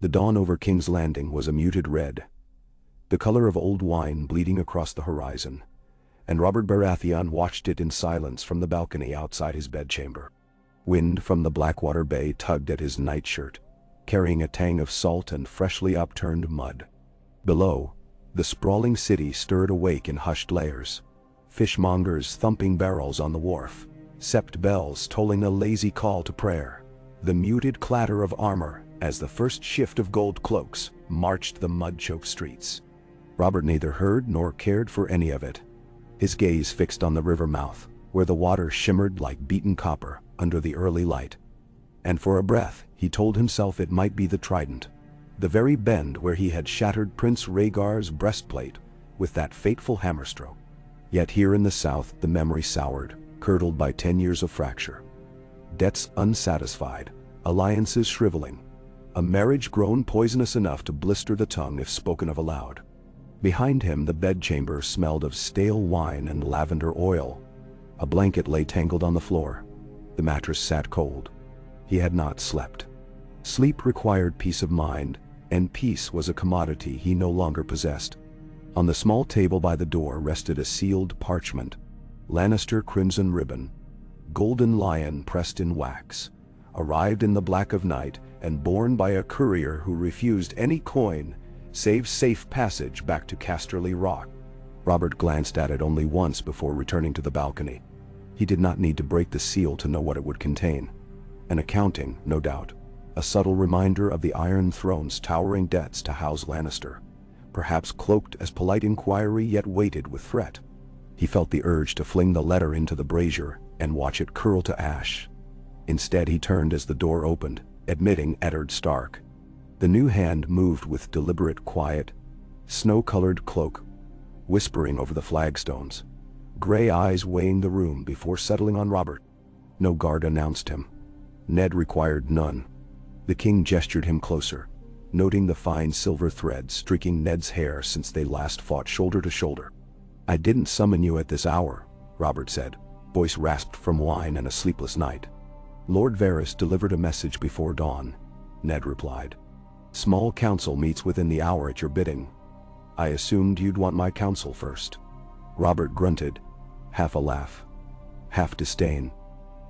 The dawn over King's Landing was a muted red, the color of old wine bleeding across the horizon, and Robert Baratheon watched it in silence from the balcony outside his bedchamber. Wind from the Blackwater Bay tugged at his nightshirt, carrying a tang of salt and freshly upturned mud. Below, the sprawling city stirred awake in hushed layers, fishmongers thumping barrels on the wharf, sept bells tolling a lazy call to prayer, the muted clatter of armor as the first shift of gold cloaks marched the mud-choked streets. Robert neither heard nor cared for any of it, his gaze fixed on the river mouth, where the water shimmered like beaten copper under the early light. And for a breath, he told himself it might be the Trident, the very bend where he had shattered Prince Rhaegar's breastplate with that fateful hammerstroke. Yet here in the south the memory soured, curdled by 10 years of fracture. Debts unsatisfied, alliances shriveling, a marriage grown poisonous enough to blister the tongue if spoken of aloud. Behind him the bedchamber smelled of stale wine and lavender oil. A blanket lay tangled on the floor. The mattress sat cold. He had not slept. Sleep required peace of mind, and peace was a commodity he no longer possessed. On the small table by the door rested a sealed parchment, Lannister crimson ribbon, golden lion pressed in wax, arrived in the black of night and borne by a courier who refused any coin save safe passage back to Casterly Rock. Robert glanced at it only once before returning to the balcony. He did not need to break the seal to know what it would contain. An accounting, no doubt, a subtle reminder of the Iron Throne's towering debts to House Lannister, perhaps cloaked as polite inquiry yet weighted with threat. He felt the urge to fling the letter into the brazier and watch it curl to ash. Instead he turned as the door opened, admitting Eddard Stark. The new hand moved with deliberate quiet, snow-colored cloak, whispering over the flagstones, gray eyes weighing the room before settling on Robert. No guard announced him. Ned required none. The king gestured him closer, noting the fine silver threads streaking Ned's hair since they last fought shoulder to shoulder. "I didn't summon you at this hour," Robert said, voice rasped from wine and a sleepless night. "Lord Varys delivered a message before dawn," Ned replied. "Small council meets within the hour at your bidding. I assumed you'd want my counsel first." Robert grunted, half a laugh, half disdain.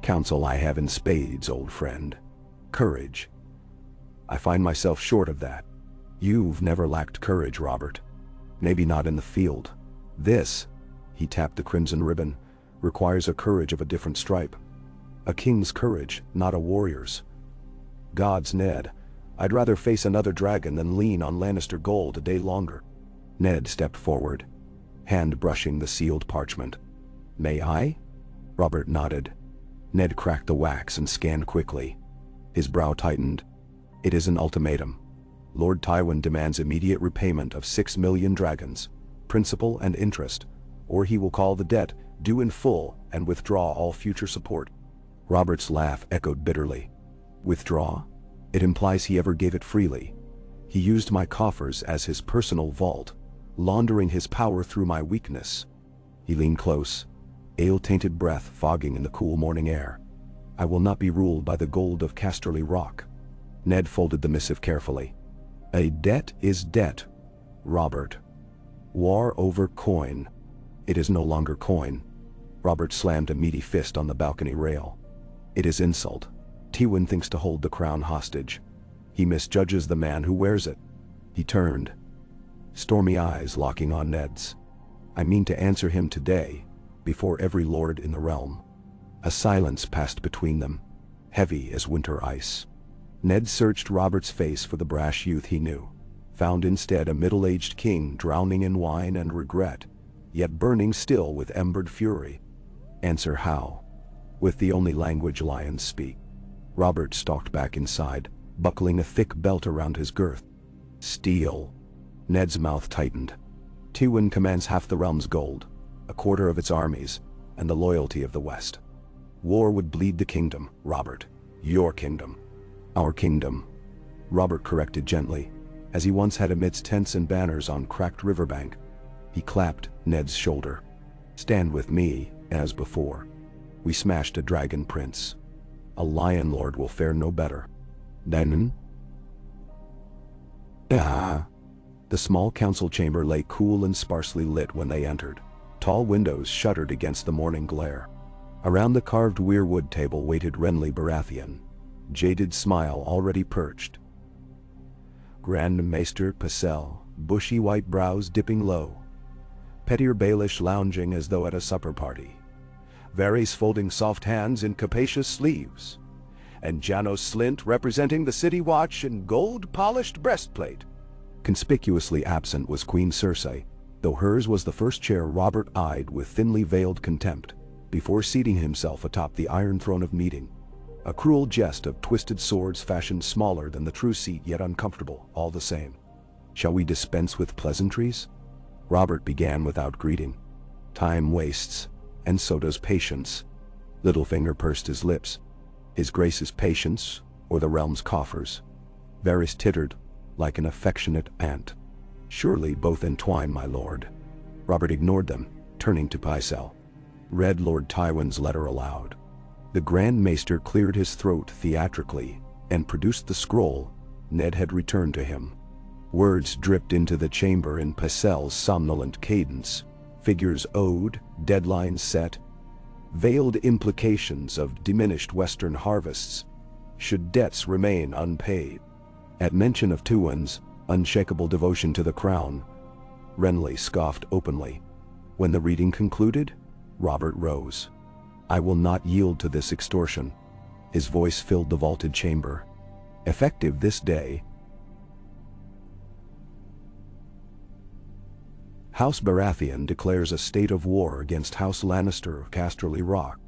"Counsel I have in spades, old friend. Courage. I find myself short of that. You've never lacked courage, Robert. Maybe not in the field. This," he tapped the crimson ribbon, "requires a courage of a different stripe. A king's courage, not a warrior's. Gods, Ned, I'd rather face another dragon than lean on Lannister gold a day longer." Ned stepped forward, hand brushing the sealed parchment. "May I?" Robert nodded. Ned cracked the wax and scanned quickly. His brow tightened. "It is an ultimatum. Lord Tywin demands immediate repayment of 6 million dragons, principal and interest, or he will call the debt due in full and withdraw all future support." Robert's laugh echoed bitterly. "Withdraw? It implies he ever gave it freely. He used my coffers as his personal vault, laundering his power through my weakness." He leaned close, ale-tainted breath fogging in the cool morning air. "I will not be ruled by the gold of Casterly Rock." Ned folded the missive carefully. "A debt is debt, Robert. War over coin. It is no longer coin." Robert slammed a meaty fist on the balcony rail. "It is insult. Tywin thinks to hold the crown hostage. He misjudges the man who wears it." He turned, stormy eyes locking on Ned's. "I mean to answer him today, before every lord in the realm." A silence passed between them, heavy as winter ice. Ned searched Robert's face for the brash youth he knew, found instead a middle-aged king drowning in wine and regret, yet burning still with embered fury. "Answer how?" "With the only language lions speak." Robert stalked back inside, buckling a thick belt around his girth. "Steel." Ned's mouth tightened. "Tywin commands half the realm's gold, a quarter of its armies, and the loyalty of the West. War would bleed the kingdom, Robert. Your kingdom." "Our kingdom," Robert corrected gently, as he once had amidst tents and banners on cracked riverbank. He clapped Ned's shoulder. "Stand with me, as before. We smashed a dragon prince. A lion lord will fare no better." "Then?" Ah. The small council chamber lay cool and sparsely lit when they entered. Tall windows shuttered against the morning glare. Around the carved weirwood table waited Renly Baratheon, jaded smile already perched. Grand Maester Pycelle, bushy white brows dipping low. Petyr Baelish lounging as though at a supper party. Varys folding soft hands in capacious sleeves. And Janos Slynt representing the City Watch in gold-polished breastplate. Conspicuously absent was Queen Cersei, though hers was the first chair Robert eyed with thinly veiled contempt, before seating himself atop the Iron Throne of Meeting. A cruel jest of twisted swords fashioned smaller than the true seat yet uncomfortable, all the same. Shall we dispense with pleasantries? Robert began without greeting. Time wastes, and so does patience. Littlefinger pursed his lips. His Grace's patience, or the realm's coffers? Varys tittered, like an affectionate aunt. Surely both entwine, my lord. Robert ignored them, turning to Pycelle. Read Lord Tywin's letter aloud. The Grand Maester cleared his throat theatrically, and produced the scroll Ned had returned to him. Words dripped into the chamber in Pycelle's somnolent cadence. Figures owed, deadlines set, veiled implications of diminished Western harvests, should debts remain unpaid. At mention of Tywin's unshakable devotion to the crown, Renly scoffed openly. When the reading concluded, Robert rose. I will not yield to this extortion. His voice filled the vaulted chamber. Effective this day, House Baratheon declares a state of war against House Lannister of Casterly Rock.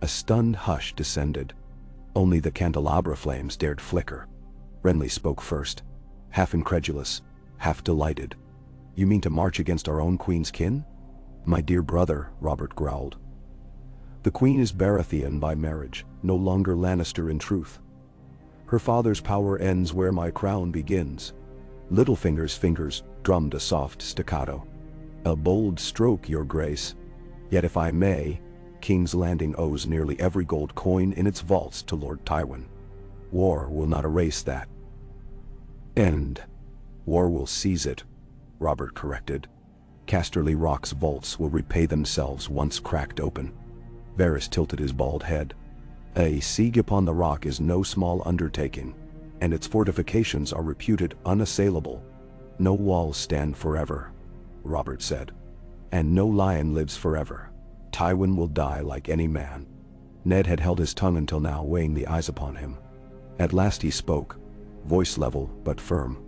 A stunned hush descended. Only the candelabra flames dared flicker. Renly spoke first, half incredulous, half delighted. You mean to march against our own queen's kin? My dear brother, Robert growled. The queen is Baratheon by marriage, no longer Lannister in truth. Her father's power ends where my crown begins. Littlefinger's fingers drummed a soft staccato. A bold stroke, your grace. Yet if I may, King's Landing owes nearly every gold coin in its vaults to Lord Tywin. War will not erase that. End. War will seize it, Robert corrected. Casterly Rock's vaults will repay themselves once cracked open. Varys tilted his bald head. A siege upon the rock is no small undertaking, and its fortifications are reputed unassailable. No walls stand forever, Robert said. And no lion lives forever. Tywin will die like any man. Ned had held his tongue until now, weighing the eyes upon him. At last he spoke, voice level but firm.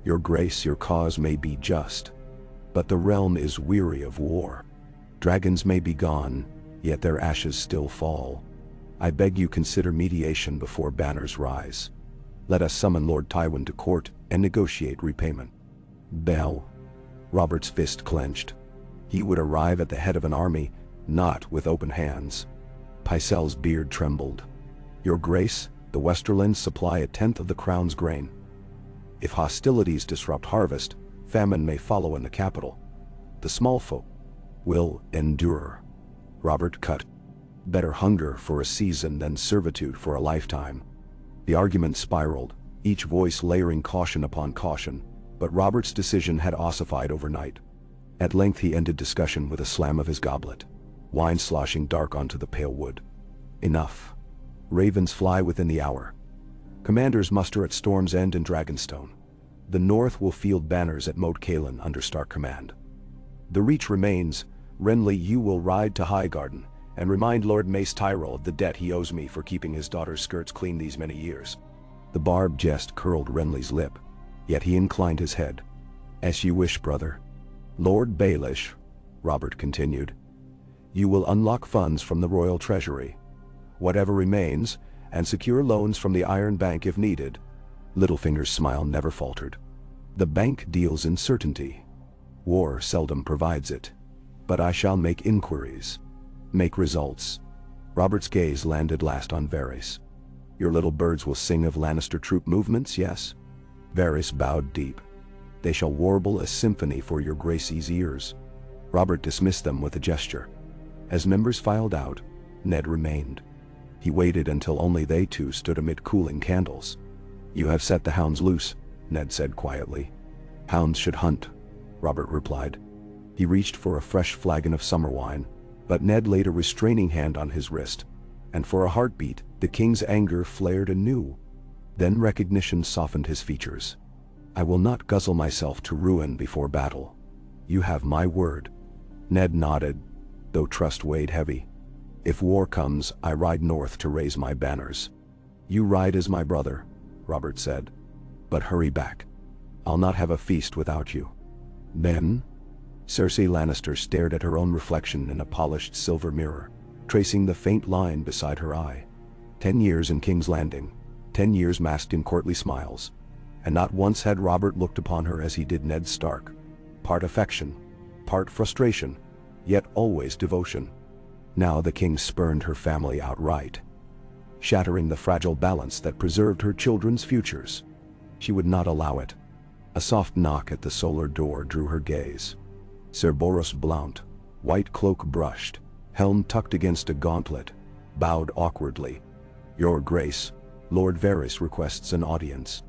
Your grace, your cause may be just, but the realm is weary of war. Dragons may be gone, yet their ashes still fall. I beg you consider mediation before banners rise. Let us summon Lord Tywin to court and negotiate repayment. Bell. Robert's fist clenched. He would arrive at the head of an army, not with open hands. Pycelle's beard trembled. Your grace, the Westerlands supply 1/10 of the crown's grain. If hostilities disrupt harvest, famine may follow in the capital. The small folk will endure. Robert cut. Better hunger for a season than servitude for a lifetime. The argument spiraled, each voice layering caution upon caution, but Robert's decision had ossified overnight. At length he ended discussion with a slam of his goblet, wine sloshing dark onto the pale wood. Enough. Ravens fly within the hour. Commanders muster at Storm's End and Dragonstone. The North will field banners at Moat Cailin under Stark command. The reach remains. Renly, you will ride to Highgarden and remind Lord Mace Tyrell of the debt he owes me for keeping his daughter's skirts clean these many years. The barbed jest curled Renly's lip, yet he inclined his head. As you wish, brother. Lord Baelish, Robert continued, you will unlock funds from the royal treasury, whatever remains, and secure loans from the Iron Bank if needed. Littlefinger's smile never faltered. The bank deals in certainty. War seldom provides it. But I shall make inquiries. Make results. Robert's gaze landed last on Varys. Your little birds will sing of Lannister troop movements, yes? Varys bowed deep. They shall warble a symphony for your Grace's ears. Robert dismissed them with a gesture. As members filed out, Ned remained. He waited until only they two stood amid cooling candles. You have set the hounds loose, Ned said quietly. Hounds should hunt, Robert replied. He reached for a fresh flagon of summer wine, but Ned laid a restraining hand on his wrist, and for a heartbeat, the king's anger flared anew. Then recognition softened his features. I will not guzzle myself to ruin before battle. You have my word. Ned nodded, though trust weighed heavy. If war comes, I ride north to raise my banners. You ride as my brother, Robert said. But hurry back. I'll not have a feast without you. Then, Cersei Lannister stared at her own reflection in a polished silver mirror, tracing the faint line beside her eye. 10 years in King's Landing, 10 years masked in courtly smiles, and not once had Robert looked upon her as he did Ned Stark. Part affection, part frustration, yet always devotion. Now the king spurned her family outright, shattering the fragile balance that preserved her children's futures. She would not allow it. A soft knock at the solar door drew her gaze. Sir Boros Blount, white cloak brushed, helm tucked against a gauntlet, bowed awkwardly. Your Grace, Lord Varys requests an audience.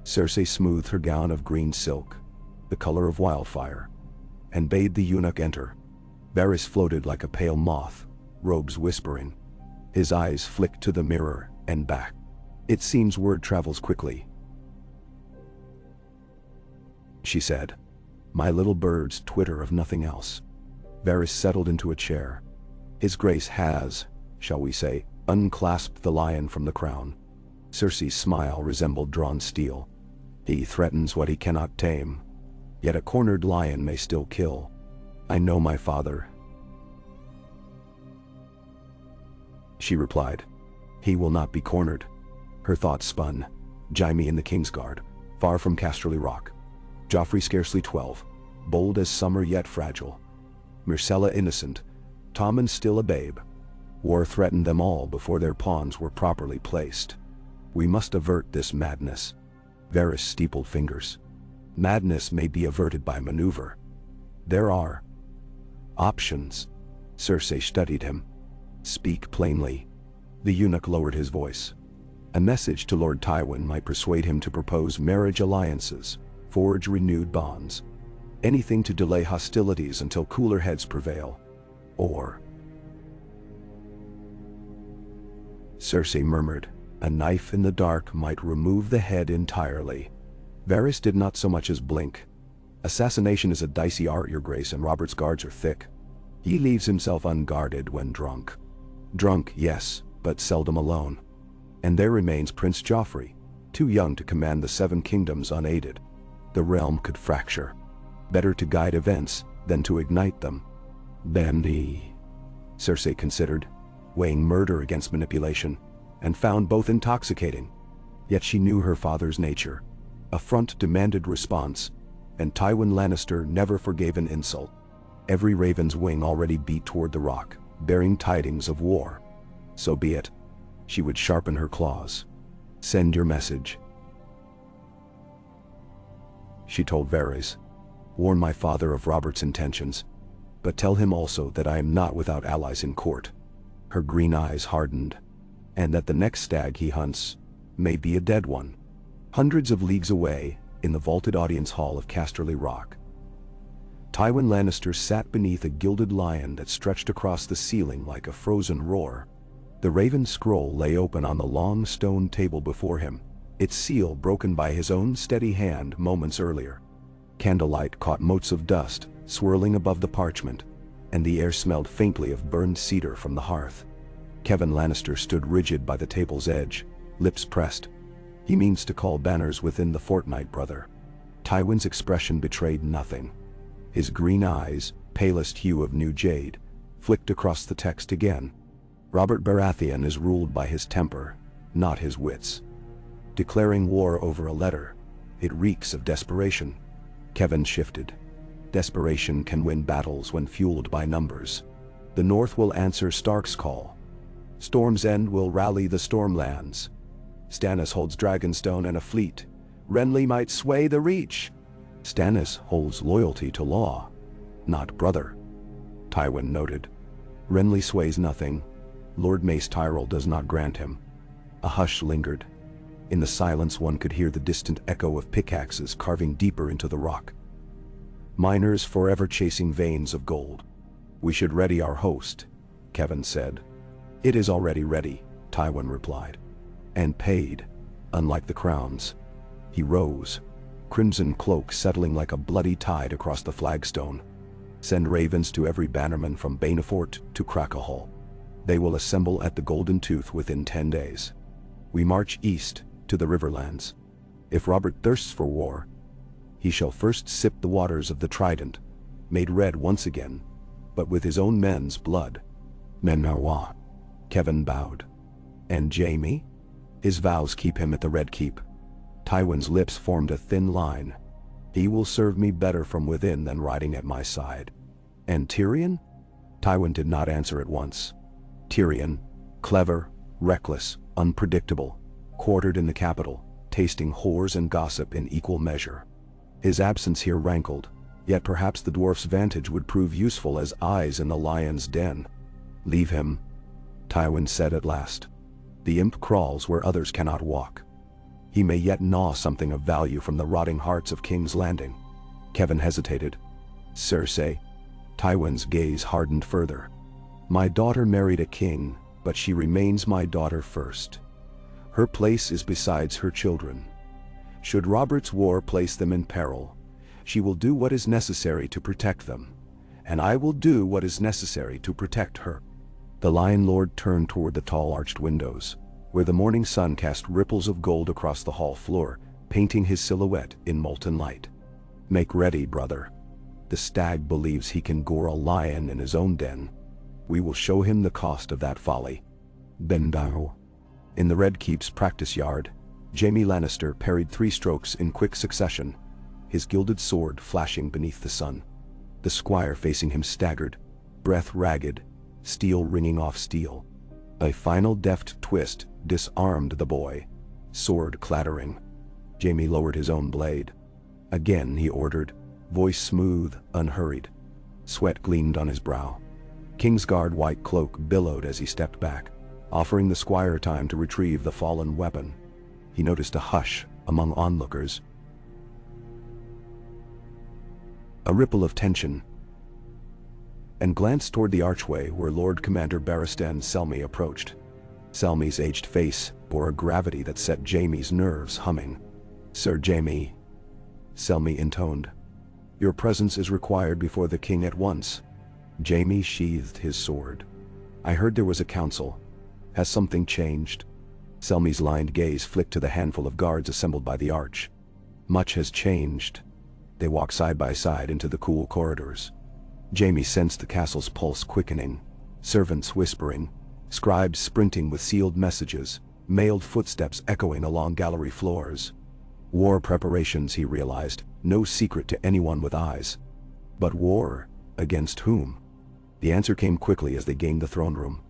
Cersei smoothed her gown of green silk, the color of wildfire, and bade the eunuch enter. Varys floated like a pale moth, robes whispering. His eyes flicked to the mirror and back. It seems word travels quickly, she said. My little birds twitter of nothing else. Varys settled into a chair. His Grace has, shall we say, unclasped the lion from the crown. Cersei's smile resembled drawn steel. He threatens what he cannot tame, yet a cornered lion may still kill. I know my father, she replied. He will not be cornered. Her thoughts spun. Jaime in the Kingsguard, far from Casterly Rock. Joffrey scarcely 12, bold as summer yet fragile. Myrcella innocent, Tommen still a babe. War threatened them all before their pawns were properly placed. We must avert this madness. Varys steepled fingers. Madness may be averted by maneuver. There are options. Cersei studied him. Speak plainly. The eunuch lowered his voice. A message to Lord Tywin might persuade him to propose marriage alliances, forge renewed bonds, anything to delay hostilities until cooler heads prevail. Or, Cersei murmured, a knife in the dark might remove the head entirely. Varys did not so much as blink. Assassination is a dicey art, Your Grace, and Robert's guards are thick. He leaves himself unguarded when drunk. Drunk, yes, but seldom alone. And there remains Prince Joffrey, too young to command the Seven Kingdoms unaided. The realm could fracture. Better to guide events than to ignite them. Cersei considered, weighing murder against manipulation, and found both intoxicating. Yet she knew her father's nature. Affront demanded response, and Tywin Lannister never forgave an insult. Every raven's wing already beat toward the rock, bearing tidings of war. So be it. She would sharpen her claws. Send your message, she told Varys. Warn my father of Robert's intentions, but tell him also that I am not without allies in court. Her green eyes hardened, and that the next stag he hunts may be a dead one. Hundreds of leagues away, in the vaulted audience hall of Casterly Rock, Tywin Lannister sat beneath a gilded lion that stretched across the ceiling like a frozen roar. The raven scroll lay open on the long stone table before him, its seal broken by his own steady hand moments earlier. Candlelight caught motes of dust swirling above the parchment, and the air smelled faintly of burned cedar from the hearth. Kevan Lannister stood rigid by the table's edge, lips pressed. He means to call banners within the fortnight, brother. Tywin's expression betrayed nothing. His green eyes, palest hue of new jade, flicked across the text again. Robert Baratheon is ruled by his temper, not his wits. Declaring war over a letter, it reeks of desperation. Kevan shifted. Desperation can win battles when fueled by numbers. The North will answer Stark's call. Storm's End will rally the Stormlands. Stannis holds Dragonstone and a fleet. Renly might sway the Reach. Stannis holds loyalty to law, not brother, Tywin noted. Renly sways nothing. Lord Mace Tyrell does not grant him. A hush lingered. In the silence one could hear the distant echo of pickaxes carving deeper into the rock. Miners forever chasing veins of gold. "We should ready our host," Kevin said. "It is already ready," Tywin replied. "And paid, unlike the crowns." He rose, crimson cloak settling like a bloody tide across the flagstone. "Send ravens to every bannerman from Banefort to Crackahall. They will assemble at the Golden Tooth within 10 days. We march east to the Riverlands. If Robert thirsts for war, he shall first sip the waters of the Trident, made red once again, but with his own men's blood." "Men Narwa." Kevin bowed. "And Jaime? His vows keep him at the Red Keep." Tywin's lips formed a thin line. "He will serve me better from within than riding at my side." "And Tyrion?" Tywin did not answer at once. Tyrion, clever, reckless, unpredictable, quartered in the capital, tasting whores and gossip in equal measure. His absence here rankled, yet perhaps the dwarf's vantage would prove useful as eyes in the lion's den. "Leave him," Tywin said at last. "The imp crawls where others cannot walk. He may yet gnaw something of value from the rotting hearts of King's Landing." Kevin hesitated. "Cersei?" Tywin's gaze hardened further. "My daughter married a king, but she remains my daughter first. Her place is besides her children. Should Robert's war place them in peril, she will do what is necessary to protect them, and I will do what is necessary to protect her." The Lion Lord turned toward the tall arched windows, where the morning sun cast ripples of gold across the hall floor, painting his silhouette in molten light. "Make ready, brother. The stag believes he can gore a lion in his own den. We will show him the cost of that folly." Bendao. In the Red Keep's practice yard, Jaime Lannister parried 3 strokes in quick succession, his gilded sword flashing beneath the sun. The squire facing him staggered, breath ragged, steel ringing off steel. A final deft twist disarmed the boy, sword clattering. Jaime lowered his own blade. Again he ordered, voice smooth, unhurried. Sweat gleamed on his brow. Kingsguard white cloak billowed as he stepped back, offering the squire time to retrieve the fallen weapon. He noticed a hush among onlookers. A ripple of tension, and glanced toward the archway where Lord Commander Barristan Selmy approached. Selmy's aged face bore a gravity that set Jaime's nerves humming. "Sir Jaime," Selmy intoned, "your presence is required before the king at once." Jaime sheathed his sword. "I heard there was a council. Has something changed?" Selmy's lined gaze flicked to the handful of guards assembled by the arch. "Much has changed." They walked side by side into the cool corridors. Jaime sensed the castle's pulse quickening, servants whispering, scribes sprinting with sealed messages, mailed footsteps echoing along gallery floors. War preparations, he realized, no secret to anyone with eyes. But war, against whom? The answer came quickly as they gained the throne room.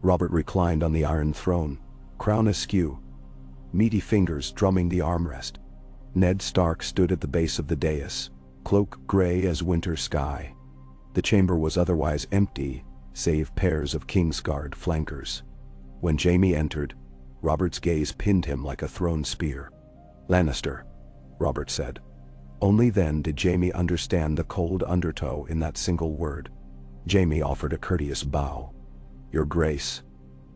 Robert reclined on the iron throne, crown askew, meaty fingers drumming the armrest. Ned Stark stood at the base of the dais, cloak gray as winter sky. The chamber was otherwise empty, save pairs of Kingsguard flankers. When Jaime entered, Robert's gaze pinned him like a thrown spear. "Lannister," Robert said. Only then did Jaime understand the cold undertow in that single word. Jaime offered a courteous bow. "Your Grace,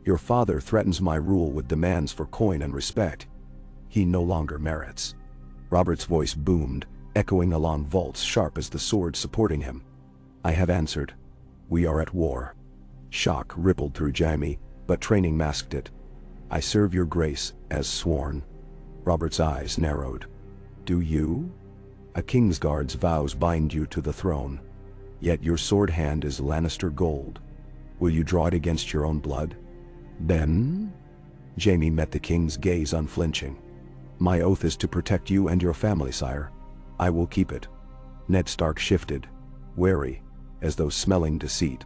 your father threatens my rule with demands for coin and respect. He no longer merits." Robert's voice boomed, echoing along vaults sharp as the sword supporting him. "I have answered. We are at war." Shock rippled through Jaime, but training masked it. "I serve your grace, as sworn." Robert's eyes narrowed. "Do you? A Kingsguard's vows bind you to the throne. Yet your sword hand is Lannister gold. Will you draw it against your own blood?" "Then?" Jaime met the king's gaze unflinching. "My oath is to protect you and your family, sire. I will keep it." Ned Stark shifted, wary, as though smelling deceit.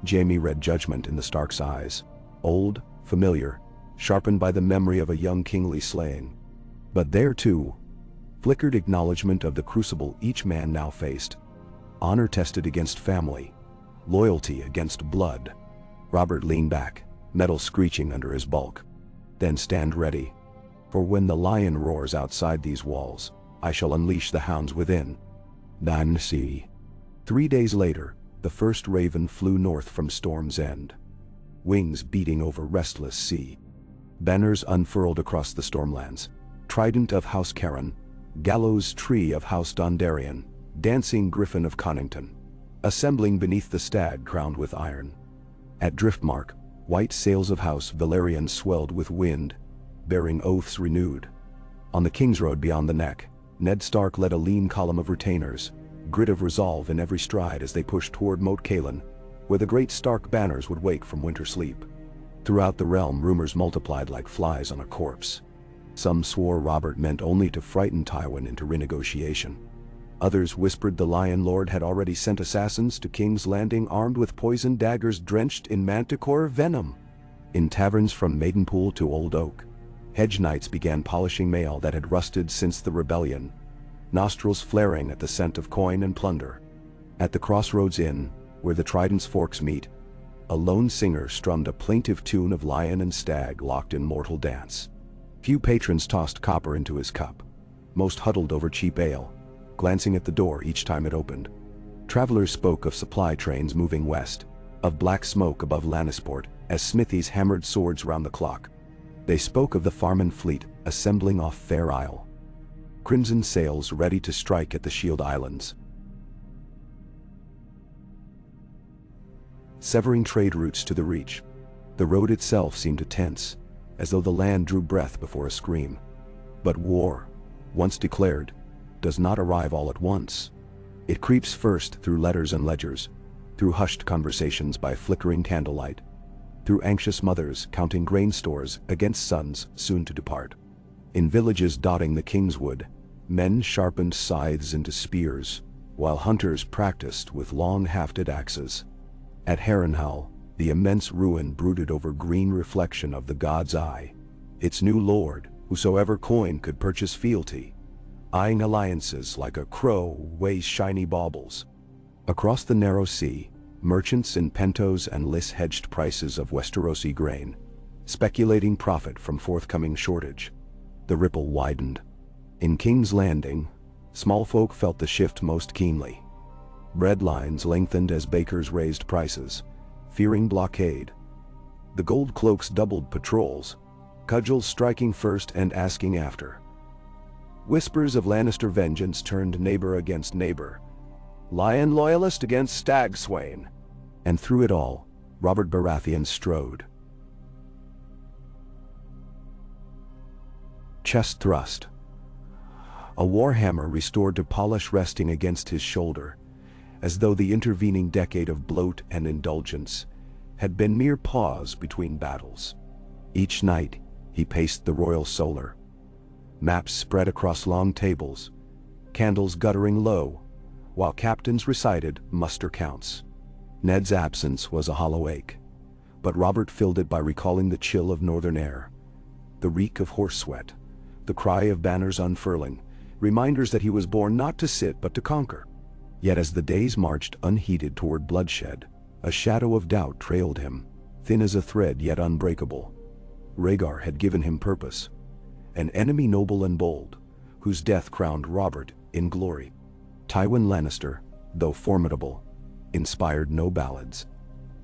Jaime read judgment in the Stark's eyes, old, familiar, sharpened by the memory of a young kingly slaying. But there too flickered acknowledgement of the crucible each man now faced. Honor tested against family, loyalty against blood. Robert leaned back, metal screeching under his bulk. "Then stand ready. For when the lion roars outside these walls, I shall unleash the hounds within. Dan see. 3 days later, the first raven flew north from Storm's End, wings beating over restless sea. Banners unfurled across the stormlands, trident of House Caron, gallows tree of House Dondarrion, dancing griffin of Connington, assembling beneath the stag crowned with iron. At Driftmark, white sails of House Valerian swelled with wind, bearing oaths renewed. On the King's Road beyond the Neck, Ned Stark led a lean column of retainers, grit of resolve in every stride as they pushed toward Moat Cailin, where the great Stark banners would wake from winter sleep. Throughout the realm, rumors multiplied like flies on a corpse. Some swore Robert meant only to frighten Tywin into renegotiation. Others whispered the Lion Lord had already sent assassins to King's Landing armed with poisoned daggers drenched in manticore venom. In taverns from Maidenpool to Old Oak, hedge knights began polishing mail that had rusted since the rebellion, nostrils flaring at the scent of coin and plunder. At the Crossroads Inn, where the Trident's forks meet, a lone singer strummed a plaintive tune of lion and stag locked in mortal dance. Few patrons tossed copper into his cup. Most huddled over cheap ale, glancing at the door each time it opened. Travelers spoke of supply trains moving west, of black smoke above Lannisport as smithies hammered swords round the clock. They spoke of the Farman fleet assembling off Fair Isle, crimson sails ready to strike at the Shield Islands, severing trade routes to the Reach. The road itself seemed to tense, as though the land drew breath before a scream. But war, once declared, does not arrive all at once. It creeps first through letters and ledgers, through hushed conversations by flickering candlelight, through anxious mothers counting grain stores against sons soon to depart. In villages dotting the Kingswood, men sharpened scythes into spears, while hunters practiced with long-hafted axes. At Harrenhal, the immense ruin brooded over green reflection of the God's Eye, its new lord, whosoever coin could purchase fealty, eyeing alliances like a crow weighs shiny baubles. Across the narrow sea, merchants in Pentos and Lys hedged prices of Westerosi grain, speculating profit from forthcoming shortage. The ripple widened. In King's Landing, small folk felt the shift most keenly. Bread lines lengthened as bakers raised prices, fearing blockade. The gold cloaks doubled patrols, cudgels striking first and asking after. Whispers of Lannister vengeance turned neighbor against neighbor, Lion loyalist against Stag swain. And through it all, Robert Baratheon strode. Chest thrust. A warhammer restored to polish resting against his shoulder, as though the intervening decade of bloat and indulgence had been mere pause between battles. Each night, he paced the Royal Solar. Maps spread across long tables, candles guttering low, while captains recited muster counts. Ned's absence was a hollow ache, but Robert filled it by recalling the chill of northern air, the reek of horse sweat, the cry of banners unfurling, reminders that he was born not to sit but to conquer. Yet as the days marched unheeded toward bloodshed, a shadow of doubt trailed him, thin as a thread yet unbreakable. Rhaegar had given him purpose, an enemy noble and bold, whose death crowned Robert in glory. Tywin Lannister, though formidable, inspired no ballads.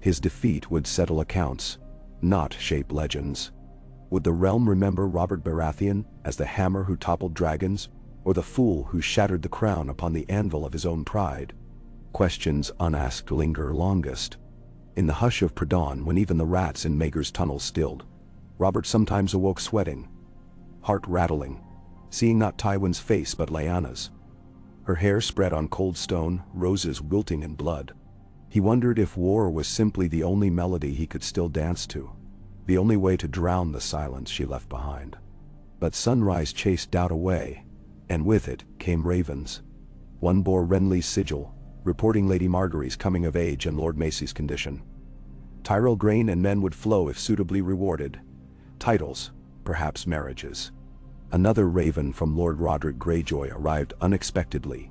His defeat would settle accounts, not shape legends. Would the realm remember Robert Baratheon as the hammer who toppled dragons, or the fool who shattered the crown upon the anvil of his own pride? Questions unasked linger longest. In the hush of pre-dawn, when even the rats in Maegor's tunnels stilled, Robert sometimes awoke sweating, heart rattling, seeing not Tywin's face but Lyanna's. Her hair spread on cold stone, roses wilting in blood. He wondered if war was simply the only melody he could still dance to, the only way to drown the silence she left behind. But sunrise chased doubt away, and with it came ravens. One bore Renly's sigil, reporting Lady Margaery's coming of age and Lord Macy's condition. Tyrell grain and men would flow if suitably rewarded. Titles, perhaps marriages. Another raven from Lord Roderick Greyjoy arrived unexpectedly.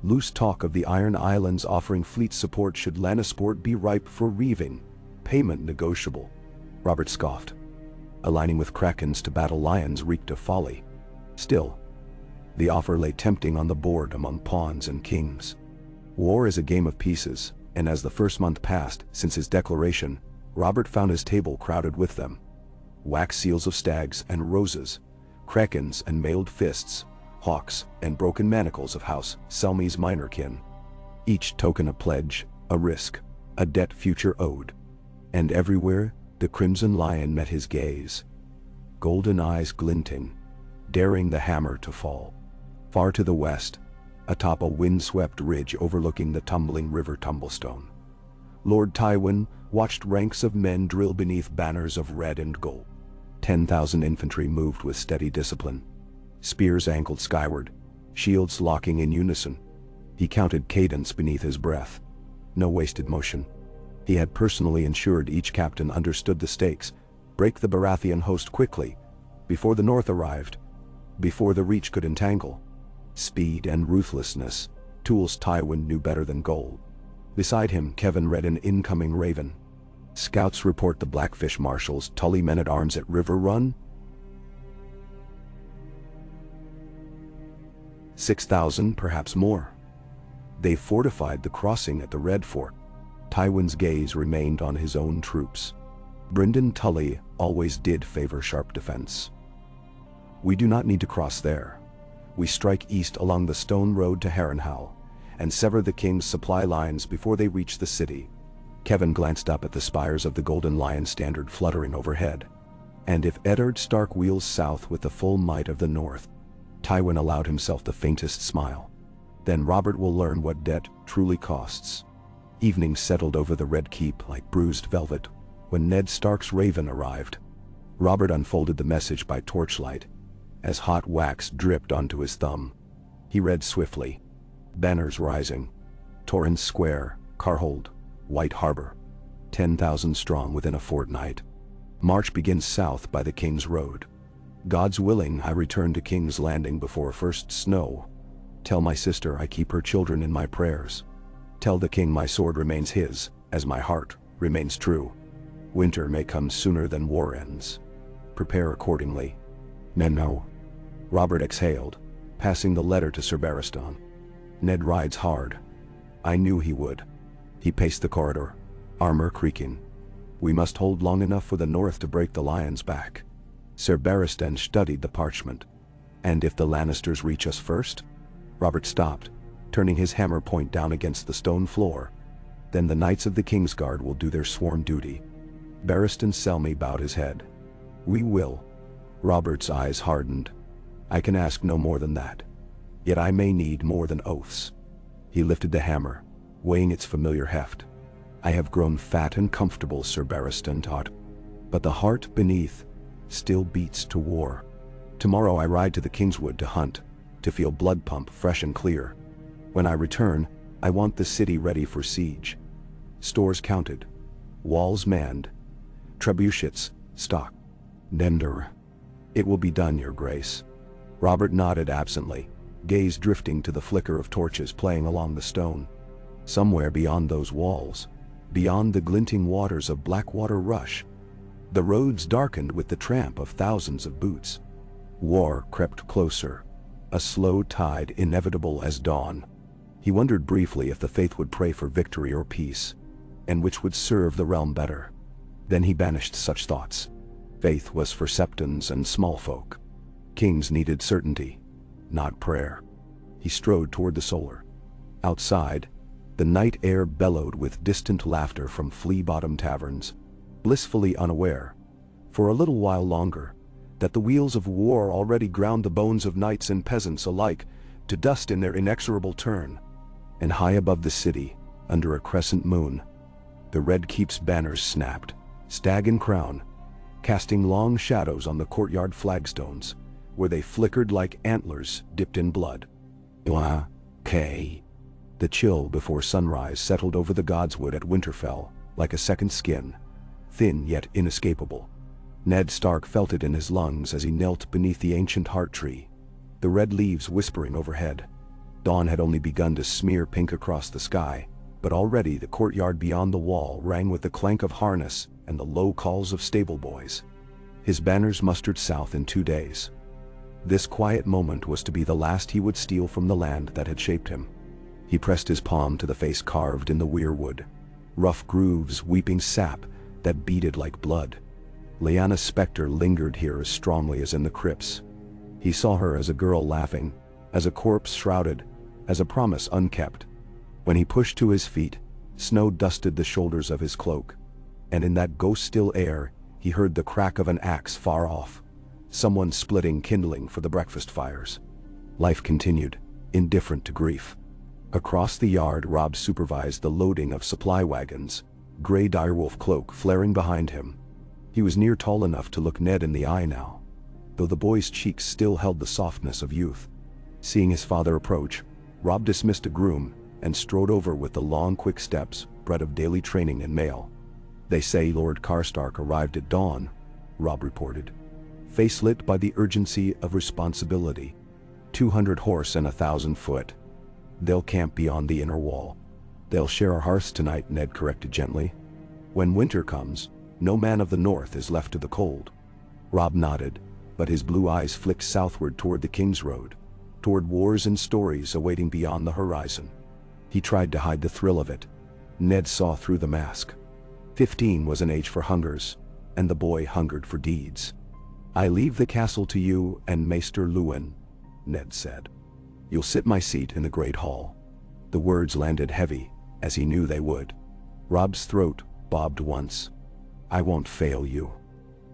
Loose talk of the Iron Islands offering fleet support should Lannisport be ripe for reaving, payment negotiable. Robert scoffed. aligning with krakens to battle lions reeked of folly. Still, the offer lay tempting on the board among pawns and kings. War is a game of pieces, and as the first month passed since his declaration, Robert found his table crowded with them. Wax seals of stags and roses, krakens and mailed fists, hawks and broken manacles of House Selmy's minor kin. Each token a pledge, a risk, a debt future owed. And everywhere, the crimson lion met his gaze, golden eyes glinting, daring the hammer to fall. Far to the west, atop a wind-swept ridge overlooking the tumbling river Tumblestone, Lord Tywin watched ranks of men drill beneath banners of red and gold. 10,000 infantry moved with steady discipline, spears angled skyward, shields locking in unison. He counted cadence beneath his breath. No wasted motion. He had personally ensured each captain understood the stakes. Break the Baratheon host quickly, before the north arrived, before the Reach could entangle. Speed and ruthlessness, tools Tywin knew better than gold. Beside him, Kevan read an incoming raven. Scouts report the Blackfish marshals, Tully men-at-arms at River Run. 6,000, perhaps more. They fortified the crossing at the Red Fort. Tywin's gaze remained on his own troops. Brynden Tully always did favor sharp defense. We do not need to cross there. We strike east along the stone road to Harrenhal, and sever the king's supply lines before they reach the city. Kevan glanced up at the spires of the Golden Lion standard fluttering overhead. And if Eddard Stark wheels south with the full might of the north, Tywin allowed himself the faintest smile. Then Robert will learn what debt truly costs. Evening settled over the Red Keep like bruised velvet when Ned Stark's raven arrived. Robert unfolded the message by torchlight as hot wax dripped onto his thumb. He read swiftly. Banners rising. Torrance Square, Carhold, White Harbor. 10,000 strong within a fortnight. March begins south by the King's Road. God's willing, I return to King's Landing before first snow. Tell my sister I keep her children in my prayers. Tell the king my sword remains his, as my heart remains true. Winter may come sooner than war ends. Prepare accordingly. No. Robert exhaled, passing the letter to Ser Barristan. Ned rides hard. I knew he would. He paced the corridor, armor creaking. We must hold long enough for the north to break the lion's back. Ser Barristan studied the parchment. And if the Lannisters reach us first? Robert stopped, turning his hammer point down against the stone floor. Then the Knights of the Kingsguard will do their sworn duty. Barristan Selmy bowed his head. We will. Robert's eyes hardened. I can ask no more than that. Yet I may need more than oaths. He lifted the hammer, weighing its familiar heft. I have grown fat and comfortable, Ser Barristan taught. But the heart beneath still beats to war. Tomorrow I ride to the Kingswood to hunt, to feel blood pump fresh and clear. When I return, I want the city ready for siege. Stores counted, walls manned, trebuchets stocked. Nender. It will be done, Your Grace. Robert nodded absently, gaze drifting to the flicker of torches playing along the stone. Somewhere beyond those walls, beyond the glinting waters of Blackwater Rush, the roads darkened with the tramp of thousands of boots. War crept closer, a slow tide inevitable as dawn. He wondered briefly if the faith would pray for victory or peace, and which would serve the realm better. Then he banished such thoughts. Faith was for septons and small folk. Kings needed certainty, not prayer. He strode toward the solar. Outside, the night air bellowed with distant laughter from flea-bottom taverns, blissfully unaware, for a little while longer, that the wheels of war already ground the bones of knights and peasants alike to dust in their inexorable turn. And high above the city, under a crescent moon, the Red Keep's banners snapped, stag and crown, casting long shadows on the courtyard flagstones, where they flickered like antlers dipped in blood. The chill before sunrise settled over the Godswood at Winterfell like a second skin, thin yet inescapable. Ned Stark felt it in his lungs as he knelt beneath the ancient heart tree, the red leaves whispering overhead. Dawn had only begun to smear pink across the sky, but already the courtyard beyond the wall rang with the clank of harness and the low calls of stable boys. His banners mustered south in 2 days. This quiet moment was to be the last he would steal from the land that had shaped him. He pressed his palm to the face carved in the weirwood, rough grooves weeping sap that beaded like blood. Lyanna's specter lingered here as strongly as in the crypts. He saw her as a girl laughing, as a corpse shrouded, as a promise unkept. When he pushed to his feet, snow dusted the shoulders of his cloak, and in that ghost-still air he heard the crack of an axe far off, someone splitting kindling for the breakfast fires. Life continued, indifferent to grief. Across the yard, Rob supervised the loading of supply wagons, gray direwolf cloak flaring behind him. He was near tall enough to look Ned in the eye now, though the boy's cheeks still held the softness of youth. Seeing his father approach, Rob dismissed a groom and strode over with the long, quick steps bred of daily training and mail. "They say Lord Karstark arrived at dawn," Rob reported, face lit by the urgency of responsibility. 200 horse and 1,000 foot. "They'll camp beyond the inner wall." "They'll share our hearths tonight," Ned corrected gently. "When winter comes, no man of the north is left to the cold." Rob nodded, but his blue eyes flicked southward toward the King's Road, toward wars and stories awaiting beyond the horizon. He tried to hide the thrill of it. Ned saw through the mask. 15 was an age for hungers, and the boy hungered for deeds. "I leave the castle to you and Maester Luwin," Ned said. "You'll sit my seat in the Great Hall." The words landed heavy, as he knew they would. Rob's throat bobbed once. "I won't fail you.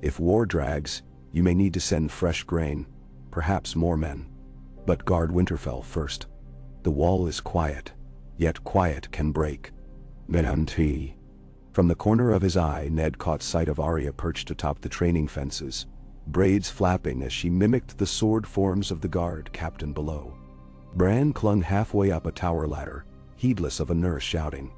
If war drags, you may need to send fresh grain, perhaps more men. But guard Winterfell first. The wall is quiet, yet quiet can break." Menanti. From the corner of his eye, Ned caught sight of Arya perched atop the training fences, braids flapping as she mimicked the sword forms of the guard captain below. Bran clung halfway up a tower ladder, heedless of a nurse shouting.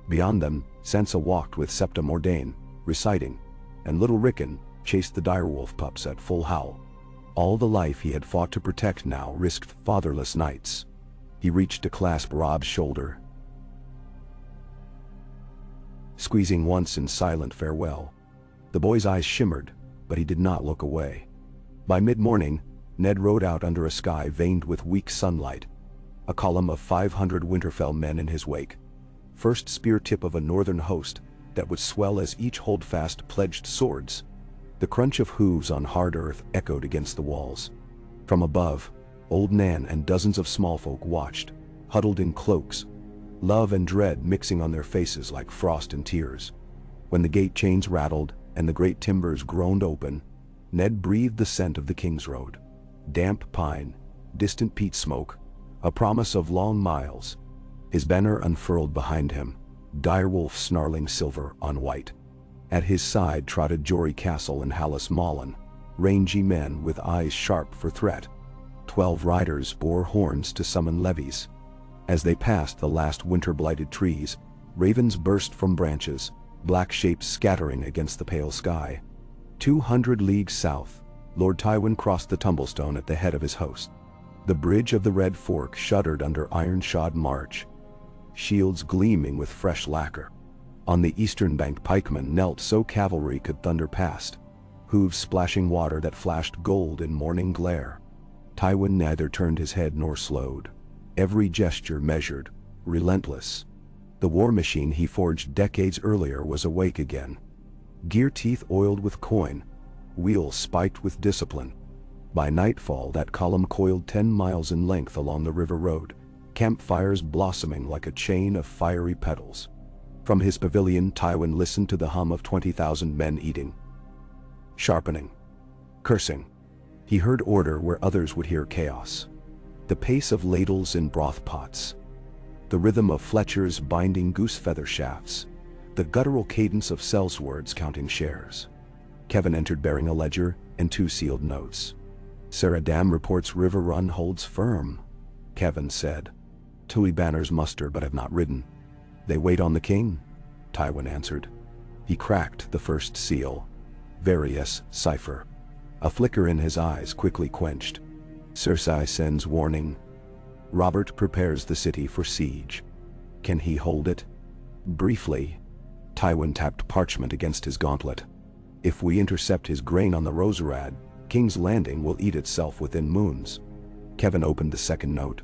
Beyond them, Sansa walked with Septa Mordane, reciting, and little Rickon chased the direwolf pups at full howl. All the life he had fought to protect now risked fatherless nights. He reached to clasp Rob's shoulder, squeezing once in silent farewell. The boy's eyes shimmered, but he did not look away. By mid-morning, Ned rode out under a sky veined with weak sunlight, a column of 500 Winterfell men in his wake, first spear tip of a northern host that would swell as each holdfast pledged swords. The crunch of hooves on hard earth echoed against the walls. From above, old Nan and dozens of small folk watched, huddled in cloaks, love and dread mixing on their faces like frost and tears. When the gate chains rattled and the great timbers groaned open, Ned breathed the scent of the King's Road. Damp pine, distant peat smoke, a promise of long miles. His banner unfurled behind him, direwolf snarling silver on white. At his side trotted Jory Castle and Hallis Mallen, rangy men with eyes sharp for threat. 12 riders bore horns to summon levies. As they passed the last winter-blighted trees, ravens burst from branches, black shapes scattering against the pale sky. 200 leagues south, Lord Tywin crossed the Tumblestone at the head of his host. The bridge of the Red Fork shuddered under iron-shod march, shields gleaming with fresh lacquer. On the eastern bank pikemen knelt so cavalry could thunder past, hooves splashing water that flashed gold in morning glare. Tywin neither turned his head nor slowed. Every gesture measured, relentless. The war machine he forged decades earlier was awake again. Gear teeth oiled with coin, wheels spiked with discipline. By nightfall that column coiled 10 miles in length along the river road, campfires blossoming like a chain of fiery petals. From his pavilion, Tywin listened to the hum of 20,000 men eating, sharpening, cursing. He heard order where others would hear chaos. The pace of ladles in broth pots, the rhythm of Fletchers binding goose feather shafts, the guttural cadence of sellswords counting shares. Kevin entered bearing a ledger and 2 sealed notes. "Sarah Dam reports River Run holds firm," Kevin said. "Tui banners muster but have not ridden." "They wait on the king," Tywin answered. He cracked the first seal. Various cipher. A flicker in his eyes quickly quenched. "Cersei sends warning. Robert prepares the city for siege. Can he hold it?" Briefly, Tywin tapped parchment against his gauntlet. If we intercept his grain on the Roserad, King's Landing will eat itself within moons. Kevin opened the second note.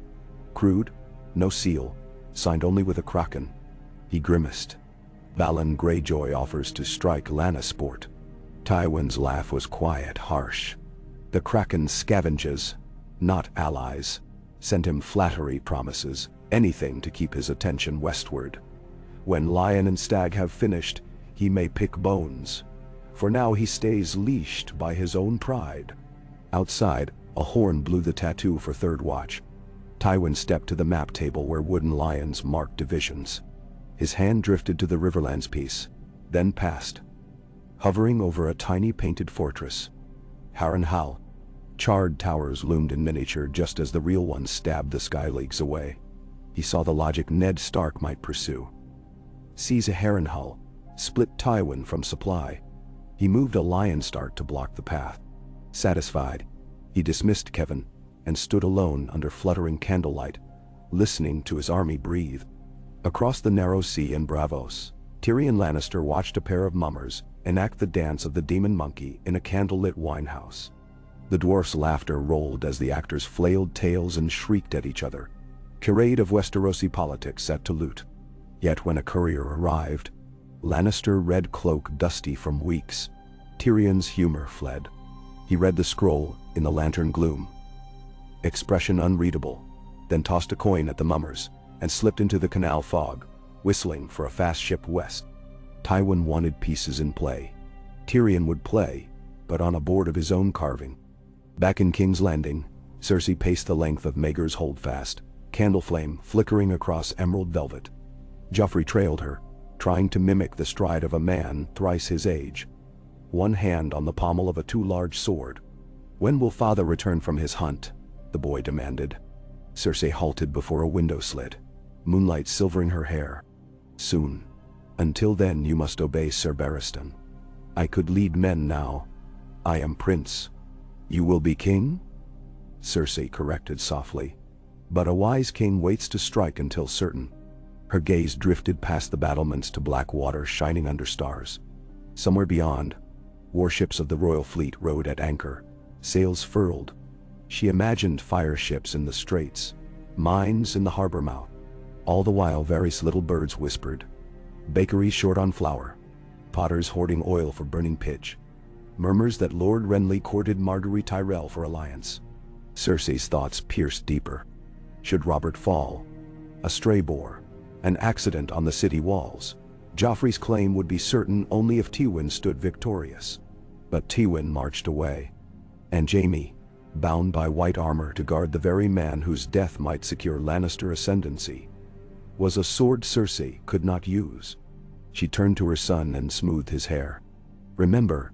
Crude, no seal, signed only with a kraken. He grimaced. Balin Greyjoy offers to strike Lannisport. Tywin's laugh was quiet, harsh. The kraken scavenges, not allies. Send him flattery promises, anything to keep his attention westward. When Lion and Stag have finished, he may pick bones. For now he stays leashed by his own pride. Outside, a horn blew the tattoo for third watch. Tywin stepped to the map table where wooden lions marked divisions. His hand drifted to the Riverlands piece, then passed. Hovering over a tiny painted fortress. Harrenhal. Charred towers loomed in miniature just as the real ones stabbed the sky leagues away. He saw the logic Ned Stark might pursue. Seize a Harrenhal, split Tywin from supply. He moved a lion start to block the path. Satisfied, he dismissed Kevin and stood alone under fluttering candlelight, listening to his army breathe. Across the narrow sea in Braavos, Tyrion Lannister watched a pair of mummers enact the dance of the demon monkey in a candlelit winehouse. The dwarfs' laughter rolled as the actors flailed tails and shrieked at each other. Charade of Westerosi politics set to loot. Yet when a courier arrived, Lannister red cloak dusty from weeks, Tyrion's humor fled. He read the scroll in the lantern gloom. Expression unreadable, then tossed a coin at the mummers and slipped into the canal fog, whistling for a fast ship west. Tywin wanted pieces in play. Tyrion would play, but on a board of his own carving. Back in King's Landing, Cersei paced the length of Maegor's Holdfast, candle flame flickering across emerald velvet. Joffrey trailed her, trying to mimic the stride of a man thrice his age. One hand on the pommel of a too-large sword. "When will father return from his hunt?" the boy demanded. Cersei halted before a window slit, moonlight silvering her hair. "Soon. Until then you must obey Ser Barristan. I could lead men now. I am prince. You will be king?" Cersei corrected softly. "But a wise king waits to strike until certain." Her gaze drifted past the battlements to black water shining under stars. Somewhere beyond, warships of the royal fleet rode at anchor, sails furled. She imagined fire ships in the straits, mines in the harbor mouth. All the while various little birds whispered. Bakeries short on flour, potters hoarding oil for burning pitch, murmurs that Lord Renly courted Margaery Tyrell for alliance. Cersei's thoughts pierced deeper. Should Robert fall? A stray boar? An accident on the city walls? Joffrey's claim would be certain only if Tywin stood victorious. But Tywin marched away. And Jaime, bound by white armor to guard the very man whose death might secure Lannister ascendancy, was a sword Cersei could not use. She turned to her son and smoothed his hair. "Remember,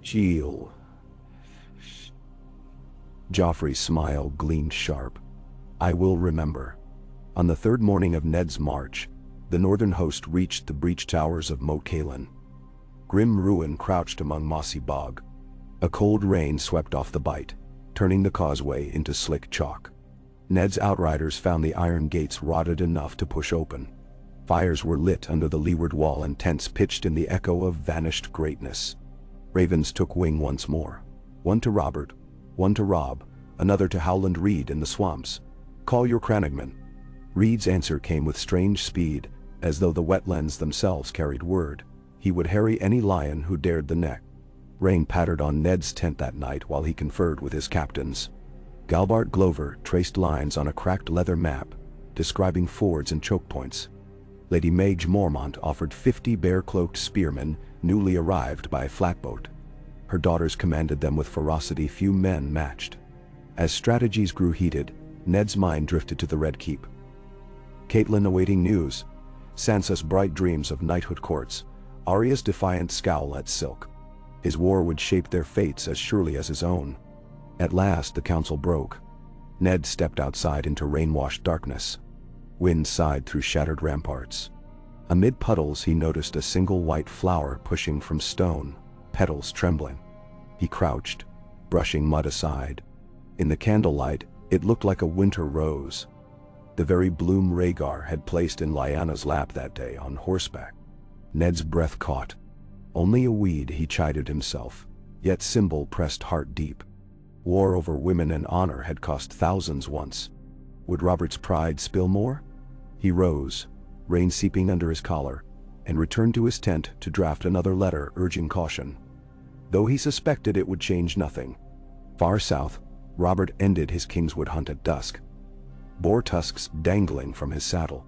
Jill." Joffrey's smile gleamed sharp. "I will remember." On the third morning of Ned's march, the northern host reached the breached towers of Moat Cailin. Grim ruin crouched among mossy bog. A cold rain swept off the bight, turning the causeway into slick chalk. Ned's outriders found the iron gates rotted enough to push open. Fires were lit under the leeward wall and tents pitched in the echo of vanished greatness. Ravens took wing once more. One to Robert, one to Robb, another to Howland Reed in the swamps. "Call your crannogmen." Reed's answer came with strange speed, as though the wetlands themselves carried word. He would harry any lion who dared the neck. Rain pattered on Ned's tent that night while he conferred with his captains. Galbart Glover traced lines on a cracked leather map, describing fords and choke points. Lady Maege Mormont offered 50 bare-cloaked spearmen newly arrived by flatboat. Her daughters commanded them with ferocity few men matched. As strategies grew heated, Ned's mind drifted to the Red Keep. Catelyn awaiting news, Sansa's bright dreams of knighthood courts, Arya's defiant scowl at Silk. His war would shape their fates as surely as his own. At last the council broke. Ned stepped outside into rain-washed darkness. Wind sighed through shattered ramparts. Amid puddles he noticed a single white flower pushing from stone, petals trembling. He crouched, brushing mud aside. In the candlelight, it looked like a winter rose, the very bloom Rhaegar had placed in Lyanna's lap that day on horseback. Ned's breath caught. Only a weed, he chided himself, yet symbol pressed heart deep. War over women and honor had cost thousands once. Would Robert's pride spill more? He rose, rain seeping under his collar, and returned to his tent to draft another letter urging caution. Though he suspected it would change nothing. Far south, Robert ended his Kingswood hunt at dusk. Boar tusks dangling from his saddle.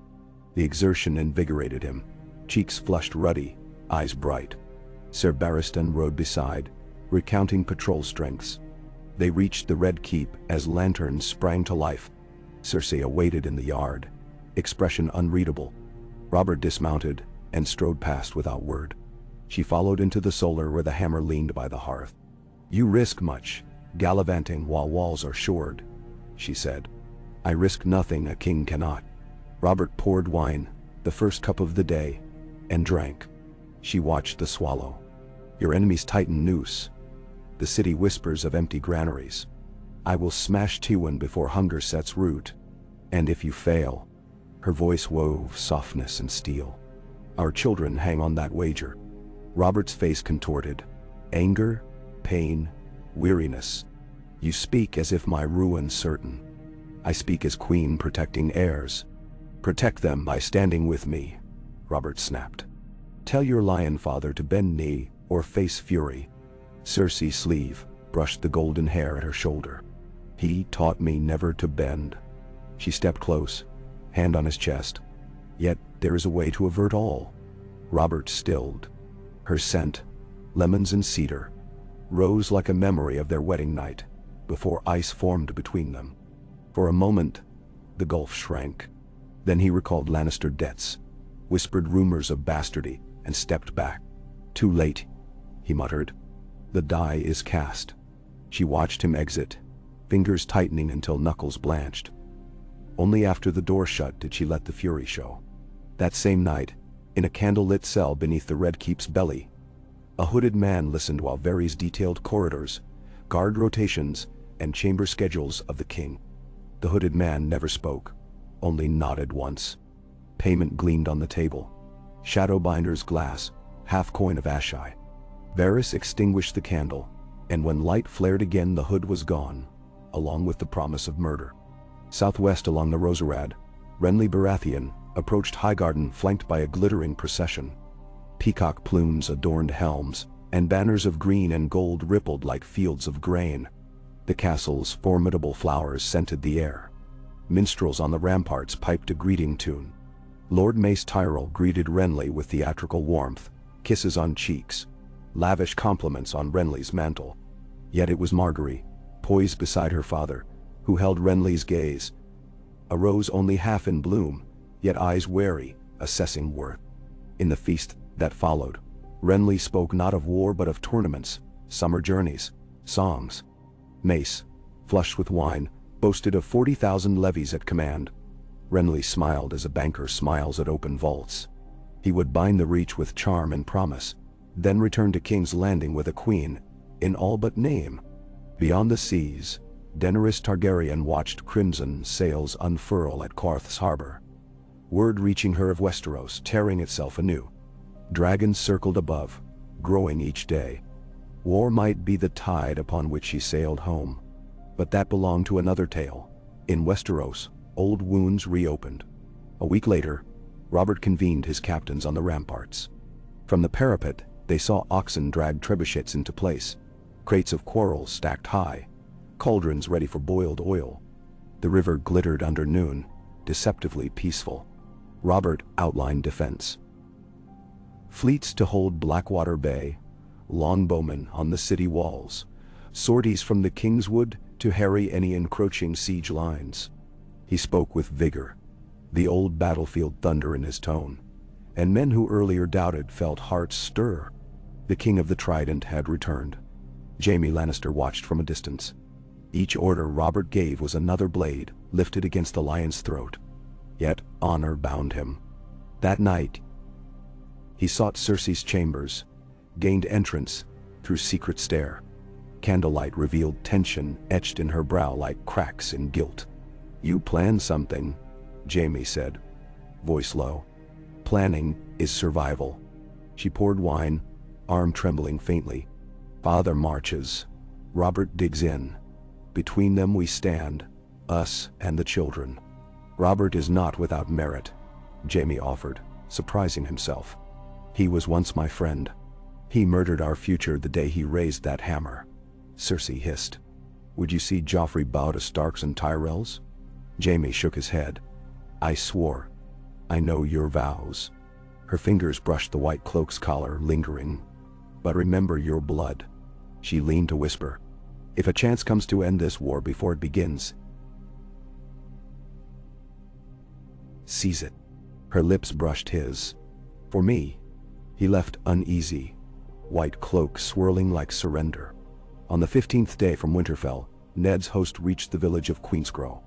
The exertion invigorated him, cheeks flushed ruddy, eyes bright. Ser Barristan rode beside, recounting patrol strengths. They reached the Red Keep as lanterns sprang to life. Cersei awaited in the yard, expression unreadable. Robert dismounted and strode past without word. She followed into the solar where the hammer leaned by the hearth. "You risk much, gallivanting while walls are shored," she said. "I risk nothing a king cannot." Robert poured wine, the first cup of the day, and drank. She watched the swallow. "Your enemies tighten noose. The city whispers of empty granaries. I will smash Tywin before hunger sets root. And if you fail," her voice wove softness and steel, "our children hang on that wager." Robert's face contorted. Anger, pain, weariness. "You speak as if my ruin's certain. I speak as queen protecting heirs. Protect them by standing with me," Robert snapped. "Tell your lion father to bend knee or face fury." Cersei's sleeve brushed the golden hair at her shoulder. "He taught me never to bend." She stepped close, hand on his chest. "Yet there is a way to avert all." Robert stilled. Her scent, lemons and cedar, rose like a memory of their wedding night, before ice formed between them. For a moment, the gulf shrank. Then he recalled Lannister debts, whispered rumors of bastardy, and stepped back. "Too late," he muttered. "The die is cast." She watched him exit, fingers tightening until knuckles blanched. Only after the door shut did she let the fury show. That same night, in a candlelit cell beneath the Red Keep's belly, a hooded man listened while Varys detailed corridors, guard rotations, and chamber schedules of the king. The hooded man never spoke, only nodded once. Payment gleamed on the table. Shadowbinder's glass, half coin of Ashai. Varys extinguished the candle, and when light flared again the hood was gone, along with the promise of murder. Southwest along the Roserad, Renly Baratheon approached Highgarden flanked by a glittering procession. Peacock plumes adorned helms, and banners of green and gold rippled like fields of grain. The castle's formidable flowers scented the air. Minstrels on the ramparts piped a greeting tune. Lord Mace Tyrell greeted Renly with theatrical warmth, kisses on cheeks, lavish compliments on Renly's mantle. Yet it was Margaery, poised beside her father, who held Renly's gaze. A rose only half in bloom, yet eyes wary, assessing worth. In the feast that followed, Renly spoke not of war but of tournaments, summer journeys, songs. Mace, flushed with wine, boasted of 40,000 levies at command. Renly smiled as a banker smiles at open vaults. He would bind the Reach with charm and promise, then return to King's Landing with a queen, in all but name. Beyond the seas, Daenerys Targaryen watched crimson sails unfurl at Qarth's harbor. Word reaching her of Westeros tearing itself anew. Dragons circled above, growing each day. War might be the tide upon which she sailed home. But that belonged to another tale. In Westeros, old wounds reopened. A week later, Robert convened his captains on the ramparts. From the parapet, they saw oxen drag trebuchets into place, crates of quarrels stacked high, cauldrons ready for boiled oil. The river glittered under noon, deceptively peaceful. Robert outlined defense. Fleets to hold Blackwater Bay, longbowmen on the city walls, sorties from the Kingswood to harry any encroaching siege lines. He spoke with vigor, the old battlefield thunder in his tone, and men who earlier doubted felt hearts stir. The King of the Trident had returned. Jaime Lannister watched from a distance. Each order Robert gave was another blade lifted against the lion's throat. Yet honor bound him. That night, he sought Cersei's chambers, gained entrance through secret stair. Candlelight revealed tension etched in her brow like cracks in guilt. "You plan something," Jaime said, voice low. "Planning is survival." She poured wine, arm trembling faintly. Father marches. Robert digs in. Between them we stand, us and the children. "Robert is not without merit," Jaime offered, surprising himself. "He was once my friend. He murdered our future the day he raised that hammer." Cersei hissed. "Would you see Joffrey bow to Starks and Tyrells?" Jaime shook his head. "I swore. I know your vows." Her fingers brushed the white cloak's collar, lingering. "But remember your blood." She leaned to whisper. "If a chance comes to end this war before it begins, seize it." Her lips brushed his. "For me." He left uneasy, white cloak swirling like surrender. On the 15th day from Winterfell, Ned's host reached the village of Queensgrow.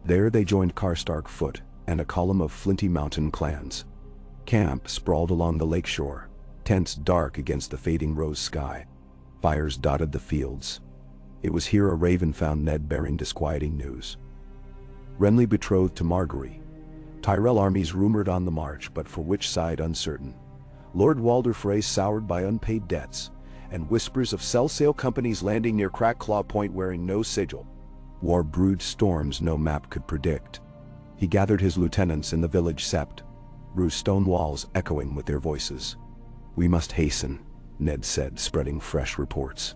There they joined Karstark foot and a column of flinty mountain clans. Camp sprawled along the lakeshore, tents dark against the fading rose sky. Fires dotted the fields. It was here a raven found Ned bearing disquieting news. Renly betrothed to Margaery. Tyrell armies rumored on the march, but for which side uncertain. Lord Walder Frey soured by unpaid debts, and whispers of sell-sail companies landing near Crackclaw Point wearing no sigil. War brewed storms no map could predict. He gathered his lieutenants in the village sept, Rue's stone walls echoing with their voices. "We must hasten," Ned said, spreading fresh reports.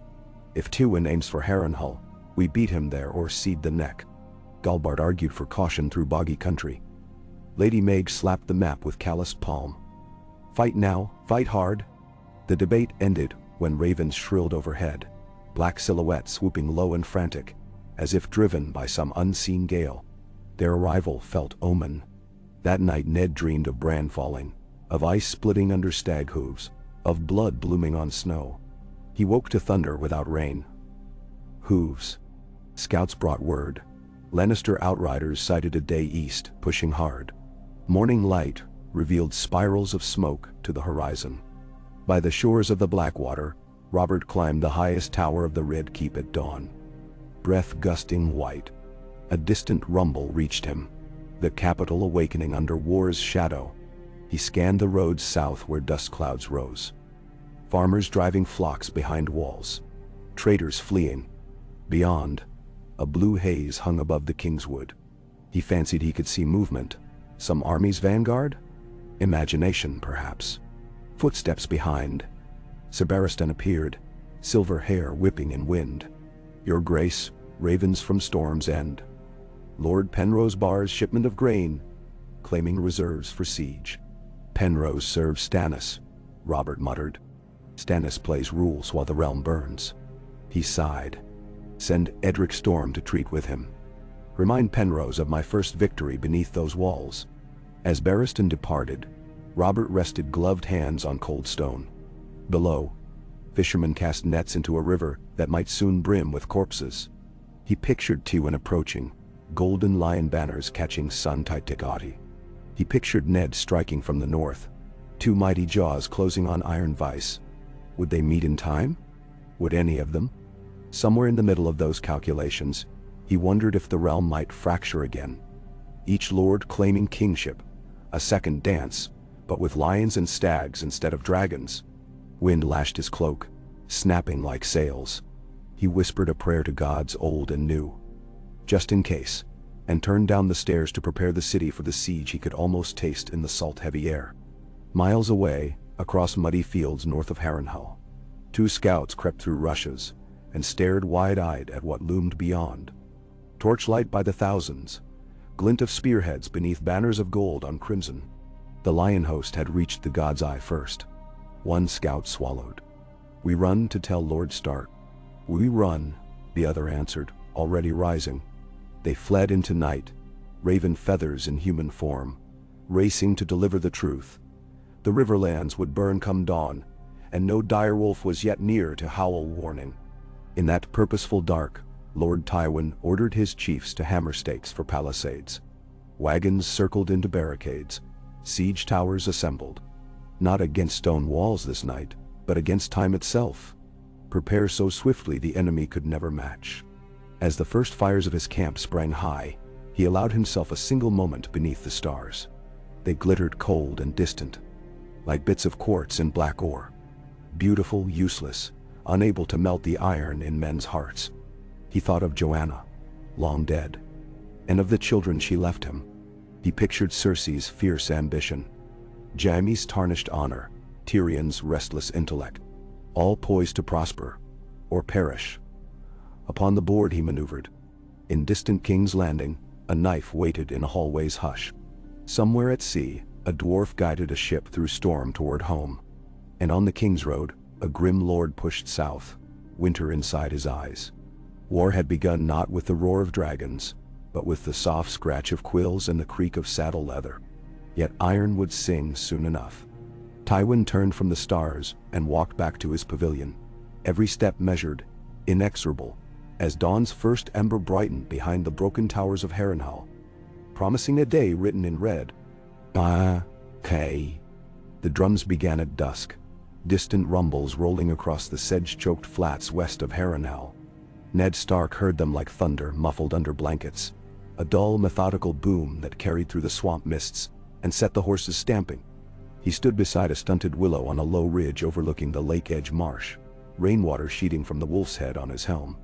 "If Tywin aims for Harrenhal, we beat him there or cede the neck." Galbart argued for caution through boggy country. Lady Meg slapped the map with calloused palm. "Fight now, fight hard." The debate ended when ravens shrilled overhead, black silhouettes swooping low and frantic, as if driven by some unseen gale. Their arrival felt omen. That night Ned dreamed of Bran falling, of ice splitting under stag hooves, of blood blooming on snow. He woke to thunder without rain. Hooves. Scouts brought word. Lannister outriders sighted a day east, pushing hard. Morning light revealed spirals of smoke to the horizon. By the shores of the Blackwater, Robert climbed the highest tower of the Red Keep at dawn. Breath gusting white. A distant rumble reached him. The capital awakening under war's shadow. He scanned the roads south where dust clouds rose. Farmers driving flocks behind walls. Traders fleeing. Beyond, a blue haze hung above the Kingswood. He fancied he could see movement. Some army's vanguard? Imagination, perhaps. Footsteps behind. Sir Barristan appeared, silver hair whipping in wind. "Your Grace, ravens from Storm's End." Lord Penrose Bar's shipment of grain, claiming reserves for siege. "Penrose serves Stannis," Robert muttered. "Stannis plays rules while the realm burns." He sighed. "Send Edric Storm to treat with him. Remind Penrose of my first victory beneath those walls." As Barristan departed, Robert rested gloved hands on cold stone. Below, fishermen cast nets into a river that might soon brim with corpses. He pictured Tywin approaching, golden lion banners catching sun Tykati. He pictured Ned striking from the north, two mighty jaws closing on iron vice. Would they meet in time? Would any of them? Somewhere in the middle of those calculations, he wondered if the realm might fracture again. Each lord claiming kingship, a second dance, but with lions and stags instead of dragons. Wind lashed his cloak, snapping like sails. He whispered a prayer to gods old and new, just in case, and turned down the stairs to prepare the city for the siege he could almost taste in the salt heavy air. Miles away, across muddy fields north of Harrenhal, two scouts crept through rushes and stared wide-eyed at what loomed beyond. Torchlight by the thousands, glint of spearheads beneath banners of gold on crimson. The lion host had reached the god's eye first. One scout swallowed. "We run to tell Lord Stark." "We run," the other answered, already rising. They fled into night, raven feathers in human form, racing to deliver the truth. The Riverlands would burn come dawn, and no direwolf was yet near to howl warning. In that purposeful dark, Lord Tywin ordered his chiefs to hammer stakes for palisades. Wagons circled into barricades. Siege towers assembled. Not against stone walls this night, but against time itself. Prepare so swiftly the enemy could never match. As the first fires of his camp sprang high, he allowed himself a single moment beneath the stars. They glittered cold and distant, like bits of quartz in black ore. Beautiful, useless, unable to melt the iron in men's hearts. He thought of Joanna, long dead, and of the children she left him. He pictured Cersei's fierce ambition, Jaime's tarnished honor, Tyrion's restless intellect, all poised to prosper or perish. Upon the board he maneuvered. In distant King's Landing, a knife waited in a hallway's hush. Somewhere at sea, a dwarf guided a ship through storm toward home. And on the King's Road, a grim lord pushed south, winter inside his eyes. War had begun not with the roar of dragons, but with the soft scratch of quills and the creak of saddle leather. Yet iron would sing soon enough. Tywin turned from the stars and walked back to his pavilion, every step measured, inexorable, as dawn's first ember brightened behind the broken towers of Harrenhal, promising a day written in red. The drums began at dusk, distant rumbles rolling across the sedge-choked flats west of Harrenhal. Ned Stark heard them like thunder muffled under blankets, a dull, methodical boom that carried through the swamp mists and set the horses stamping. He stood beside a stunted willow on a low ridge overlooking the lake-edge marsh, rainwater sheeting from the wolf's head on his helm.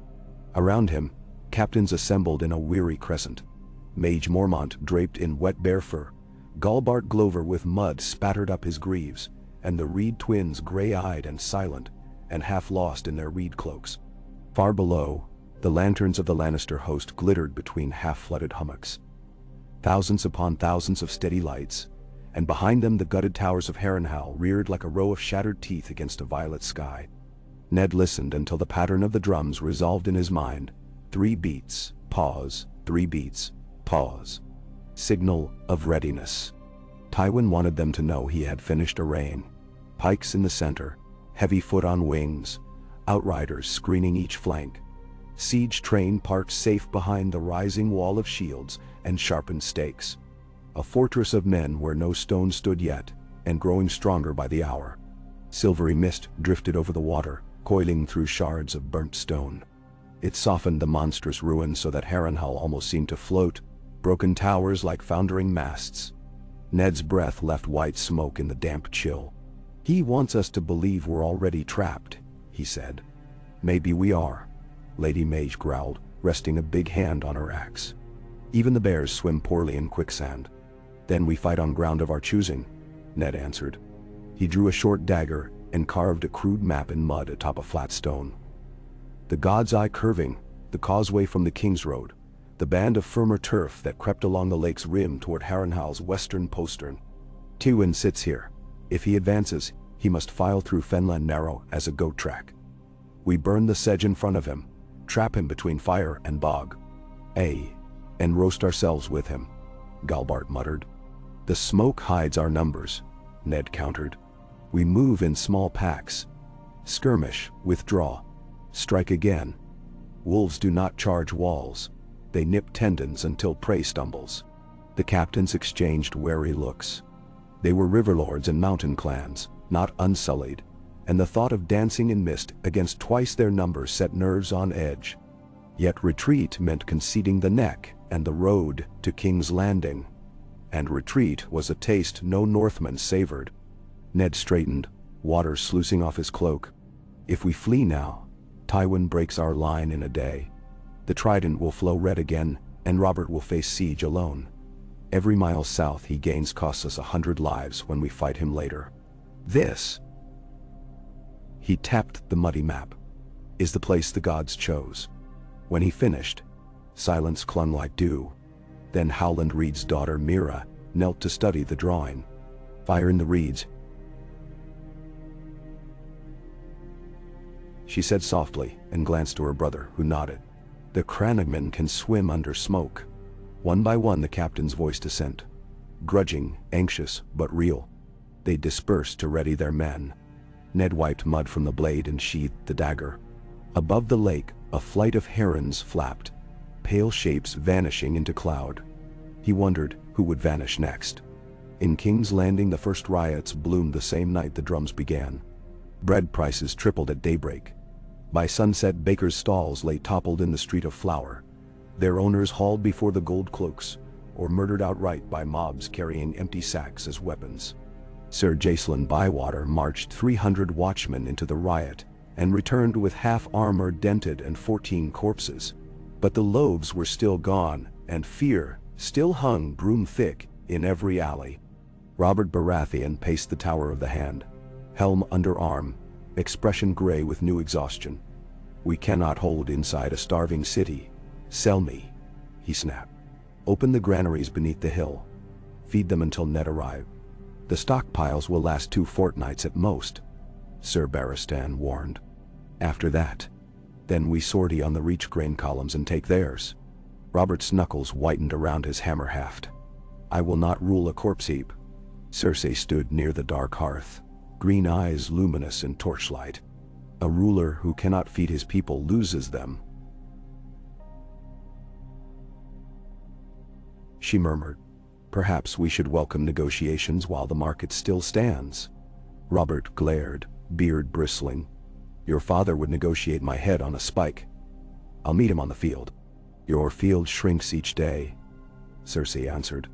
Around him, captains assembled in a weary crescent. Mage Mormont draped in wet bear fur, Galbart Glover with mud spattered up his greaves, and the Reed twins gray-eyed and silent, and half lost in their reed cloaks. Far below, the lanterns of the Lannister host glittered between half-flooded hummocks. Thousands upon thousands of steady lights, and behind them the gutted towers of Harrenhal reared like a row of shattered teeth against a violet sky. Ned listened until the pattern of the drums resolved in his mind. 3 beats, pause, 3 beats, pause. Signal of readiness. Tywin wanted them to know he had finished arraying. Pikes in the center, heavy foot on wings, outriders screening each flank. Siege train parked safe behind the rising wall of shields and sharpened stakes. A fortress of men where no stone stood yet, and growing stronger by the hour. Silvery mist drifted over the water, coiling through shards of burnt stone. It softened the monstrous ruins so that Harrenhal almost seemed to float, broken towers like foundering masts. Ned's breath left white smoke in the damp chill. "He wants us to believe we're already trapped," he said. "Maybe we are," Lady Mage growled, resting a big hand on her axe. "Even the bears swim poorly in quicksand." "Then we fight on ground of our choosing," Ned answered. He drew a short dagger and carved a crude map in mud atop a flat stone. The God's Eye curving, the causeway from the King's Road, the band of firmer turf that crept along the lake's rim toward Harrenhal's western postern. "Tywin sits here. If he advances, he must file through Fenland Narrow as a goat track. We burn the sedge in front of him, trap him between fire and bog. And roast ourselves with him," Galbart muttered. "The smoke hides our numbers," Ned countered. "We move in small packs. Skirmish, withdraw, strike again. Wolves do not charge walls. They nip tendons until prey stumbles." The captains exchanged wary looks. They were riverlords and mountain clans, not unsullied, and the thought of dancing in mist against twice their number set nerves on edge. Yet retreat meant conceding the neck and the road to King's Landing. And retreat was a taste no Northman savored. Ned straightened, water sluicing off his cloak. "If we flee now, Tywin breaks our line in a day. The Trident will flow red again, and Robert will face siege alone. Every mile south he gains costs us 100 lives when we fight him later. This," he tapped the muddy map, "is the place the gods chose." When he finished, silence clung like dew. Then Howland Reed's daughter Mira knelt to study the drawing. "Fire in the reeds," she said softly and glanced to her brother, who nodded. "The Crannogmen can swim under smoke." One by one the captains voiced assent. Grudging, anxious, but real. They dispersed to ready their men. Ned wiped mud from the blade and sheathed the dagger. Above the lake, a flight of herons flapped, pale shapes vanishing into cloud. He wondered Who would vanish next? In King's Landing, the first riots bloomed the same night the drums began. Bread prices tripled at daybreak. By sunset, bakers' stalls lay toppled in the street of flour, their owners hauled before the gold cloaks, or murdered outright by mobs carrying empty sacks as weapons. Sir Jacelyn Bywater marched 300 watchmen into the riot and returned with half armor dented and 14 corpses. But the loaves were still gone, and fear still hung broom-thick in every alley. Robert Baratheon paced the Tower of the Hand, helm under arm, expression gray with new exhaustion. "We cannot hold inside a starving city. Sell me," he snapped. "Open the granaries beneath the hill. Feed them until Ned arrives. The stockpiles will last 2 fortnights at most," Sir Barristan warned. "After that, then we sortie on the Reach grain columns and take theirs." Robert's knuckles whitened around his hammer haft. "I will not rule a corpse heap." Cersei stood near the dark hearth, green eyes luminous in torchlight. "A ruler who cannot feed his people loses them," she murmured. "Perhaps we should welcome negotiations while the market still stands." Robert glared, beard bristling. "Your father would negotiate my head on a spike. I'll meet him on the field." "Your field shrinks each day," Cersei answered.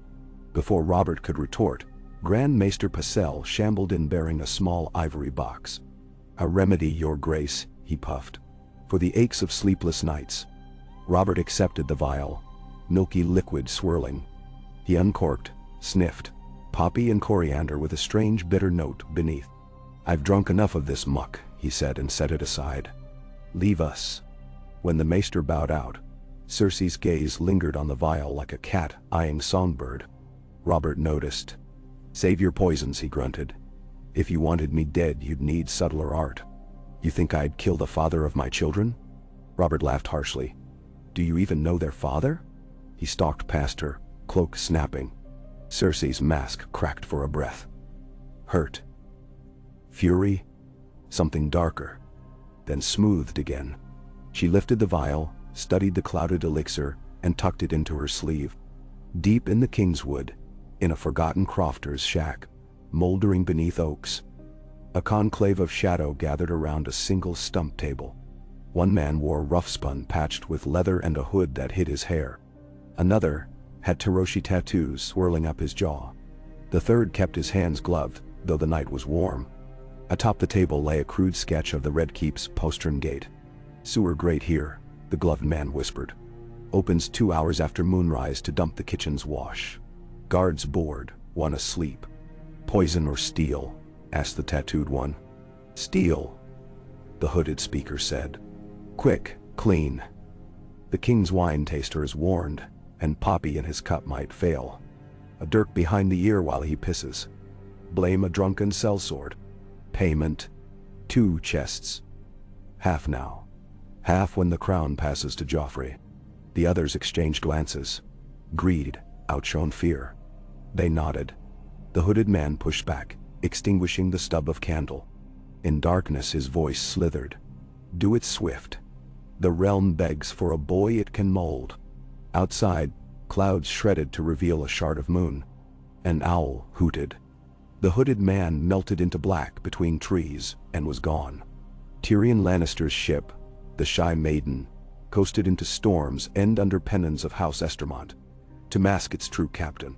Before Robert could retort, Grand Maester Pycelle shambled in bearing a small ivory box. "A remedy, your grace," he puffed, "for the aches of sleepless nights." Robert accepted the vial, milky liquid swirling. He uncorked, sniffed, poppy and coriander with a strange bitter note beneath. "I've drunk enough of this muck," he said and set it aside. "Leave us." When the maester bowed out, Cersei's gaze lingered on the vial like a cat eyeing songbird. Robert noticed. "Save your poisons," he grunted. "If you wanted me dead, you'd need subtler art. You think I'd kill the father of my children?" Robert laughed harshly. "Do you even know their father?" He stalked past her, cloak snapping. Cersei's mask cracked for a breath. Hurt. Fury. Something darker. Then smoothed again. She lifted the vial, studied the clouded elixir, and tucked it into her sleeve. Deep in the Kingswood, in a forgotten crofter's shack, moldering beneath oaks, a conclave of shadow gathered around a single stump table. One man wore rough-spun patched with leather and a hood that hid his hair. Another had Taroshi tattoos swirling up his jaw. The third kept his hands gloved, though the night was warm. Atop the table lay a crude sketch of the Red Keep's postern gate. "Sewer grate here," the gloved man whispered. "Opens 2 hours after moonrise to dump the kitchen's wash. Guards board, one asleep." "Poison or steel?" asked the tattooed one. "Steel," the hooded speaker said. "Quick, clean. The king's wine taster is warned, and Poppy in his cup might fail. A dirk behind the ear while he pisses. Blame a drunken sellsword. Payment, 2 chests. Half now. Half when the crown passes to Joffrey." The others exchanged glances. Greed outshone fear. They nodded. The hooded man pushed back, extinguishing the stub of candle. In darkness his voice slithered. "Do it swift. The realm begs for a boy it can mold." Outside, clouds shredded to reveal a shard of moon. An owl hooted. The hooded man melted into black between trees and was gone. Tyrion Lannister's ship, the Shy Maiden, coasted into Storm's End under pennons of House Estermont, to mask its true captain.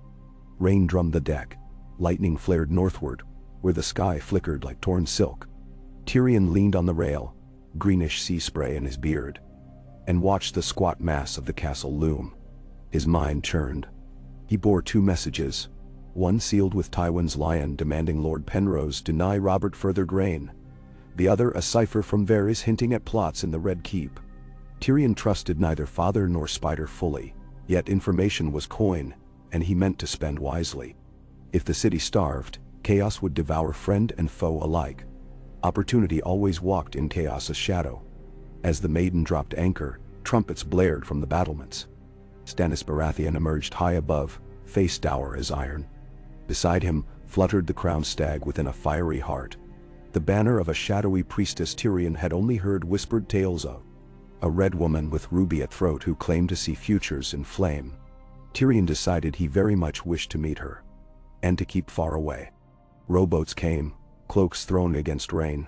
Rain drummed the deck, lightning flared northward, where the sky flickered like torn silk. Tyrion leaned on the rail, greenish sea spray in his beard, and watched the squat mass of the castle loom. His mind churned. He bore 2 messages, one sealed with Tywin's lion demanding Lord Penrose deny Robert further grain, the other a cipher from Varys hinting at plots in the Red Keep. Tyrion trusted neither father nor Spider fully, yet information was coin, and he meant to spend wisely. If the city starved, chaos would devour friend and foe alike. Opportunity always walked in chaos's shadow. As the Maiden dropped anchor, trumpets blared from the battlements. Stannis Baratheon emerged high above, face dour as iron. Beside him fluttered the crowned stag within a fiery heart, the banner of a shadowy priestess Tyrion had only heard whispered tales of. A red woman with ruby at throat who claimed to see futures in flame. Tyrion decided he very much wished to meet her, and to keep far away. Rowboats came, cloaks thrown against rain.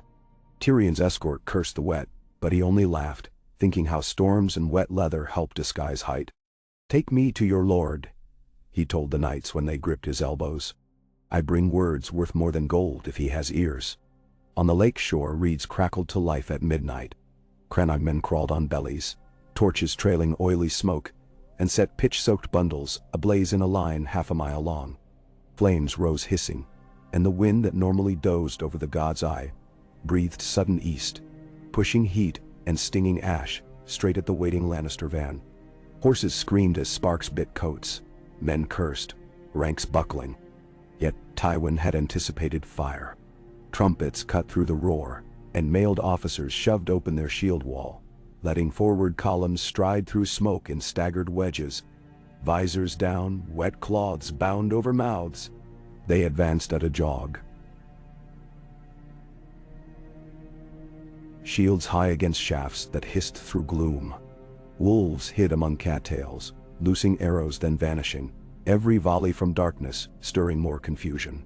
Tyrion's escort cursed the wet, but he only laughed, thinking how storms and wet leather help disguise height. "Take me to your lord," he told the knights when they gripped his elbows. "I bring words worth more than gold if he has ears." On the lake shore reeds crackled to life at midnight. Crannogmen crawled on bellies, torches trailing oily smoke, and set pitch-soaked bundles ablaze in a line half a mile long. Flames rose hissing, and the wind that normally dozed over the god's eye breathed sudden east, pushing heat and stinging ash straight at the waiting Lannister van. Horses screamed as sparks bit coats. Men cursed, ranks buckling. Yet Tywin had anticipated fire. Trumpets cut through the roar, and mailed officers shoved open their shield wall, letting forward columns stride through smoke in staggered wedges. Visors down, wet cloths bound over mouths, they advanced at a jog. Shields high against shafts that hissed through gloom. Wolves hid among cattails, loosing arrows then vanishing, every volley from darkness stirring more confusion.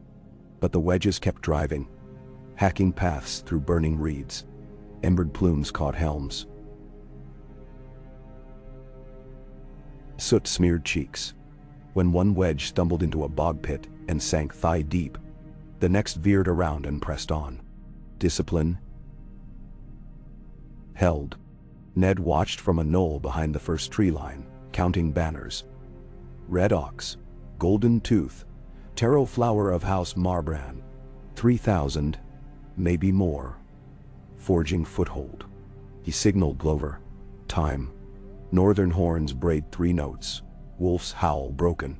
But the wedges kept driving, hacking paths through burning reeds. Embered plumes caught helms. Soot smeared cheeks. When one wedge stumbled into a bog pit and sank thigh deep, the next veered around and pressed on. Discipline held. Ned watched from a knoll behind the first tree line, counting banners. Red Ox, Golden Tooth, Taro Flower of House Marbrand. 3,000, maybe more. Forging foothold. He signaled Glover. Time. Northern horns brayed 3 notes. Wolf's howl broken.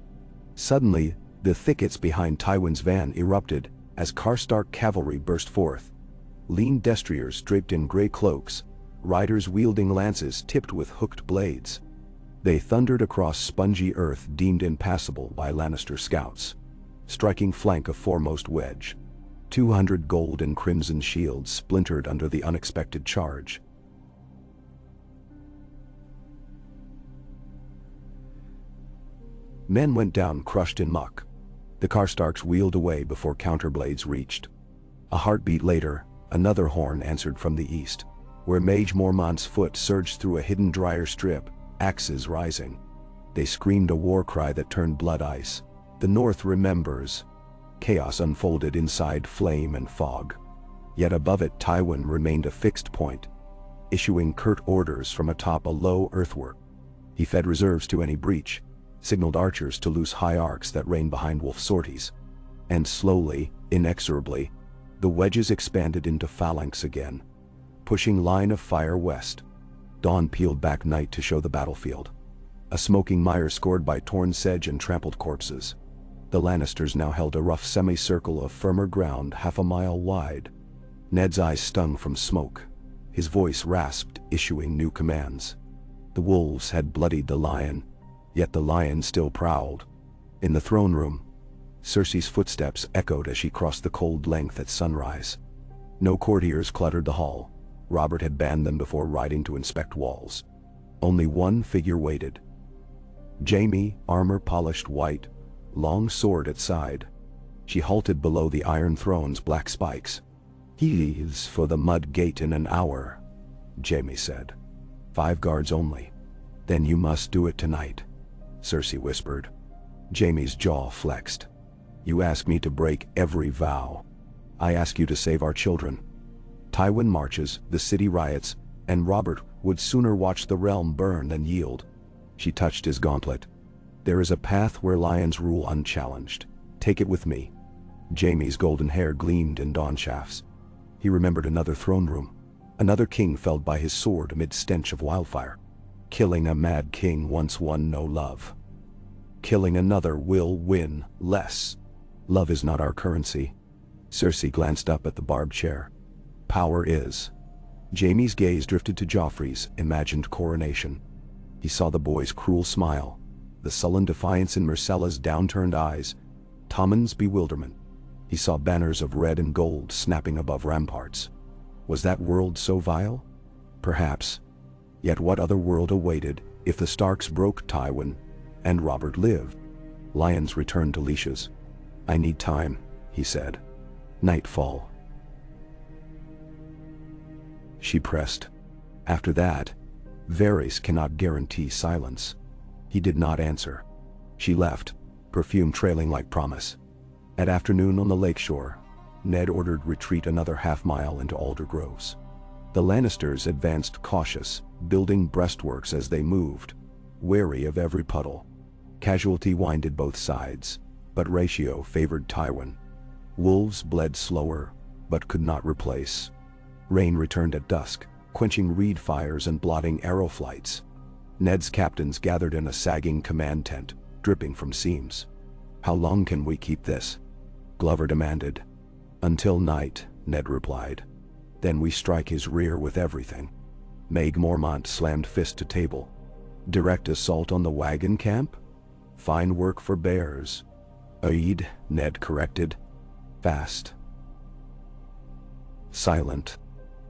Suddenly, the thickets behind Tywin's van erupted as Karstark cavalry burst forth. Lean destriers draped in gray cloaks, riders wielding lances tipped with hooked blades. They thundered across spongy earth deemed impassable by Lannister scouts, striking flank of foremost wedge. 200 gold and crimson shields splintered under the unexpected charge. Men went down crushed in muck. The Karstarks wheeled away before counterblades reached. A heartbeat later, another horn answered from the east, where Mage Mormont's foot surged through a hidden dryer strip, axes rising. They screamed a war cry that turned blood ice. The North remembers. Chaos unfolded inside flame and fog. Yet above it Tywin remained a fixed point, issuing curt orders from atop a low earthwork. He fed reserves to any breach, signaled archers to loose high arcs that rained behind wolf sorties. And slowly, inexorably, the wedges expanded into phalanx again, pushing line of fire west. Dawn peeled back night to show the battlefield. A smoking mire scored by torn sedge and trampled corpses. The Lannisters now held a rough semicircle of firmer ground half a mile wide. Ned's eyes stung from smoke. His voice rasped, issuing new commands. The wolves had bloodied the lion, yet the lion still prowled. In the throne room, Cersei's footsteps echoed as she crossed the cold length at sunrise. No courtiers cluttered the hall. Robert had banned them before riding to inspect walls. Only one figure waited. Jaime, armor polished white, long sword at side. She halted below the Iron Throne's black spikes. "He leaves for the Mud Gate in an hour," Jaime said. 5 guards only. "Then you must do it tonight," Cersei whispered. Jaime's jaw flexed. "You ask me to break every vow. I ask you to save our children. Tywin marches, the city riots, and Robert would sooner watch the realm burn than yield." She touched his gauntlet. "There is a path where lions rule unchallenged. Take it with me." Jaime's golden hair gleamed in dawn shafts. He remembered another throne room. Another king felled by his sword amid stench of wildfire. Killing a mad king once won no love. Killing another will win less. Love is not our currency. Cersei glanced up at the barbed chair. Power is. Jaime's gaze drifted to Joffrey's imagined coronation. He saw the boy's cruel smile, the sullen defiance in Myrcella's downturned eyes, Tommen's bewilderment. He saw banners of red and gold snapping above ramparts. Was that world so vile? Perhaps. Yet what other world awaited if the Starks broke Tywin, And Robert lived. Lions returned to leashes. "I need time," he said. "Nightfall." She pressed. "After that, Varys cannot guarantee silence." He did not answer. She left, perfume trailing like promise. At afternoon on the lakeshore, Ned ordered retreat another half-mile into alder groves. The Lannisters advanced cautious, building breastworks as they moved, wary of every puddle. Casualty winded both sides, but ratio favored Tywin. Wolves bled slower, but could not replace. Rain returned at dusk, quenching reed fires and blotting arrow flights. Ned's captains gathered in a sagging command tent, dripping from seams. "How long can we keep this?" Glover demanded. "Until night," Ned replied. "Then we strike his rear with everything." Meg Mormont slammed fist to table. "Direct assault on the wagon camp? Fine work for bears." "Aid," Ned corrected. "Fast. Silent.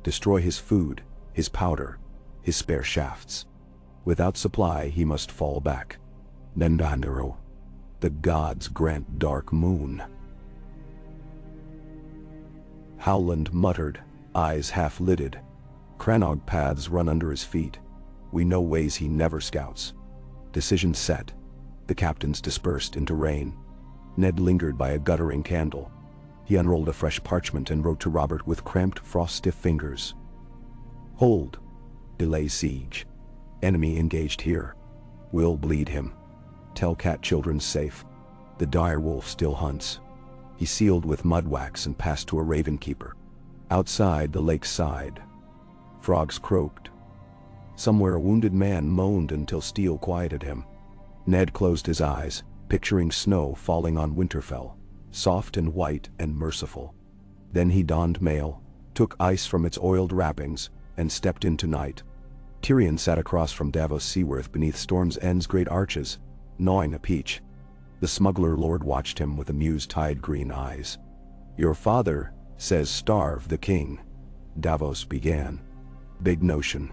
Destroy his food, his powder, his spare shafts. Without supply he must fall back. Nendandero. The gods grant dark moon." Howland muttered, eyes half-lidded. "Crannog paths run under his feet. We know ways he never scouts." Decision set. The captains dispersed into rain. Ned lingered by a guttering candle. He unrolled a fresh parchment and wrote to Robert with cramped, frost-stiff fingers. "Hold. Delay siege. Enemy engaged here. Will bleed him. Tell cat children safe. The dire wolf still hunts." He sealed with mud wax and passed to a raven keeper. Outside the lake sighed. Frogs croaked. Somewhere a wounded man moaned until steel quieted him. Ned closed his eyes, picturing snow falling on Winterfell, soft and white and merciful. Then he donned mail, took ice from its oiled wrappings, and stepped into night. Tyrion sat across from Davos Seaworth beneath Storm's End's great arches, gnawing a peach. The smuggler lord watched him with amused tide-green eyes. "Your father says starve the king," Davos began. "Big notion."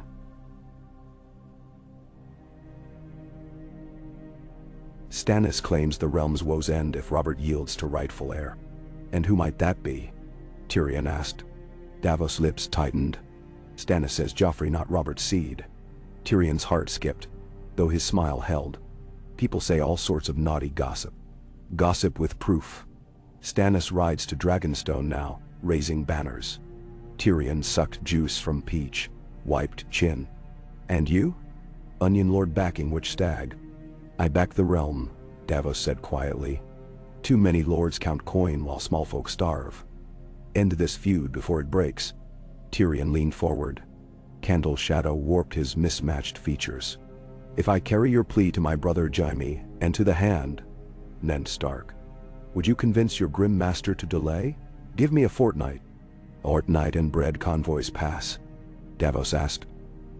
"Stannis claims the realm's woes end if Robert yields to rightful heir." "And who might that be?" Tyrion asked. Davos' lips tightened. "Stannis says Joffrey, not Robert's seed." Tyrion's heart skipped, though his smile held. People say all sorts of naughty gossip. Gossip with proof. Stannis rides to Dragonstone now, raising banners. Tyrion sucked juice from peach, wiped chin. "And you?" "Onion Lord backing which stag?" "I back the realm," Davos said quietly. "Too many lords count coin while small folk starve. End this feud before it breaks." Tyrion leaned forward. Candle shadow warped his mismatched features. "If I carry your plea to my brother Jaime, and to the Hand, Ned Stark, would you convince your grim master to delay? Give me a fortnight." "Fortnight and bread convoys pass?" Davos asked.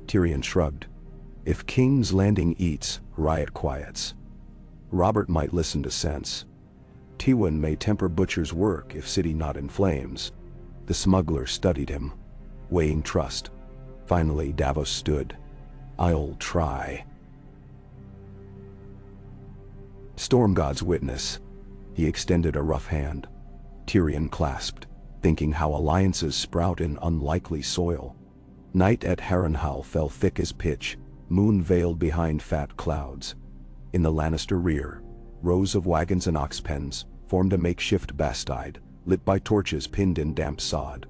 Tyrion shrugged. "If King's Landing eats, riot quiets. Robert might listen to sense. Tywin may temper butcher's work if city not in flames." The smuggler studied him, weighing trust. Finally Davos stood. "I'll try." "Storm God's witness." He extended a rough hand. Tyrion clasped, thinking how alliances sprout in unlikely soil. Night at Harrenhal fell thick as pitch, moon veiled behind fat clouds. In the Lannister rear, rows of wagons and ox pens formed a makeshift bastide, lit by torches pinned in damp sod.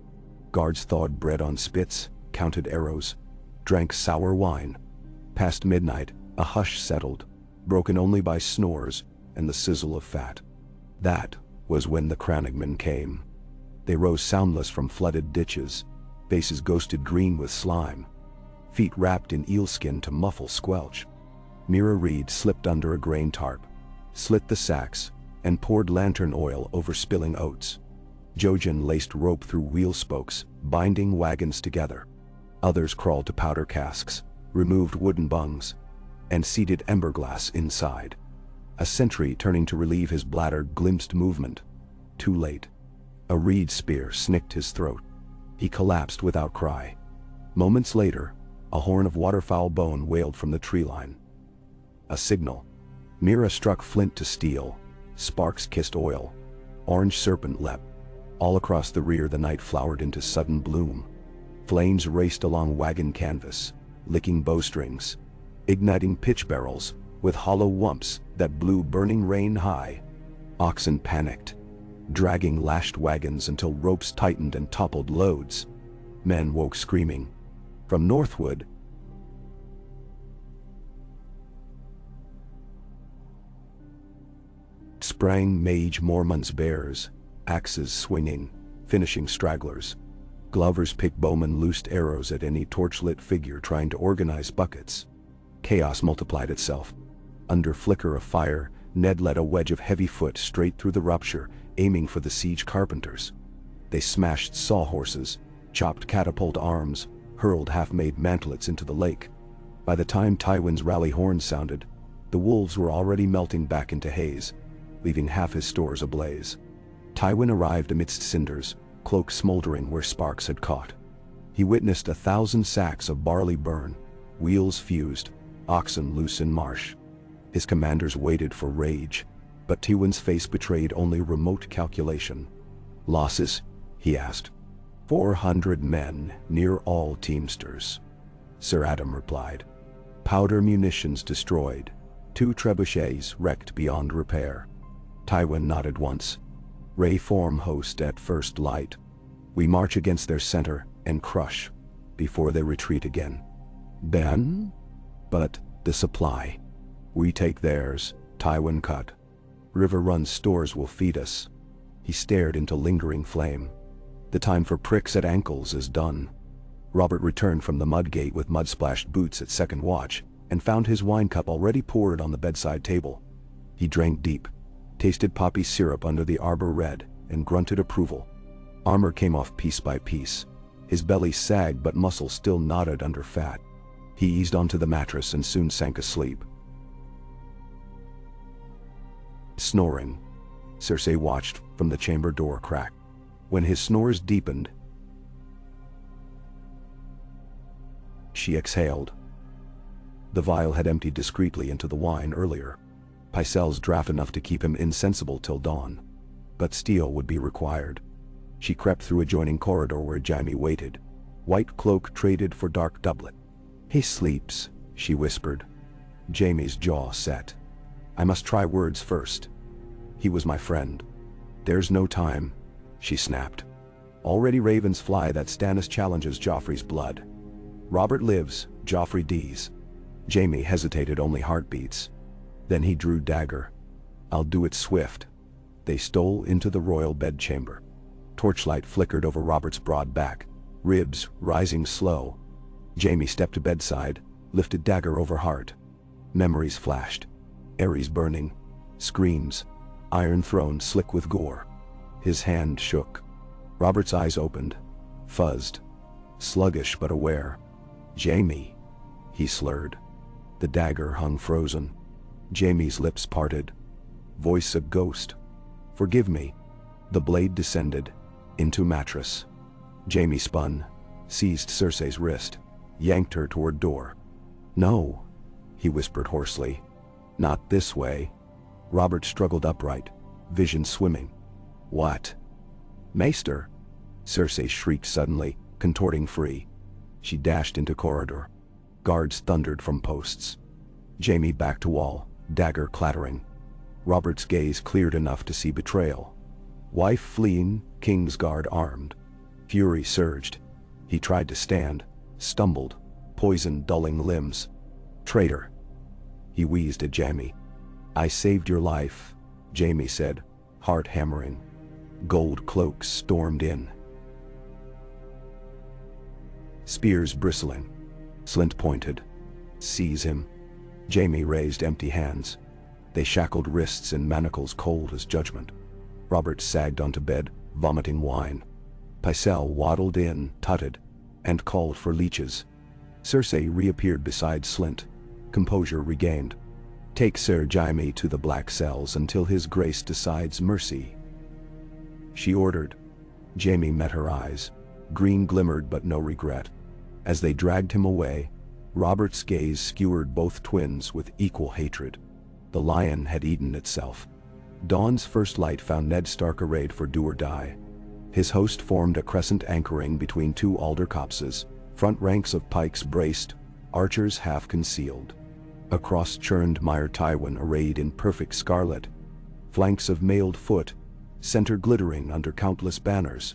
Guards thawed bread on spits, counted arrows, drank sour wine. Past midnight, a hush settled, broken only by snores and the sizzle of fat. That was when the Crannogmen came. They rose soundless from flooded ditches, faces ghosted green with slime, feet wrapped in eelskin to muffle squelch. Mira Reed slipped under a grain tarp, slit the sacks, and poured lantern oil over spilling oats. Jojen laced rope through wheel spokes, binding wagons together. Others crawled to powder casks, removed wooden bungs, and seeded emberglass inside. A sentry turning to relieve his bladder glimpsed movement. Too late. A reed spear snicked his throat. He collapsed without cry. Moments later, a horn of waterfowl bone wailed from the tree line. A signal. Mira struck flint to steel, sparks kissed oil, orange serpent leapt. All across the rear the night flowered into sudden bloom. Flames raced along wagon canvas, licking bowstrings, igniting pitch barrels with hollow whumps that blew burning rain high. Oxen panicked, dragging lashed wagons until ropes tightened and toppled loads. Men woke screaming. From Northwood, sprang Mage Mormont's bears, axes swinging, finishing stragglers. Glover's picked bowmen loosed arrows at any torchlit figure trying to organize buckets. Chaos multiplied itself. Under flicker of fire, Ned led a wedge of heavy foot straight through the rupture, aiming for the siege carpenters. They smashed sawhorses, chopped catapult arms, hurled half-made mantlets into the lake. By the time Tywin's rally horn sounded, the wolves were already melting back into haze, leaving half his stores ablaze. Tywin arrived amidst cinders, cloak smoldering where sparks had caught. He witnessed 1,000 sacks of barley burn, wheels fused, oxen loose in marsh. His commanders waited for rage, but Tywin's face betrayed only remote calculation. "Losses?" he asked. 400 men, near all teamsters," Sir Adam replied. "Powder munitions destroyed, 2 trebuchets wrecked beyond repair." Tywin nodded once. "Ray form host at first light. We march against their center and crush, before they retreat again." "Then?" "But the supply. We take theirs," Tywin cut. "River Run stores will feed us." He stared into lingering flame. "The time for pricks at ankles is done." Robert returned from the mudgate with mud-splashed boots at second watch, and found his wine cup already poured on the bedside table. He drank deep, tasted poppy syrup under the arbor red, and grunted approval. Armor came off piece by piece. His belly sagged but muscle still knotted under fat. He eased onto the mattress and soon sank asleep. Snoring. Cersei watched from the chamber door crack. When his snores deepened, she exhaled. The vial had emptied discreetly into the wine earlier. Pycelle's draught enough to keep him insensible till dawn. But steel would be required. She crept through adjoining corridor where Jaime waited. White cloak traded for dark doublet. "He sleeps," she whispered. Jaime's jaw set. "I must try words first. He was my friend." "There's no time," she snapped. "Already ravens fly that Stannis challenges Joffrey's blood. Robert lives, Joffrey dies." Jaime hesitated only heartbeats. Then he drew dagger. "I'll do it swift." They stole into the royal bedchamber. Torchlight flickered over Robert's broad back, ribs rising slow. Jaime stepped to bedside, lifted dagger over heart. Memories flashed. Ares burning, screams, Iron Throne slick with gore. His hand shook. Robert's eyes opened, fuzzed, sluggish but aware. "Jaime," he slurred. The dagger hung frozen. Jaime's lips parted. Voice a ghost. "Forgive me." The blade descended, into mattress. Jaime spun, seized Cersei's wrist, yanked her toward door. "No," he whispered hoarsely. "Not this way." Robert struggled upright, vision swimming. "What?" "Maester!" Cersei shrieked suddenly, contorting free. She dashed into corridor. Guards thundered from posts. Jaime backed to wall, dagger clattering. Robert's gaze cleared enough to see betrayal. Wife fleeing, Kingsguard armed. Fury surged. He tried to stand, stumbled, poison dulling limbs. "Traitor!" He wheezed at Jaime. "I saved your life," Jaime said, heart hammering. Gold cloaks stormed in. Spears bristling. Slint pointed. "Seize him." Jaime raised empty hands. They shackled wrists in manacles cold as judgment. Robert sagged onto bed, vomiting wine. Pycelle waddled in, tutted, and called for leeches. Cersei reappeared beside Slint, composure regained. "Take Sir Jaime to the black cells until his grace decides mercy," she ordered. Jaime met her eyes. Green glimmered but no regret. As they dragged him away, Robert's gaze skewered both twins with equal hatred. The lion had eaten itself. Dawn's first light found Ned Stark arrayed for do or die. His host formed a crescent anchoring between two alder copses, front ranks of pikes braced, archers half concealed. Across churned mire Tywin arrayed in perfect scarlet, flanks of mailed foot, center glittering under countless banners.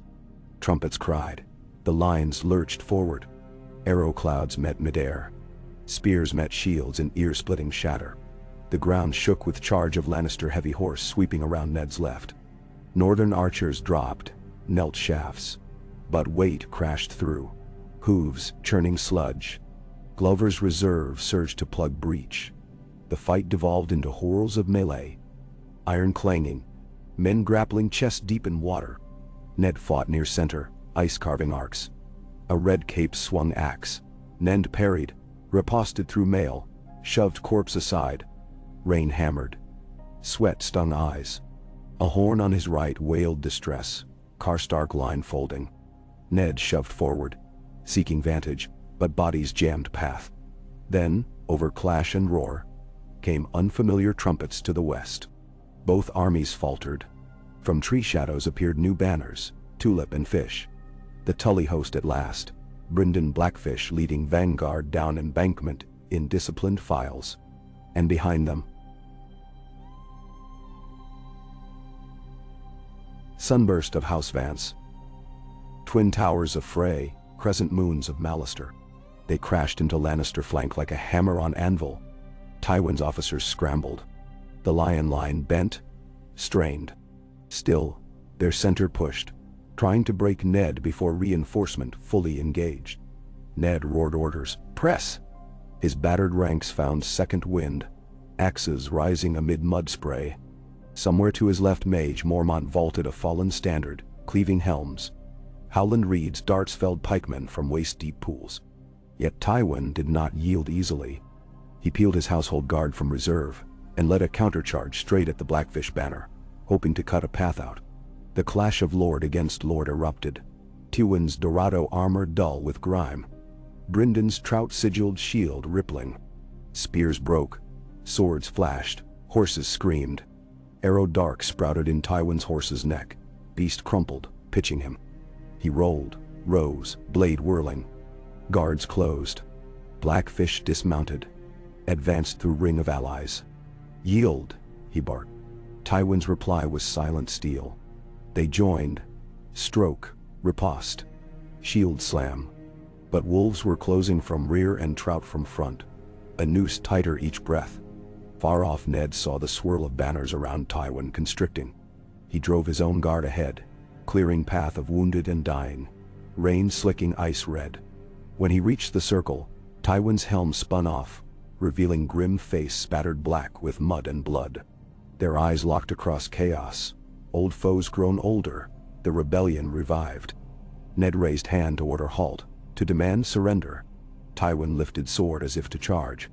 Trumpets cried. The lines lurched forward. Arrow clouds met midair. Spears met shields in ear-splitting shatter. The ground shook with charge of Lannister heavy horse sweeping around Ned's left. Northern archers dropped, knelt shafts. But weight crashed through. Hooves churning sludge. Glover's reserve surged to plug breach. The fight devolved into horrors of melee. Iron clanging. Men grappling chest deep in water. Ned fought near center, ice carving arcs. A red cape swung axe. Ned parried, riposted through mail, shoved corpse aside. Rain hammered. Sweat stung eyes. A horn on his right wailed distress, Karstark line folding. Ned shoved forward, seeking vantage, but bodies jammed path. Then, over clash and roar, came unfamiliar trumpets to the west. Both armies faltered. From tree shadows appeared new banners, Tulip and Fish. The Tully host at last, Brynden Blackfish leading vanguard down embankment in disciplined files. And behind them, Sunburst of House Vance. Twin towers of Frey, crescent moons of Mallister. They crashed into Lannister flank like a hammer on anvil. Tywin's officers scrambled. The lion line bent, strained. Still, their center pushed, trying to break Ned before reinforcement fully engaged. Ned roared orders, "Press!" His battered ranks found second wind, axes rising amid mud spray. Somewhere to his left Mage Mormont vaulted a fallen standard, cleaving helms. Howland Reed's darts felled pikemen from waist-deep pools. Yet Tywin did not yield easily. He peeled his household guard from reserve, and led a countercharge straight at the Blackfish banner, hoping to cut a path out. The clash of lord against lord erupted. Tywin's Dorado armor dull with grime. Brynden's trout-sigilled shield rippling. Spears broke, swords flashed, horses screamed. Arrow dark sprouted in Tywin's horse's neck. Beast crumpled, pitching him. He rolled, rose, blade whirling. Guards closed. Blackfish dismounted. Advanced through ring of allies. "Yield," he barked. Tywin's reply was silent steel. They joined. Stroke, riposte. Shield slam. But wolves were closing from rear and trout from front. A noose tighter each breath. Far off Ned saw the swirl of banners around Tywin constricting. He drove his own guard ahead, clearing path of wounded and dying. Rain slicking ice red. When he reached the circle, Tywin's helm spun off, revealing grim face spattered black with mud and blood. Their eyes locked across chaos. Old foes grown older, the rebellion revived. Ned raised hand to order halt, to demand surrender. Tywin lifted sword as if to charge.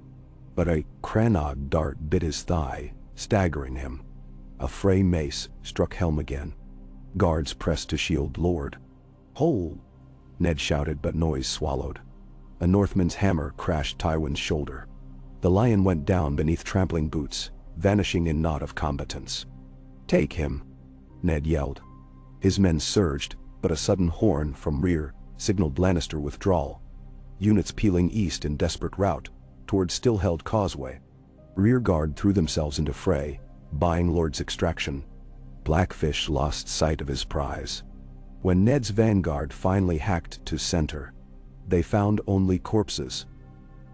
But a Crannog dart bit his thigh, staggering him. A Frey mace struck helm again. Guards pressed to shield Lord. "Hold!" Ned shouted, but noise swallowed. A Northman's hammer crashed Tywin's shoulder. The lion went down beneath trampling boots, vanishing in knot of combatants. "Take him!" Ned yelled. His men surged, but a sudden horn from rear signaled Lannister withdrawal. Units peeling east in desperate rout, toward still-held causeway. Rearguard threw themselves into fray, buying Lord's extraction. Blackfish lost sight of his prize. When Ned's vanguard finally hacked to center, they found only corpses.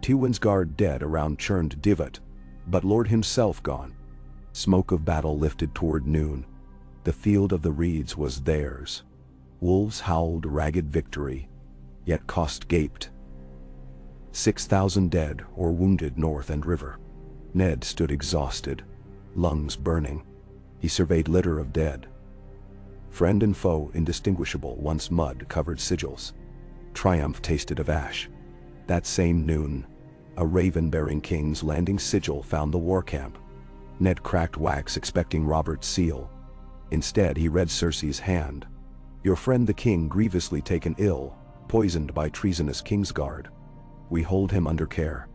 Tywin's guard dead around churned divot, but Lord himself gone. Smoke of battle lifted toward noon. The field of the reeds was theirs. Wolves howled ragged victory, yet cost gaped. 6,000 dead or wounded north and river. Ned stood exhausted, lungs burning. He surveyed litter of dead. Friend and foe indistinguishable, once mud-covered sigils. Triumph tasted of ash. That same noon, a raven-bearing King's Landing sigil found the war camp. Ned cracked wax expecting Robert's seal. Instead he read Cersei's hand. "Your friend the king grievously taken ill, poisoned by treasonous Kingsguard. We hold him under care.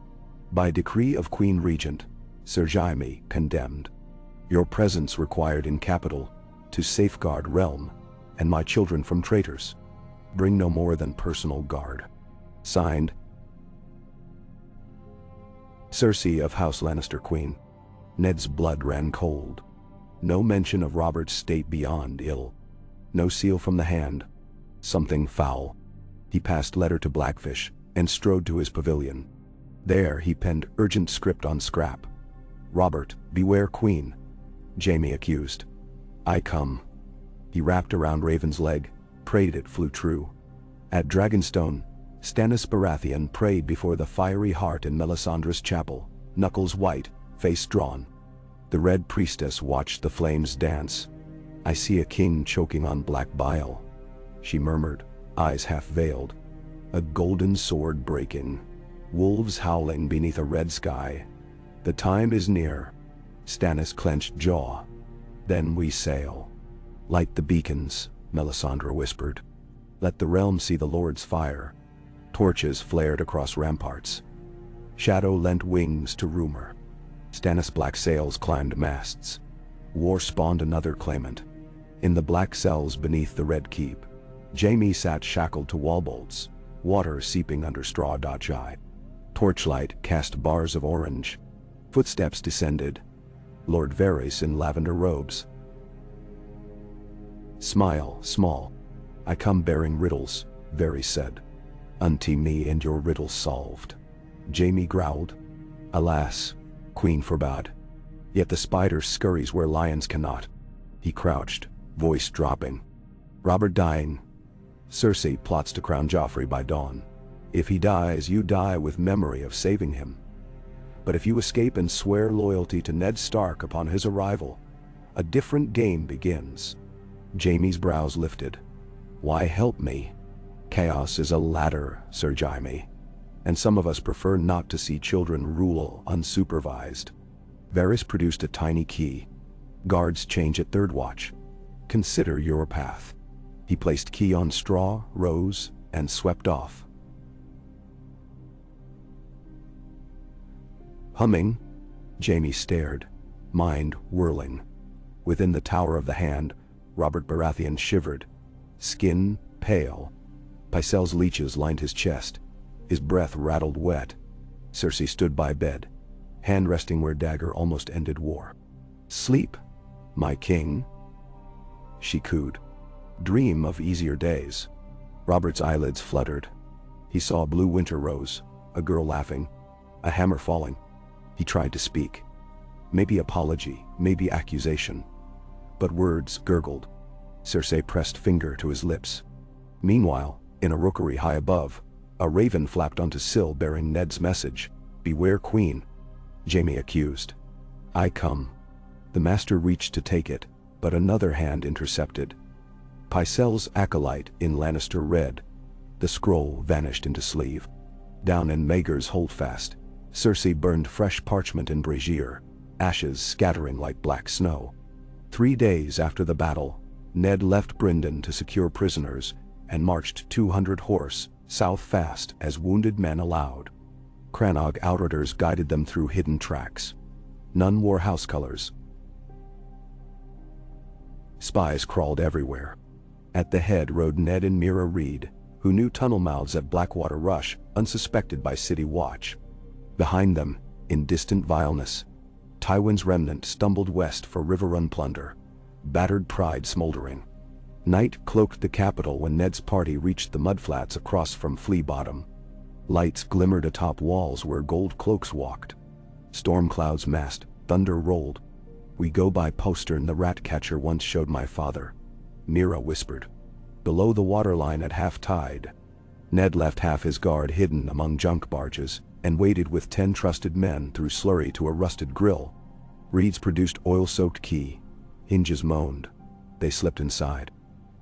By decree of Queen Regent, Sir Jaime condemned. Your presence required in capital, to safeguard realm, and my children from traitors. Bring no more than personal guard. Signed, Cersei of House Lannister, Queen. Ned's blood ran cold. No mention of Robert's state beyond ill. No seal from the hand. Something foul. He passed letter to Blackfish, and strode to his pavilion. There he penned urgent script on scrap. Robert, beware Queen. Jaime accused. I come. He wrapped around Raven's leg, prayed it flew true. At Dragonstone, Stannis Baratheon prayed before the fiery heart in Melisandre's chapel, knuckles white, face drawn. The Red Priestess watched the flames dance. I see a king choking on black bile, she murmured, eyes half veiled. A golden sword breaking. Wolves howling beneath a red sky. The time is near. Stannis clenched jaw. Then we sail. Light the beacons, Melisandre whispered. Let the realm see the Lord's fire. Torches flared across ramparts. Shadow lent wings to rumor. Stannis' black sails climbed masts. War spawned another claimant. In the black cells beneath the Red Keep, Jaime sat shackled to wall bolts, water seeping under straw eye. Torchlight cast bars of orange. Footsteps descended. Lord Varys in lavender robes. Smile, small. I come bearing riddles, Varys said. Unto me and your riddles solved. Jaime growled. Alas, Queen forbade. Yet the spider scurries where lions cannot. He crouched, voice dropping. Robert dying. Cersei plots to crown Joffrey by dawn. If he dies, you die with memory of saving him. But if you escape and swear loyalty to Ned Stark upon his arrival, a different game begins. Jaime's brows lifted. Why help me? Chaos is a ladder, Sir Jaime. And some of us prefer not to see children rule unsupervised. Varys produced a tiny key. Guards change at third watch. Consider your path. He placed key on straw, rose, and swept off. Humming, Jaime stared, mind whirling. Within the Tower of the Hand, Robert Baratheon shivered, skin pale. Pycelle's leeches lined his chest. His breath rattled wet. Cersei stood by bed, hand resting where dagger almost ended war. Sleep, my king, she cooed. Dream of easier days. Robert's eyelids fluttered. He saw a blue winter rose, a girl laughing, a hammer falling. He tried to speak. Maybe apology, maybe accusation. But words gurgled. Cersei pressed finger to his lips. Meanwhile, in a rookery high above, a raven flapped onto sill bearing Ned's message. Beware Queen, Jaime accused. I come. The master reached to take it, but another hand intercepted. Pycelle's acolyte in Lannister red. The scroll vanished into sleeve. Down in Maegor's holdfast, Cersei burned fresh parchment in brazier, ashes scattering like black snow. 3 days after the battle, Ned left Brynden to secure prisoners and marched 200 horse south fast as wounded men allowed. Crannog outriders guided them through hidden tracks. None wore house colors. Spies crawled everywhere. At the head rode Ned and Meera Reed, who knew tunnel mouths at Blackwater Rush, unsuspected by City Watch. Behind them, in distant vileness, Tywin's remnant stumbled west for Riverrun plunder, battered pride smoldering. Night cloaked the capital when Ned's party reached the mudflats across from Flea Bottom. Lights glimmered atop walls where gold cloaks walked. Storm clouds massed, thunder rolled. We go by postern the rat catcher once showed my father, Meera whispered. Below the waterline at half tide, Ned left half his guard hidden among junk barges and waded with 10 trusted men through slurry to a rusted grill. Reeds produced oil-soaked key. Hinges moaned. They slipped inside.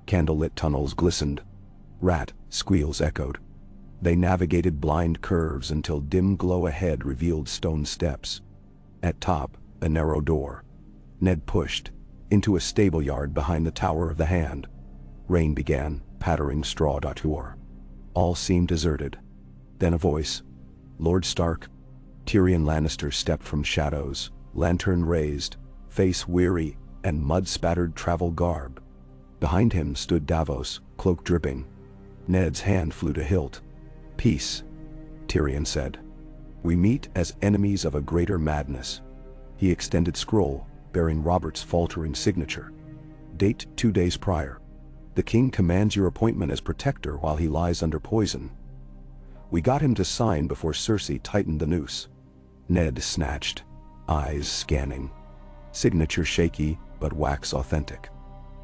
Candlelit tunnels glistened. Rat squeals echoed. They navigated blind curves until dim glow ahead revealed stone steps. At top, a narrow door. Ned pushed into a stable yard behind the Tower of the Hand. Rain began, pattering straw tour. All seemed deserted. Then a voice. Lord Stark. Tyrion Lannister stepped from shadows, lantern raised, face weary, and mud-spattered travel garb. Behind him stood Davos, cloak dripping. Ned's hand flew to hilt. "Peace," Tyrion said. "We meet as enemies of a greater madness." He extended scroll, bearing Robert's faltering signature. Date 2 days prior. "The king commands your appointment as protector while he lies under poison." We got him to sign before Cersei tightened the noose. Ned snatched, eyes scanning. Signature shaky, but wax authentic.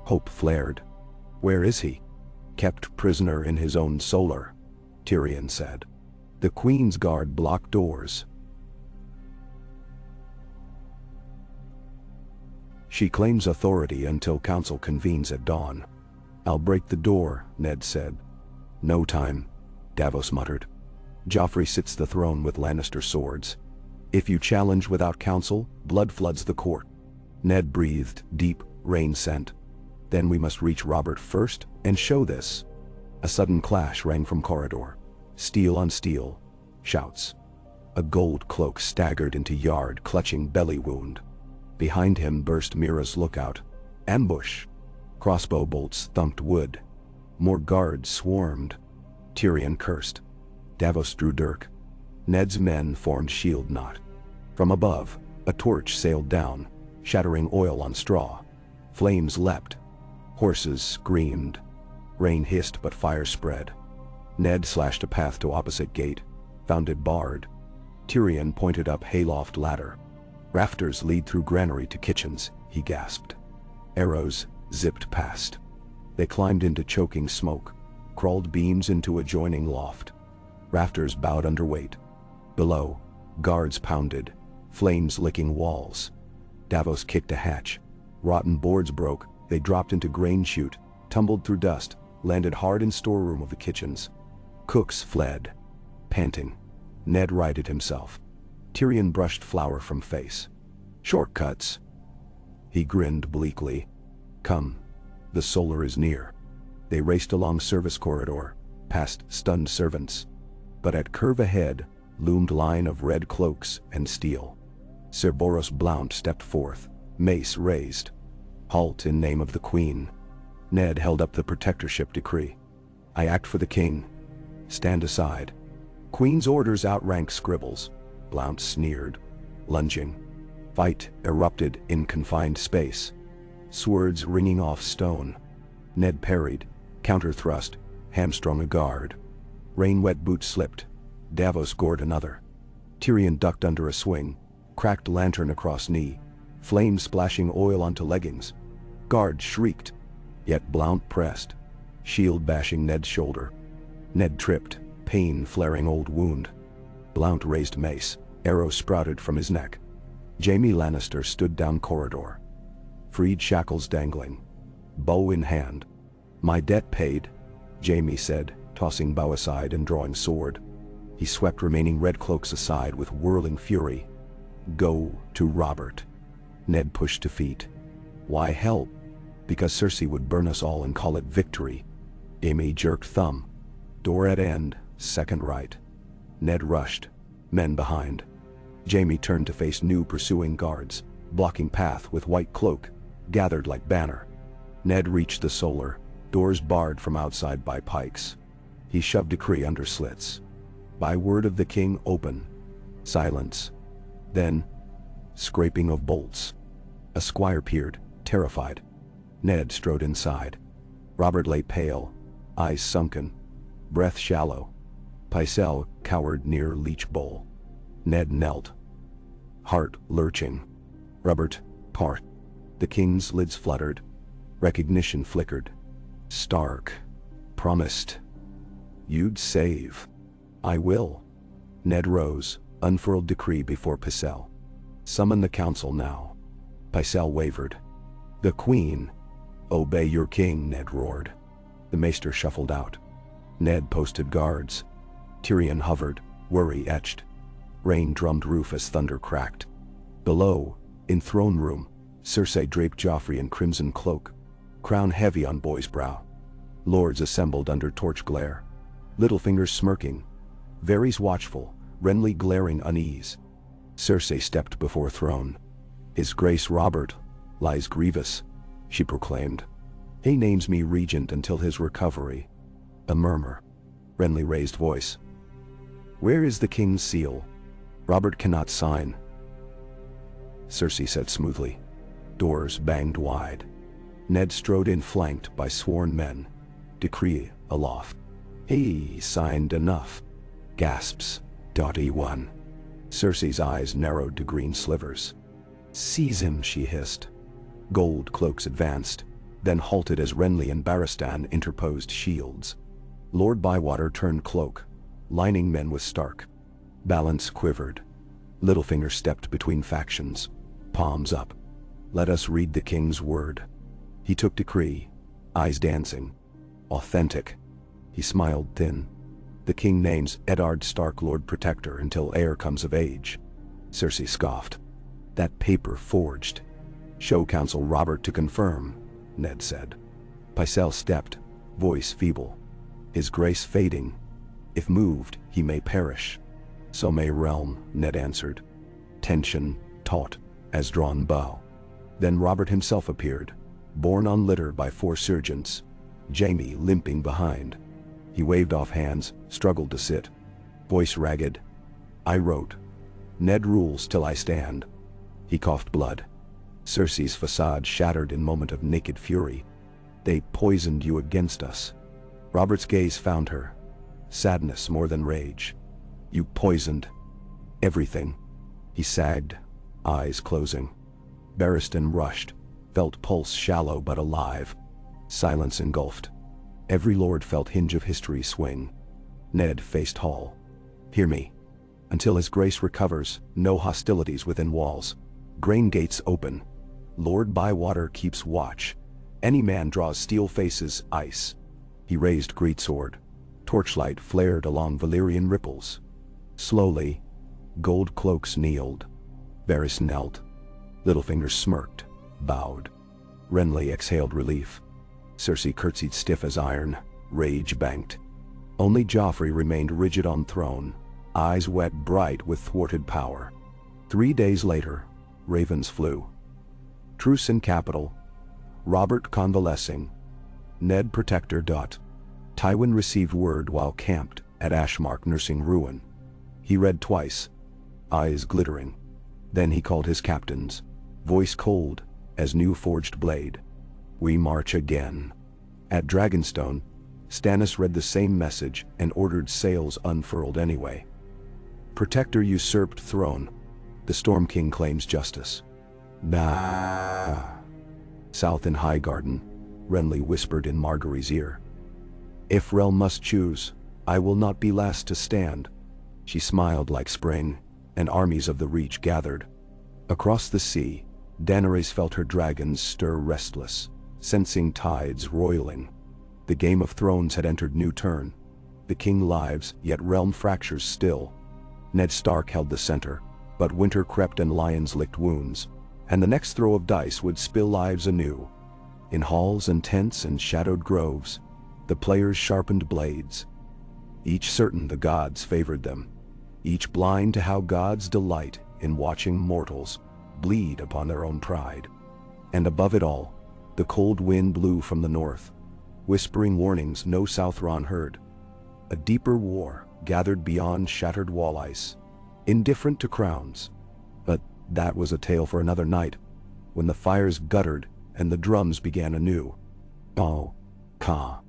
Hope flared. "Where is he?" "Kept prisoner in his own solar," Tyrion said. "The Queen's Guard blocked doors. She claims authority until council convenes at dawn." "I'll break the door," Ned said. "No time," Davos muttered. "Joffrey sits the throne with Lannister swords. If you challenge without counsel, blood floods the court." Ned breathed deep, rain scent. "Then we must reach Robert first and show this." A sudden clash rang from corridor. Steel on steel. Shouts. A gold cloak staggered into yard, clutching belly wound. Behind him burst Mira's lookout. Ambush. Crossbow bolts thumped wood. More guards swarmed. Tyrion cursed. Davos drew dirk. Ned's men formed shield knot. From above, a torch sailed down, shattering oil on straw. Flames leapt. Horses screamed. Rain hissed but fire spread. Ned slashed a path to opposite gate, found it barred. Tyrion pointed up hayloft ladder. "Rafters lead through granary to kitchens," he gasped. Arrows zipped past. They climbed into choking smoke, crawled beams into adjoining loft. Rafters bowed under weight. Below, guards pounded, flames licking walls. Davos kicked a hatch. Rotten boards broke, they dropped into grain chute, tumbled through dust, landed hard in storeroom of the kitchens. Cooks fled, panting. Ned righted himself. Tyrion brushed flour from face. "Shortcuts." He grinned bleakly. "Come, the solar is near." They raced along service corridor, past stunned servants. But at curve ahead loomed line of red cloaks and steel. Ser Boros Blount stepped forth, mace raised. "Halt in name of the Queen." Ned held up the protectorship decree. "I act for the king. Stand aside." "Queen's orders outrank scribbles," Blount sneered, lunging. Fight erupted in confined space. Swords ringing off stone. Ned parried, counter-thrust, hamstrung a guard. Rain-wet boots slipped. Davos gored another. Tyrion ducked under a swing, cracked lantern across knee, flames splashing oil onto leggings. Guard shrieked, yet Blount pressed, shield bashing Ned's shoulder. Ned tripped, pain flaring old wound. Blount raised mace, arrow sprouted from his neck. Jaime Lannister stood down corridor. Freed shackles dangling, bow in hand. "My debt paid," Jaime said, tossing bow aside and drawing sword. He swept remaining red cloaks aside with whirling fury. "Go to Robert." Ned pushed to feet. "Why help?" "Because Cersei would burn us all and call it victory." Jaime jerked thumb. Door at end, second right. Ned rushed, men behind. Jaime turned to face new pursuing guards, blocking path with white cloak, gathered like banner. Ned reached the solar, doors barred from outside by pikes. He shoved decree under slits. "By word of the king, open." Silence. Then, scraping of bolts. A squire peered, terrified. Ned strode inside. Robert lay pale, eyes sunken, breath shallow. Pycelle cowered near leech bowl. Ned knelt, heart lurching. "Robert, part." The king's lids fluttered. Recognition flickered. "Stark. Promised. You'd save." "I will." Ned rose, unfurled decree before Pycelle. "Summon the council now." Pycelle wavered. "The queen." "Obey your king," Ned roared. The maester shuffled out. Ned posted guards. Tyrion hovered, worry etched. Rain drummed roof as thunder cracked. Below, in throne room, Cersei draped Joffrey in crimson cloak, crown heavy on boy's brow. Lords assembled under torch glare. Littlefingers smirking. Varys watchful, Renly glaring unease. Cersei stepped before throne. "His Grace Robert lies grievous," she proclaimed. "He names me regent until his recovery." A murmur. Renly raised voice. "Where is the king's seal? Robert cannot sign." Cersei said smoothly. Doors banged wide. Ned strode in flanked by sworn men. Decree aloft. "He signed enough." Gasps. E1. Cersei's eyes narrowed to green slivers. "Seize him," she hissed. Gold cloaks advanced, then halted as Renly and Barristan interposed shields. Lord Bywater turned cloak, lining men with Stark. Balance quivered. Littlefinger stepped between factions, palms up. "Let us read the king's word." He took decree, eyes dancing. "Authentic." He smiled thin. "The king names Eddard Stark Lord Protector until heir comes of age." Cersei scoffed. "That paper forged." "Show Counsel Robert to confirm," Ned said. Pycelle stepped, voice feeble. "His grace fading. If moved, he may perish." "So may realm," Ned answered. Tension taut as drawn bow. Then Robert himself appeared, borne on litter by 4 sergeants, Jaime limping behind. He waved off hands, struggled to sit. Voice ragged. "I wrote. Ned rules till I stand." He coughed blood. Cersei's facade shattered in moment of naked fury. "They poisoned you against us." Robert's gaze found her. Sadness more than rage. "You poisoned everything." He sagged, eyes closing. Barristan rushed, felt pulse shallow but alive. Silence engulfed. Every lord felt hinge of history swing. Ned faced Hall. "Hear me. Until his grace recovers, no hostilities within walls. Grain gates open. Lord Bywater keeps watch. Any man draws steel faces, ice." He raised greatsword. Torchlight flared along Valyrian ripples. Slowly, gold cloaks kneeled. Varys knelt. Littlefinger smirked, bowed. Renly exhaled relief. Cersei curtsied stiff as iron, rage banked. Only Joffrey remained rigid on throne, eyes wet bright with thwarted power. 3 days later, ravens flew. Truce in capital. Robert convalescing. Ned Protector. Tywin received word while camped at Ashmark nursing ruin. He read twice, eyes glittering. Then he called his captains, voice cold as new forged blade. "We march again." At Dragonstone, Stannis read the same message and ordered sails unfurled anyway. "Protector usurped throne. The Storm King claims justice." "Nah." South in Highgarden, Renly whispered in Margaery's ear. "If realm must choose, I will not be last to stand." She smiled like spring, and armies of the Reach gathered. Across the sea, Daenerys felt her dragons stir restless, sensing tides roiling. The Game of Thrones had entered new turn. The king lives, yet realm fractures still. Ned Stark held the center, but winter crept and lions licked wounds, and the next throw of dice would spill lives anew. In halls and tents and shadowed groves, the players sharpened blades, each certain the gods favored them, each blind to how gods delight in watching mortals bleed upon their own pride. And above it all, the cold wind blew from the north, whispering warnings no Southron heard. A deeper war gathered beyond shattered wall ice, indifferent to crowns. But that was a tale for another night, when the fires guttered and the drums began anew. Oh, Ka.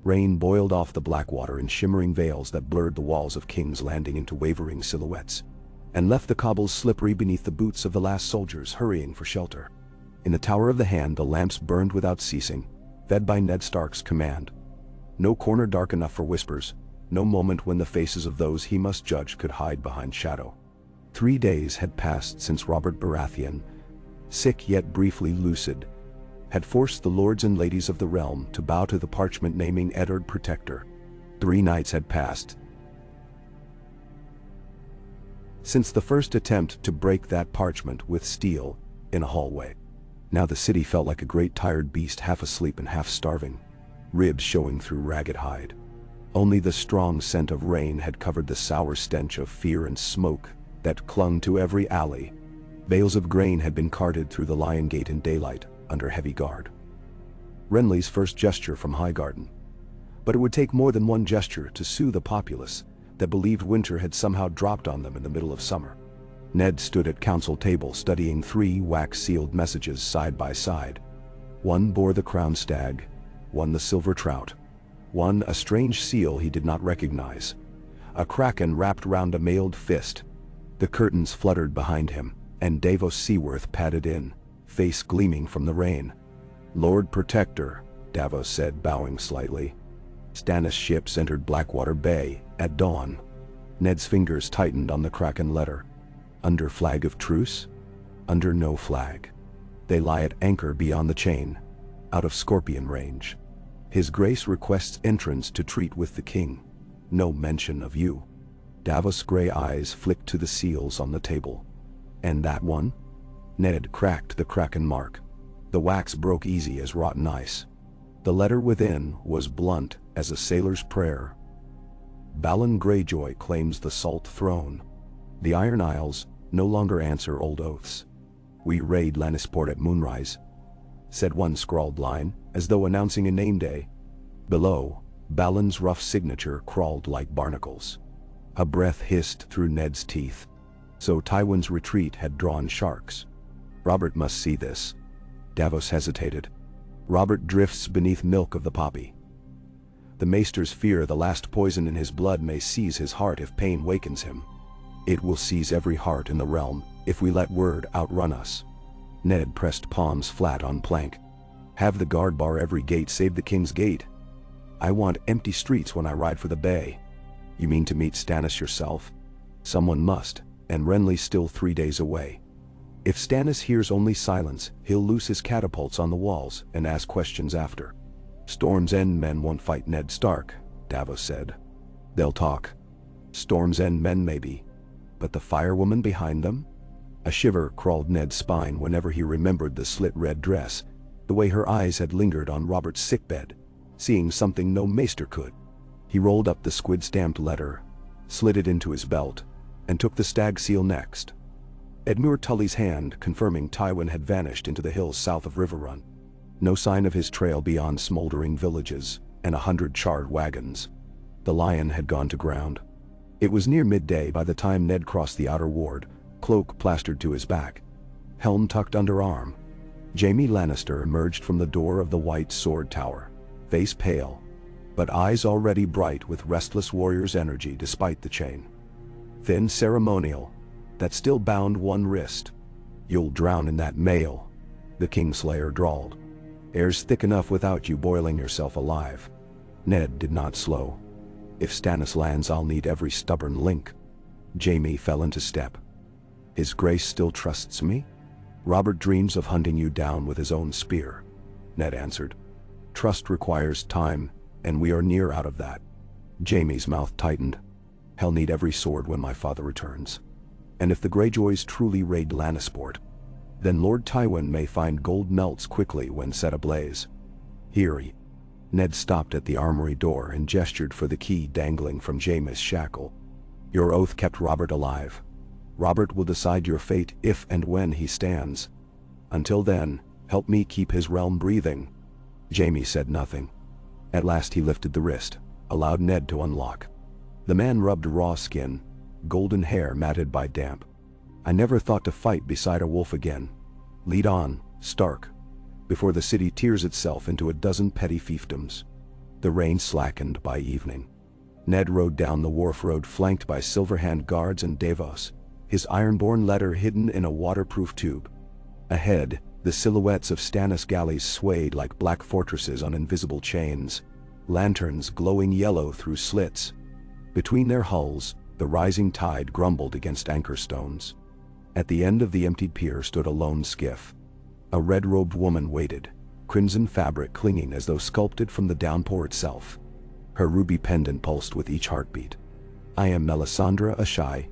Rain boiled off the Blackwater in shimmering veils that blurred the walls of King's Landing into wavering silhouettes, and left the cobbles slippery beneath the boots of the last soldiers hurrying for shelter. In the Tower of the Hand the lamps burned without ceasing, fed by Ned Stark's command. No corner dark enough for whispers, no moment when the faces of those he must judge could hide behind shadow. 3 days had passed since Robert Baratheon, sick yet briefly lucid, had forced the lords and ladies of the realm to bow to the parchment naming Eddard Protector. 3 nights had passed since the first attempt to break that parchment with steel in a hallway. Now the city felt like a great tired beast, half asleep and half starving, ribs showing through ragged hide. Only the strong scent of rain had covered the sour stench of fear and smoke that clung to every alley. Bales of grain had been carted through the Lion Gate in daylight, under heavy guard. Renly's first gesture from Highgarden. But it would take more than one gesture to soothe the populace that believed winter had somehow dropped on them in the middle of summer. Ned stood at council table studying 3 wax-sealed messages side by side. One bore the crowned stag, one the silver trout, one a strange seal he did not recognize. A kraken wrapped round a mailed fist. The curtains fluttered behind him, and Davos Seaworth padded in, face gleaming from the rain. "Lord Protector," Davos said, bowing slightly. Stannis' ships entered Blackwater Bay at dawn. Ned's fingers tightened on the kraken letter. Under flag of truce? Under no flag. They lie at anchor beyond the chain, out of Scorpion range. His Grace requests entrance to treat with the king. No mention of you. Davos' gray eyes flicked to the seals on the table. And that one? Ned cracked the kraken mark. The wax broke easy as rotten ice. The letter within was blunt as a sailor's prayer. Balon Greyjoy claims the Salt Throne. The Iron Isles no longer answer old oaths. We raid Lannisport at moonrise, said one scrawled line, as though announcing a name day. Below, Balon's rough signature crawled like barnacles. A breath hissed through Ned's teeth. So Tywin's retreat had drawn sharks. Robert must see this. Davos hesitated. Robert drifts beneath milk of the poppy. The maesters fear the last poison in his blood may seize his heart if pain wakens him. It will seize every heart in the realm if we let word outrun us. Ned pressed palms flat on plank. Have the guard bar every gate save the king's gate. I want empty streets when I ride for the bay. You mean to meet Stannis yourself? Someone must, and Renly's still 3 days away. If Stannis hears only silence, he'll loose his catapults on the walls and ask questions after. Storm's End men won't fight Ned Stark, Davos said. They'll talk. Storm's End men maybe. But the firewoman behind them? A shiver crawled Ned's spine whenever he remembered the slit red dress, the way her eyes had lingered on Robert's sickbed, seeing something no maester could. He rolled up the squid-stamped letter, slid it into his belt, and took the stag seal next. Edmure Tully's hand confirming Tywin had vanished into the hills south of Riverrun. No sign of his trail beyond smoldering villages and 100 charred wagons. The lion had gone to ground. It was near midday by the time Ned crossed the outer ward, cloak plastered to his back, helm tucked under arm. Jaime Lannister emerged from the door of the White Sword Tower, face pale, but eyes already bright with restless warrior's energy despite the chain. Thin ceremonial, that still bound one wrist. You'll drown in that mail, the Kingslayer drawled. Air's thick enough without you boiling yourself alive. Ned did not slow. If Stannis lands, I'll need every stubborn link. Jaime fell into step. His Grace still trusts me? Robert dreams of hunting you down with his own spear, Ned answered. Trust requires time, and we are near out of that. Jaime's mouth tightened. He'll need every sword when my father returns. And if the Greyjoys truly raid Lannisport, then Lord Tywin may find gold melts quickly when set ablaze. Here he. Ned stopped at the armory door and gestured for the key dangling from Jaime's shackle. Your oath kept Robert alive. Robert will decide your fate if and when he stands. Until then, help me keep his realm breathing. Jaime said nothing. At last he lifted the wrist, allowed Ned to unlock. The man rubbed raw skin, golden hair matted by damp. I never thought to fight beside a wolf again. Lead on, Stark, before the city tears itself into a dozen petty fiefdoms. The rain slackened by evening. Ned rode down the wharf road flanked by Silverhand guards and Davos, his ironborn letter hidden in a waterproof tube. Ahead, the silhouettes of Stannis galleys swayed like black fortresses on invisible chains, lanterns glowing yellow through slits. Between their hulls, the rising tide grumbled against anchor stones. At the end of the emptied pier stood a lone skiff. A red-robed woman waited, crimson fabric clinging as though sculpted from the downpour itself. Her ruby pendant pulsed with each heartbeat. I am Melisandre Ashai,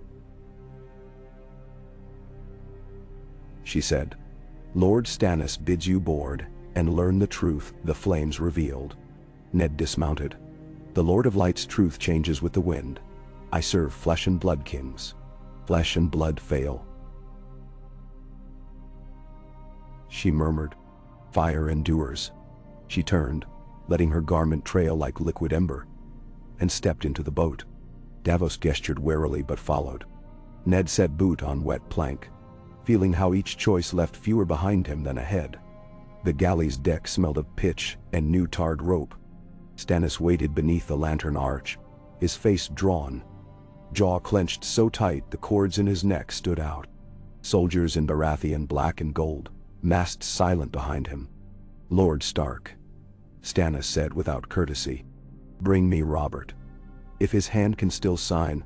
she said. Lord Stannis bids you board and learn the truth the flames revealed. Ned dismounted. The Lord of Light's truth changes with the wind. I serve flesh and blood kings. Flesh and blood fail. she murmured. Fire endures. She turned, letting her garment trail like liquid ember, and stepped into the boat. Davos gestured warily but followed. Ned set boot on wet plank, feeling how each choice left fewer behind him than ahead. The galley's deck smelled of pitch and new tarred rope. Stannis waited beneath the lantern arch, his face drawn, jaw clenched so tight the cords in his neck stood out. Soldiers in Baratheon black and gold, massed silent behind him. "Lord Stark," Stannis said without courtesy, "bring me Robert. If his hand can still sign,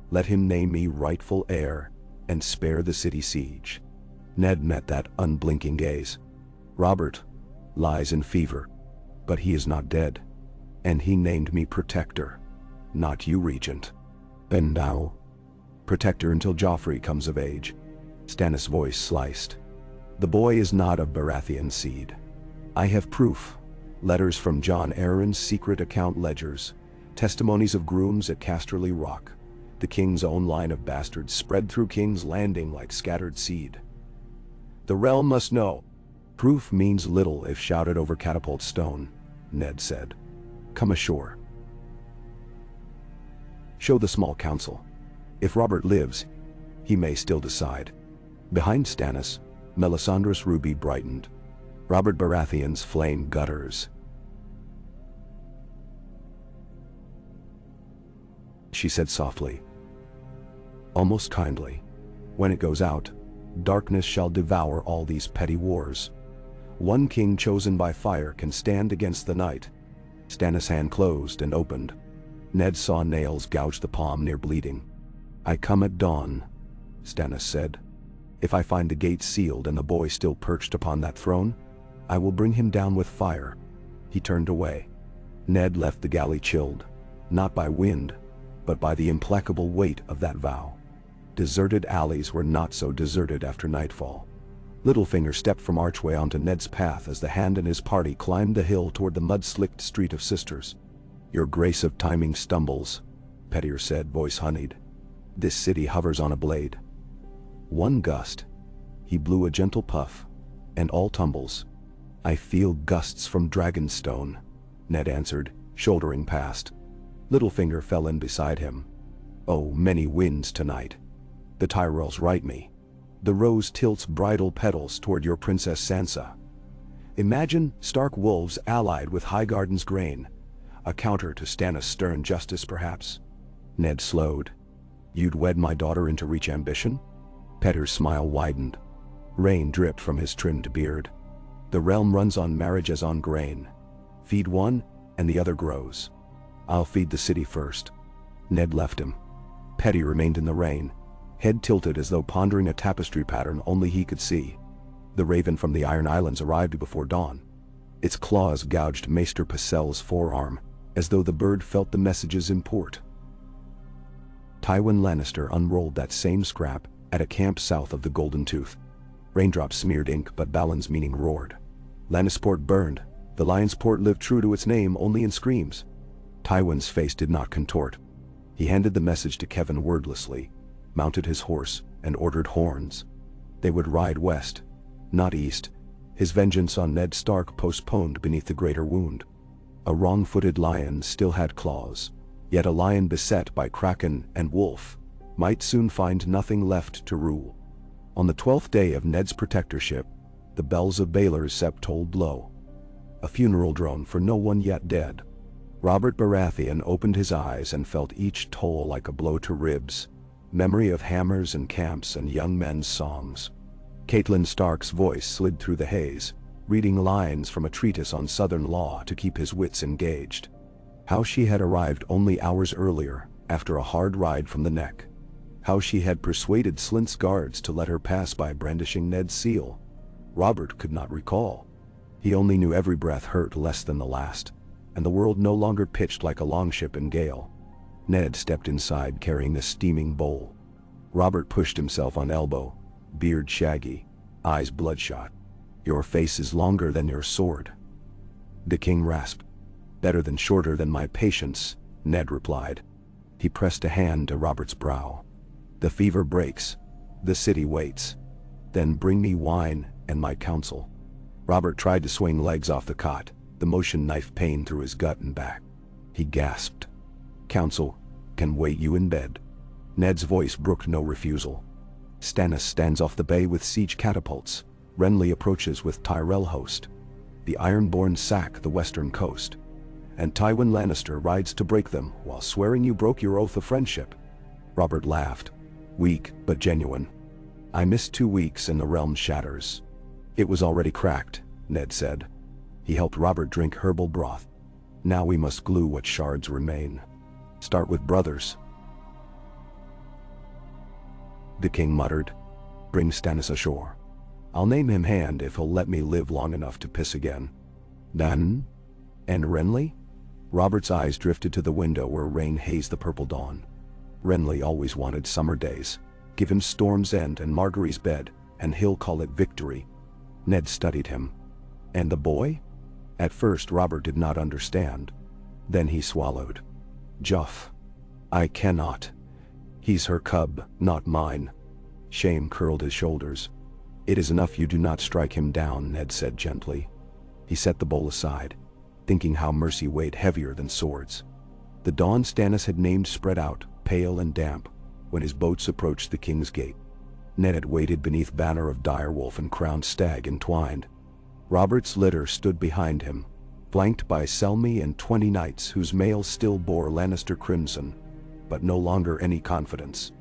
let him name me rightful heir and spare the city siege." Ned met that unblinking gaze. "Robert lies in fever, but he is not dead. And he named me Protector, not you, Regent. And now, Protector until Joffrey comes of age." Stannis' voice sliced. "The boy is not of Baratheon seed. I have proof. Letters from Jon Arryn's secret account ledgers, testimonies of grooms at Casterly Rock, the king's own line of bastards spread through King's Landing like scattered seed. The realm must know." "Proof means little if shouted over catapult stone," Ned said. "Come ashore. Show the small council. If Robert lives, he may still decide." Behind Stannis, Melisandre's ruby brightened. Robert Baratheon's flame gutters. She said softly, almost kindly, "When it goes out, darkness shall devour all these petty wars. One king chosen by fire can stand against the night." Stannis' hand closed and opened. Ned saw nails gouge the palm near bleeding. "I come at dawn," Stannis said. "If I find the gate sealed and the boy still perched upon that throne, I will bring him down with fire." He turned away. Ned left the galley chilled, not by wind, but by the implacable weight of that vow. Deserted alleys were not so deserted after nightfall. Littlefinger stepped from archway onto Ned's path as the Hand and his party climbed the hill toward the mud-slicked Street of Sisters. "Your grace of timing stumbles," Pettier said, voice honeyed. "This city hovers on a blade. One gust," he blew a gentle puff, "and all tumbles." "I feel gusts from Dragonstone," Ned answered, shouldering past. Littlefinger fell in beside him. "Oh, many winds tonight. The Tyrells write me. The rose tilts bridal petals toward your Princess Sansa. Imagine Stark wolves allied with Highgarden's grain. A counter to Stannis' stern justice, perhaps." Ned slowed. "You'd wed my daughter into reach ambition?" Petter's smile widened. Rain dripped from his trimmed beard. "The realm runs on marriage as on grain. Feed one, and the other grows. I'll feed the city first." Ned left him. Petty remained in the rain, head tilted as though pondering a tapestry pattern only he could see. The raven from the Iron Islands arrived before dawn. Its claws gouged Maester Pycelle's forearm, as though the bird felt the message's import. Tywin Lannister unrolled that same scrap at a camp south of the Golden Tooth. Raindrops smeared ink, but Balon's meaning roared. Lannisport burned. The Lion's Port lived true to its name only in screams. Tywin's face did not contort. He handed the message to Kevin wordlessly, mounted his horse, and ordered horns. They would ride west, not east, his vengeance on Ned Stark postponed beneath the greater wound. A wrong-footed lion still had claws, yet a lion beset by kraken and wolf might soon find nothing left to rule. On the 12th day of Ned's protectorship, the bells of Baelor's Sept tolled low. A funeral drone for no one yet dead. Robert Baratheon opened his eyes and felt each toll like a blow to ribs, memory of hammers and camps and young men's songs. Catelyn Stark's voice slid through the haze, reading lines from a treatise on Southern law to keep his wits engaged. How she had arrived only hours earlier, after a hard ride from the Neck. How she had persuaded Slint's guards to let her pass by brandishing Ned's seal. Robert could not recall. He only knew every breath hurt less than the last, and the world no longer pitched like a longship in gale. Ned stepped inside carrying a steaming bowl. Robert pushed himself on elbow, beard shaggy, eyes bloodshot. "Your face is longer than your sword," the king rasped. "Better than shorter than my patience," Ned replied. He pressed a hand to Robert's brow. "The fever breaks. The city waits. Then bring me wine and my counsel." Robert tried to swing legs off the cot, the motion knifed pain through his gut and back. He gasped. "Council can wait you in bed." Ned's voice brooked no refusal. Stannis stands off the bay with siege catapults. Renly approaches with Tyrell host. The Ironborn sack the western coast. And Tywin Lannister rides to break them while swearing you broke your oath of friendship. Robert laughed. Weak, but genuine. "I missed 2 weeks and the realm shatters." "It was already cracked," Ned said. He helped Robert drink herbal broth. "Now we must glue what shards remain. Start with brothers." The king muttered. "Bring Stannis ashore. I'll name him Hand if he'll let me live long enough to piss again." "Done? And Renly?" Robert's eyes drifted to the window where rain hazed the purple dawn. Renly always wanted summer days. Give him Storm's End and Margaery's bed, and he'll call it victory. Ned studied him. "And the boy?" At first Robert did not understand. Then he swallowed. "Joff. I cannot. He's her cub, not mine." Shame curled his shoulders. "It is enough you do not strike him down," Ned said gently. He set the bowl aside, thinking how mercy weighed heavier than swords. The dawn Stannis had named spread out, pale and damp, when his boats approached the king's gate. Ned had waited beneath banner of direwolf and crowned stag entwined. Robert's litter stood behind him, flanked by Selmy and 20 knights whose mail still bore Lannister crimson, but no longer any confidence.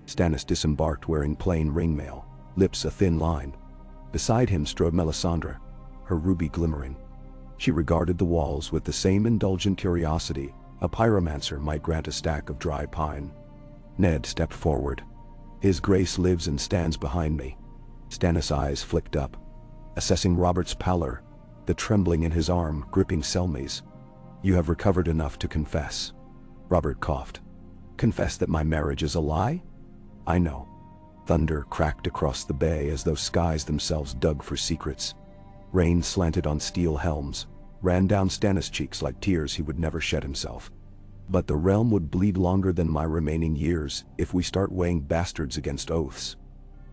Stannis disembarked wearing plain ringmail, lips a thin line. Beside him strode Melisandre, her ruby glimmering. She regarded the walls with the same indulgent curiosity a pyromancer might grant a stack of dry pine. Ned stepped forward. "His grace lives and stands behind me." Stannis' eyes flicked up, assessing Robert's pallor, the trembling in his arm gripping Selmy's. "You have recovered enough to confess." Robert coughed. "Confess that my marriage is a lie? I know." Thunder cracked across the bay as though skies themselves dug for secrets. Rain slanted on steel helms, ran down Stannis' cheeks like tears he would never shed himself. "But the realm would bleed longer than my remaining years if we start weighing bastards against oaths.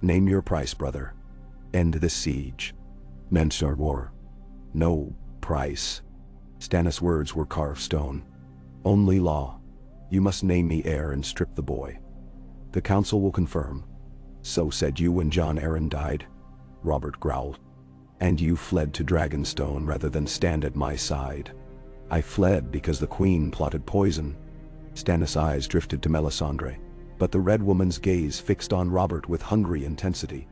Name your price, brother. End this siege. Mensar war. No price." Stannis' words were carved stone. "Only law. You must name me heir and strip the boy. The council will confirm." "So said you when Jon Arryn died," Robert growled. "And you fled to Dragonstone rather than stand at my side." "I fled because the queen plotted poison." Stannis' eyes drifted to Melisandre, but the red woman's gaze fixed on Robert with hungry intensity.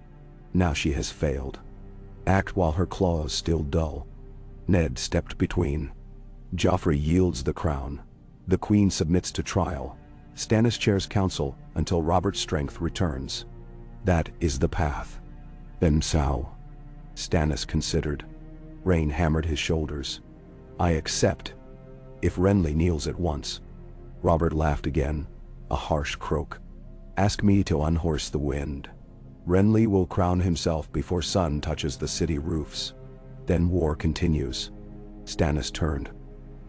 "Now she has failed. Act while her claws still dull." Ned stepped between. "Joffrey yields the crown. The queen submits to trial. Stannis chairs council until Robert's strength returns. That is the path." "Then so." Stannis considered. Rain hammered his shoulders. "I accept. If Renly kneels at once." Robert laughed again, a harsh croak. "Ask me to unhorse the wind. Renly will crown himself before sun touches the city roofs. Then war continues." Stannis turned.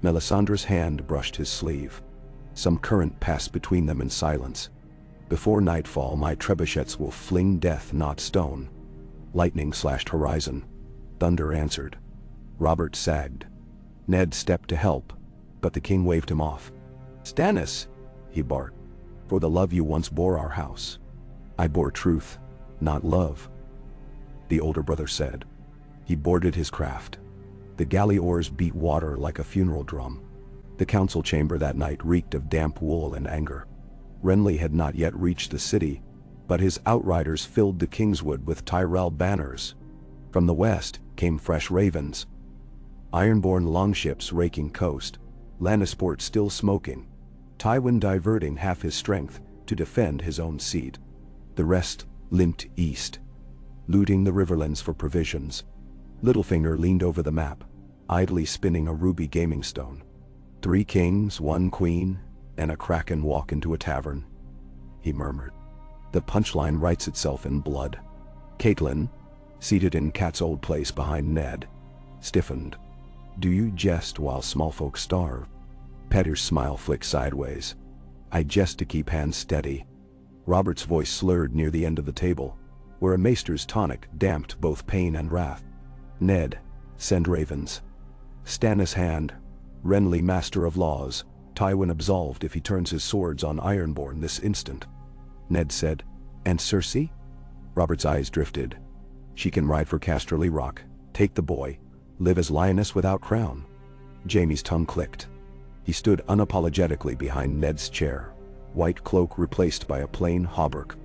Melisandre's hand brushed his sleeve. Some current passed between them in silence. "Before nightfall my trebuchets will fling death, not stone." Lightning slashed horizon. Thunder answered. Robert sagged. Ned stepped to help, but the king waved him off. "Stannis," he barked, "for the love you once bore our house." "I bore truth, not love," the older brother said. He boarded his craft. The galley oars beat water like a funeral drum. The council chamber that night reeked of damp wool and anger. Renly had not yet reached the city, but his outriders filled the Kingswood with Tyrell banners. From the west came fresh ravens. Ironborn longships raking coast, Lannisport still smoking, Tywin diverting half his strength to defend his own seat. The rest limped east, looting the riverlands for provisions. Littlefinger leaned over the map, idly spinning a ruby gaming stone. 3 kings, 1 queen, and a kraken walk into a tavern, he murmured. The punchline writes itself in blood. Catelyn, seated in Cat's old place behind Ned, stiffened. "Do you jest while small folk starve?" Petter's smile flicked sideways. "I jest to keep hands steady." Robert's voice slurred near the end of the table, where a maester's tonic damped both pain and wrath. "Ned, Send ravens. Stannis' hand. Renly, master of laws. Tywin absolved if he turns his swords on Ironborn this instant. Ned said, and Cersei? Robert's eyes drifted. She can ride for Casterly Rock, take the boy, live as lioness without crown. Jaime's tongue clicked. He stood unapologetically behind Ned's chair, white cloak replaced by a plain hauberk.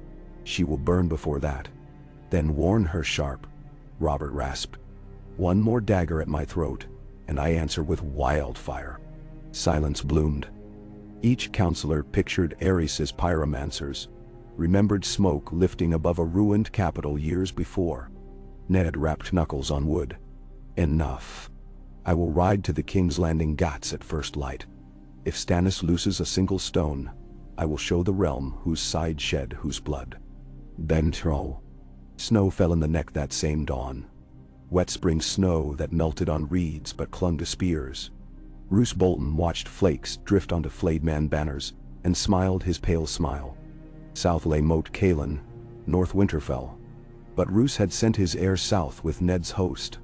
She will burn before that. Then warn her sharp. Robert rasped. One more dagger at my throat, and I answer with wildfire. Silence bloomed. Each counselor pictured Aerys' pyromancers, remembered smoke lifting above a ruined capital years before. Ned rapped knuckles on wood. Enough. I will ride to the King's Landing Ghats at first light. If Stannis looses a single stone, I will show the realm whose side shed whose blood. Then troll. Snow fell in the neck that same dawn. Wet spring snow that melted on reeds but clung to spears. Roose Bolton watched flakes drift onto flayed man banners and smiled his pale smile. South lay Moat Cailin, north Winterfell. But Roose had sent his heir south with Ned's host.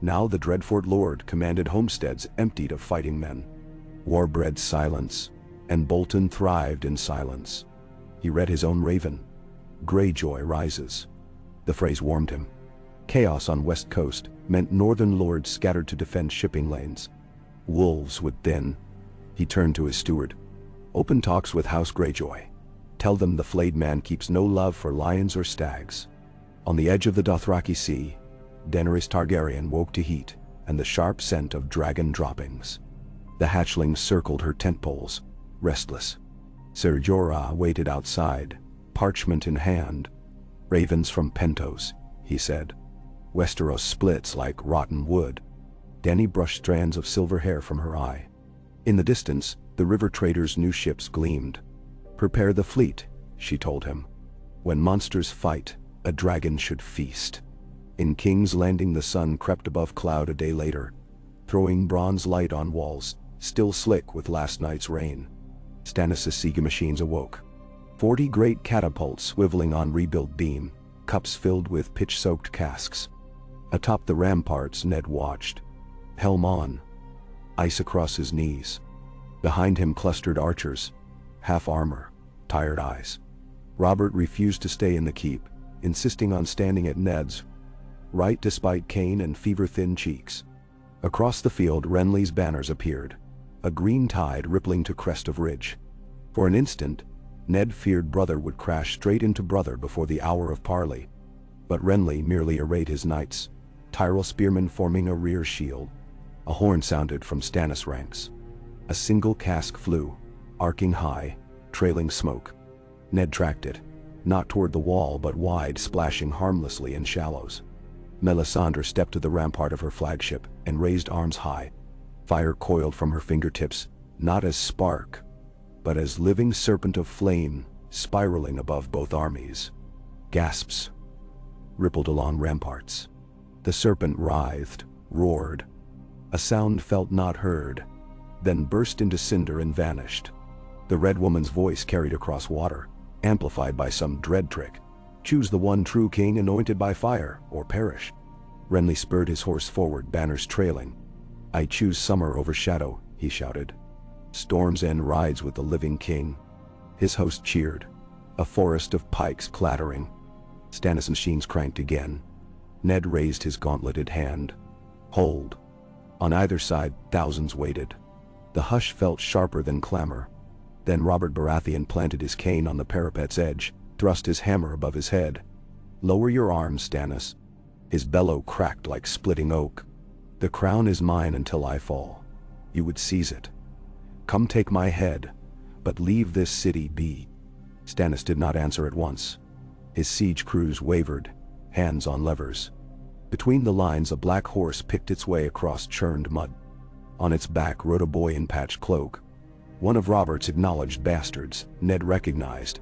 Now the Dreadfort Lord commanded homesteads emptied of fighting men. War bred silence, and Bolton thrived in silence. He read his own Raven. Greyjoy rises. The phrase warmed him. Chaos on West Coast meant northern lords scattered to defend shipping lanes. Wolves would thin. He turned to his steward. Open talks with House Greyjoy. Tell them the flayed man keeps no love for lions or stags. On the edge of the Dothraki Sea, Daenerys Targaryen woke to heat and the sharp scent of dragon droppings. The hatchlings circled her tent poles, restless. Ser Jorah waited outside, parchment in hand. Ravens from Pentos, he said. Westeros splits like rotten wood. Dany brushed strands of silver hair from her eye. In the distance, the river traders' new ships gleamed. Prepare the fleet, she told him. When monsters fight, a dragon should feast. In King's Landing the sun crept above cloud a day later, throwing bronze light on walls, still slick with last night's rain. Stannis' siege machines awoke. 40 great catapults swiveling on rebuilt beam, cups filled with pitch-soaked casks. Atop the ramparts Ned watched. Helm on. Ice across his knees. Behind him clustered archers, half armor, tired eyes. Robert refused to stay in the keep, insisting on standing at Ned's right despite cane and fever-thin cheeks. Across the field Renly's banners appeared, a green tide rippling to crest of ridge. For an instant, Ned feared brother would crash straight into brother before the hour of parley. But Renly merely arrayed his knights, Tyrell spearmen forming a rear shield. A horn sounded from Stannis' ranks. A single cask flew, arcing high, trailing smoke. Ned tracked it, not toward the wall but wide, splashing harmlessly in shallows. Melisandre stepped to the rampart of her flagship and raised arms high. Fire coiled from her fingertips, not as spark, but as living serpent of flame, spiraling above both armies. Gasps rippled along ramparts. The serpent writhed, roared. A sound felt not heard, then burst into cinder and vanished. The Red Woman's voice carried across water, amplified by some dread trick. Choose the one true king anointed by fire, or perish. Renly spurred his horse forward, banners trailing. I choose summer over shadow, he shouted. Storm's End rides with the living king. His host cheered, a forest of pikes clattering. Stannis' machines cranked again. Ned raised his gauntleted hand. Hold. On either side, thousands waited. The hush felt sharper than clamor. Then Robert Baratheon planted his cane on the parapet's edge, thrust his hammer above his head. Lower your arms, Stannis. His bellow cracked like splitting oak. The crown is mine until I fall. You would seize it. Come take my head, but leave this city be. Stannis did not answer at once. His siege crews wavered, hands on levers. Between the lines a black horse picked its way across churned mud. On its back rode a boy in patched cloak. One of Robert's acknowledged bastards, Ned recognized.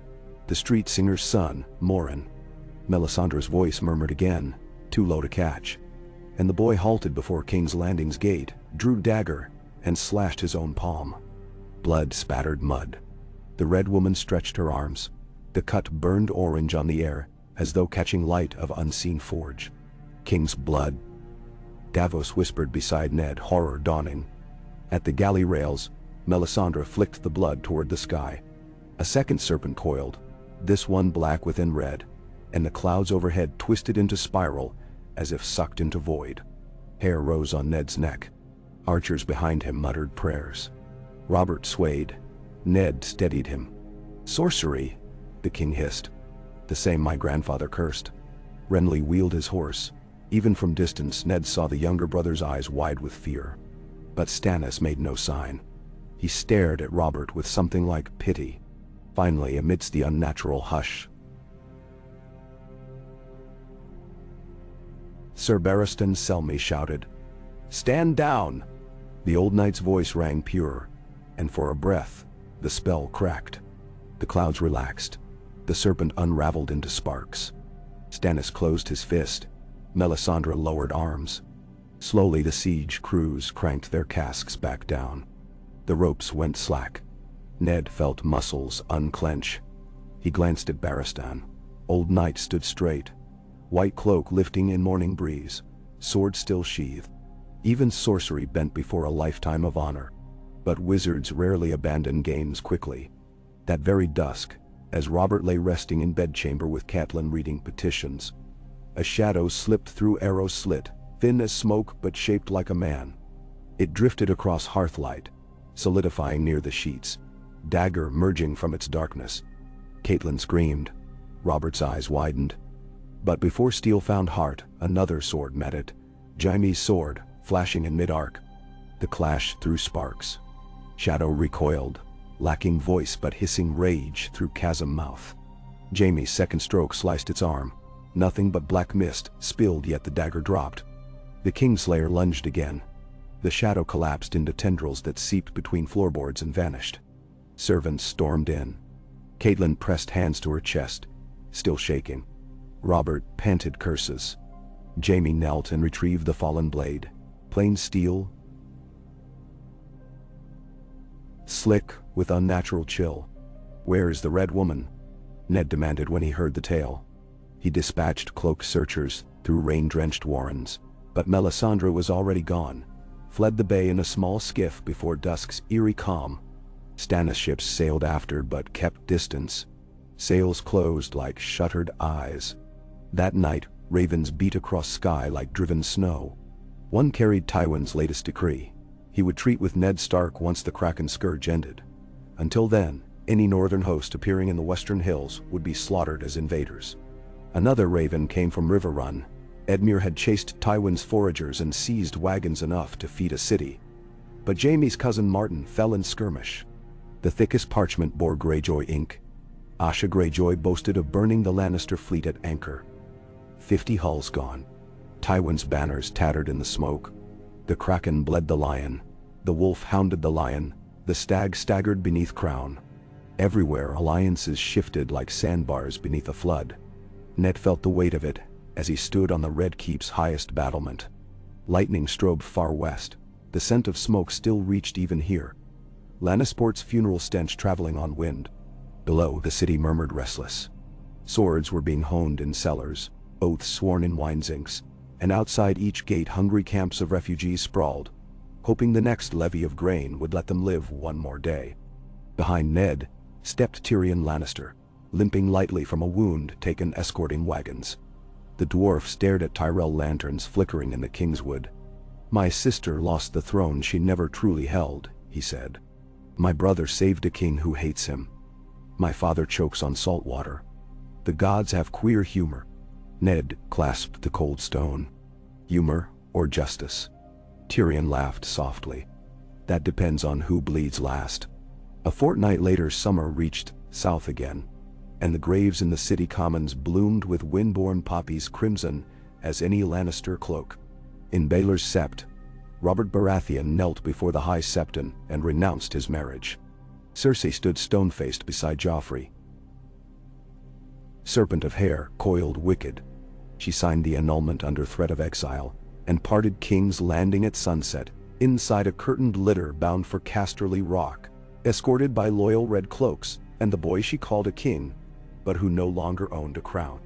The street singer's son, Morin. Melisandre's voice murmured again, too low to catch. And the boy halted before King's Landing's gate, drew dagger, and slashed his own palm. Blood spattered mud. The Red Woman stretched her arms. The cut burned orange on the air, as though catching light of unseen forge. King's blood. Davos whispered beside Ned, horror dawning. At the galley rails, Melisandre flicked the blood toward the sky. A second serpent coiled, this one black within red, and the clouds overhead twisted into spiral, as if sucked into void. Hair rose on Ned's neck. Archers behind him muttered prayers. Robert swayed. Ned steadied him. "Sorcery," the king hissed. "The same my grandfather cursed." Renly wheeled his horse. Even from distance, Ned saw the younger brother's eyes wide with fear. But Stannis made no sign. He stared at Robert with something like pity. Finally, amidst the unnatural hush, Sir Barristan Selmy shouted, "Stand down!" The old knight's voice rang pure, and for a breath, the spell cracked. The clouds relaxed. The serpent unraveled into sparks. Stannis closed his fist. Melisandre lowered arms. Slowly the siege crews cranked their casques back down. The ropes went slack. Ned felt muscles unclench. He glanced at Barristan. Old knight stood straight. White cloak lifting in morning breeze. Sword still sheathed. Even sorcery bent before a lifetime of honor. But wizards rarely abandon games quickly. That very dusk, as Robert lay resting in bedchamber with Catelyn reading petitions, a shadow slipped through Arrow's slit, thin as smoke but shaped like a man. It drifted across hearthlight, solidifying near the sheets, dagger merging from its darkness. Catelyn screamed. Robert's eyes widened. But before steel found heart, another sword met it. Jaime's sword, flashing in mid-arc. The clash threw sparks. Shadow recoiled, lacking voice but hissing rage through chasm mouth. Jaime's second stroke sliced its arm. Nothing but black mist spilled, yet the dagger dropped. The Kingslayer lunged again. The shadow collapsed into tendrils that seeped between floorboards and vanished. Servants stormed in. Catelyn pressed hands to her chest, still shaking. Robert panted curses. Jaime knelt and retrieved the fallen blade. Plain steel, slick with unnatural chill. "Where is the Red Woman?" Ned demanded when he heard the tale. He dispatched cloaked searchers through rain-drenched warrens, but Melisandre was already gone, fled the bay in a small skiff before dusk's eerie calm. Stannis' ships sailed after but kept distance, sails closed like shuttered eyes. That night, ravens beat across sky like driven snow. One carried Tywin's latest decree. He would treat with Ned Stark once the Kraken scourge ended. Until then, any northern host appearing in the western hills would be slaughtered as invaders. Another raven came from Riverrun. Edmure had chased Tywin's foragers and seized wagons enough to feed a city. But Jaime's cousin Martin fell in skirmish. The thickest parchment bore Greyjoy ink. Asha Greyjoy boasted of burning the Lannister fleet at anchor. 50 hulls gone. Tywin's banners tattered in the smoke. The Kraken bled the lion. The wolf hounded the lion. The stag staggered beneath crown. Everywhere alliances shifted like sandbars beneath a flood. Ned felt the weight of it as he stood on the Red Keep's highest battlement. Lightning strobed far west. The scent of smoke still reached even here. Lannisport's funeral stench traveling on wind. Below, the city murmured restless. Swords were being honed in cellars, oaths sworn in wine zincs, and outside each gate hungry camps of refugees sprawled, hoping the next levy of grain would let them live one more day. Behind Ned stepped Tyrion Lannister, limping lightly from a wound taken escorting wagons. The dwarf stared at Tyrell lanterns flickering in the Kingswood. "My sister lost the throne she never truly held," he said. "My brother saved a king who hates him. My father chokes on salt water. The gods have queer humor." Ned clasped the cold stone. "Humor or justice?" Tyrion laughed softly. "That depends on who bleeds last." A fortnight later, summer reached south again, and the graves in the city commons bloomed with wind-borne poppies crimson as any Lannister cloak. In Baelor's Sept, Robert Baratheon knelt before the High Septon and renounced his marriage. Cersei stood stone-faced beside Joffrey. Serpent of hair, coiled wicked. She signed the annulment under threat of exile, and parted King's Landing at sunset, inside a curtained litter bound for Casterly Rock, escorted by loyal red cloaks and the boy she called a king, but who no longer owned a crown.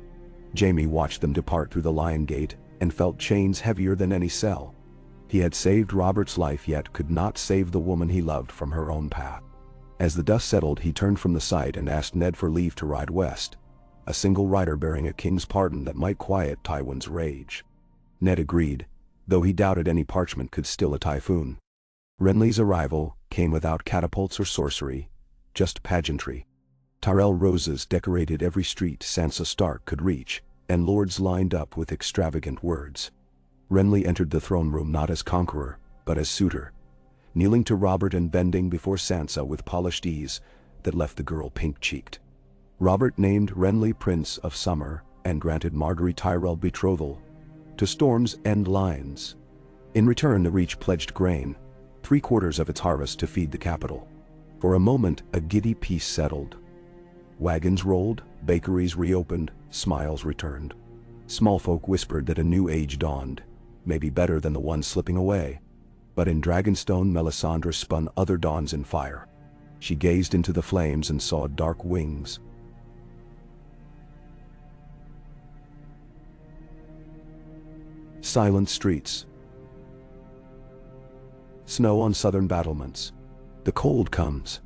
Jaime watched them depart through the Lion Gate, and felt chains heavier than any cell. He had saved Robert's life yet could not save the woman he loved from her own path. As the dust settled, he turned from the sight and asked Ned for leave to ride west, a single rider bearing a king's pardon that might quiet Tywin's rage. Ned agreed, though he doubted any parchment could still a typhoon. Renly's arrival came without catapults or sorcery, just pageantry. Tyrell roses decorated every street Sansa Stark could reach, and lords lined up with extravagant words. Renly entered the throne room not as conqueror, but as suitor, kneeling to Robert and bending before Sansa with polished ease that left the girl pink-cheeked. Robert named Renly Prince of Summer and granted Margaery Tyrell betrothal to Storm's End lines. In return, the Reach pledged grain, 3/4 of its harvest, to feed the capital. For a moment, a giddy peace settled. Wagons rolled, bakeries reopened, smiles returned. Small folk whispered that a new age dawned, maybe better than the one slipping away. But in Dragonstone, Melisandre spun other dawns in fire. She gazed into the flames and saw dark wings. Silent streets. Snow on southern battlements. The cold comes,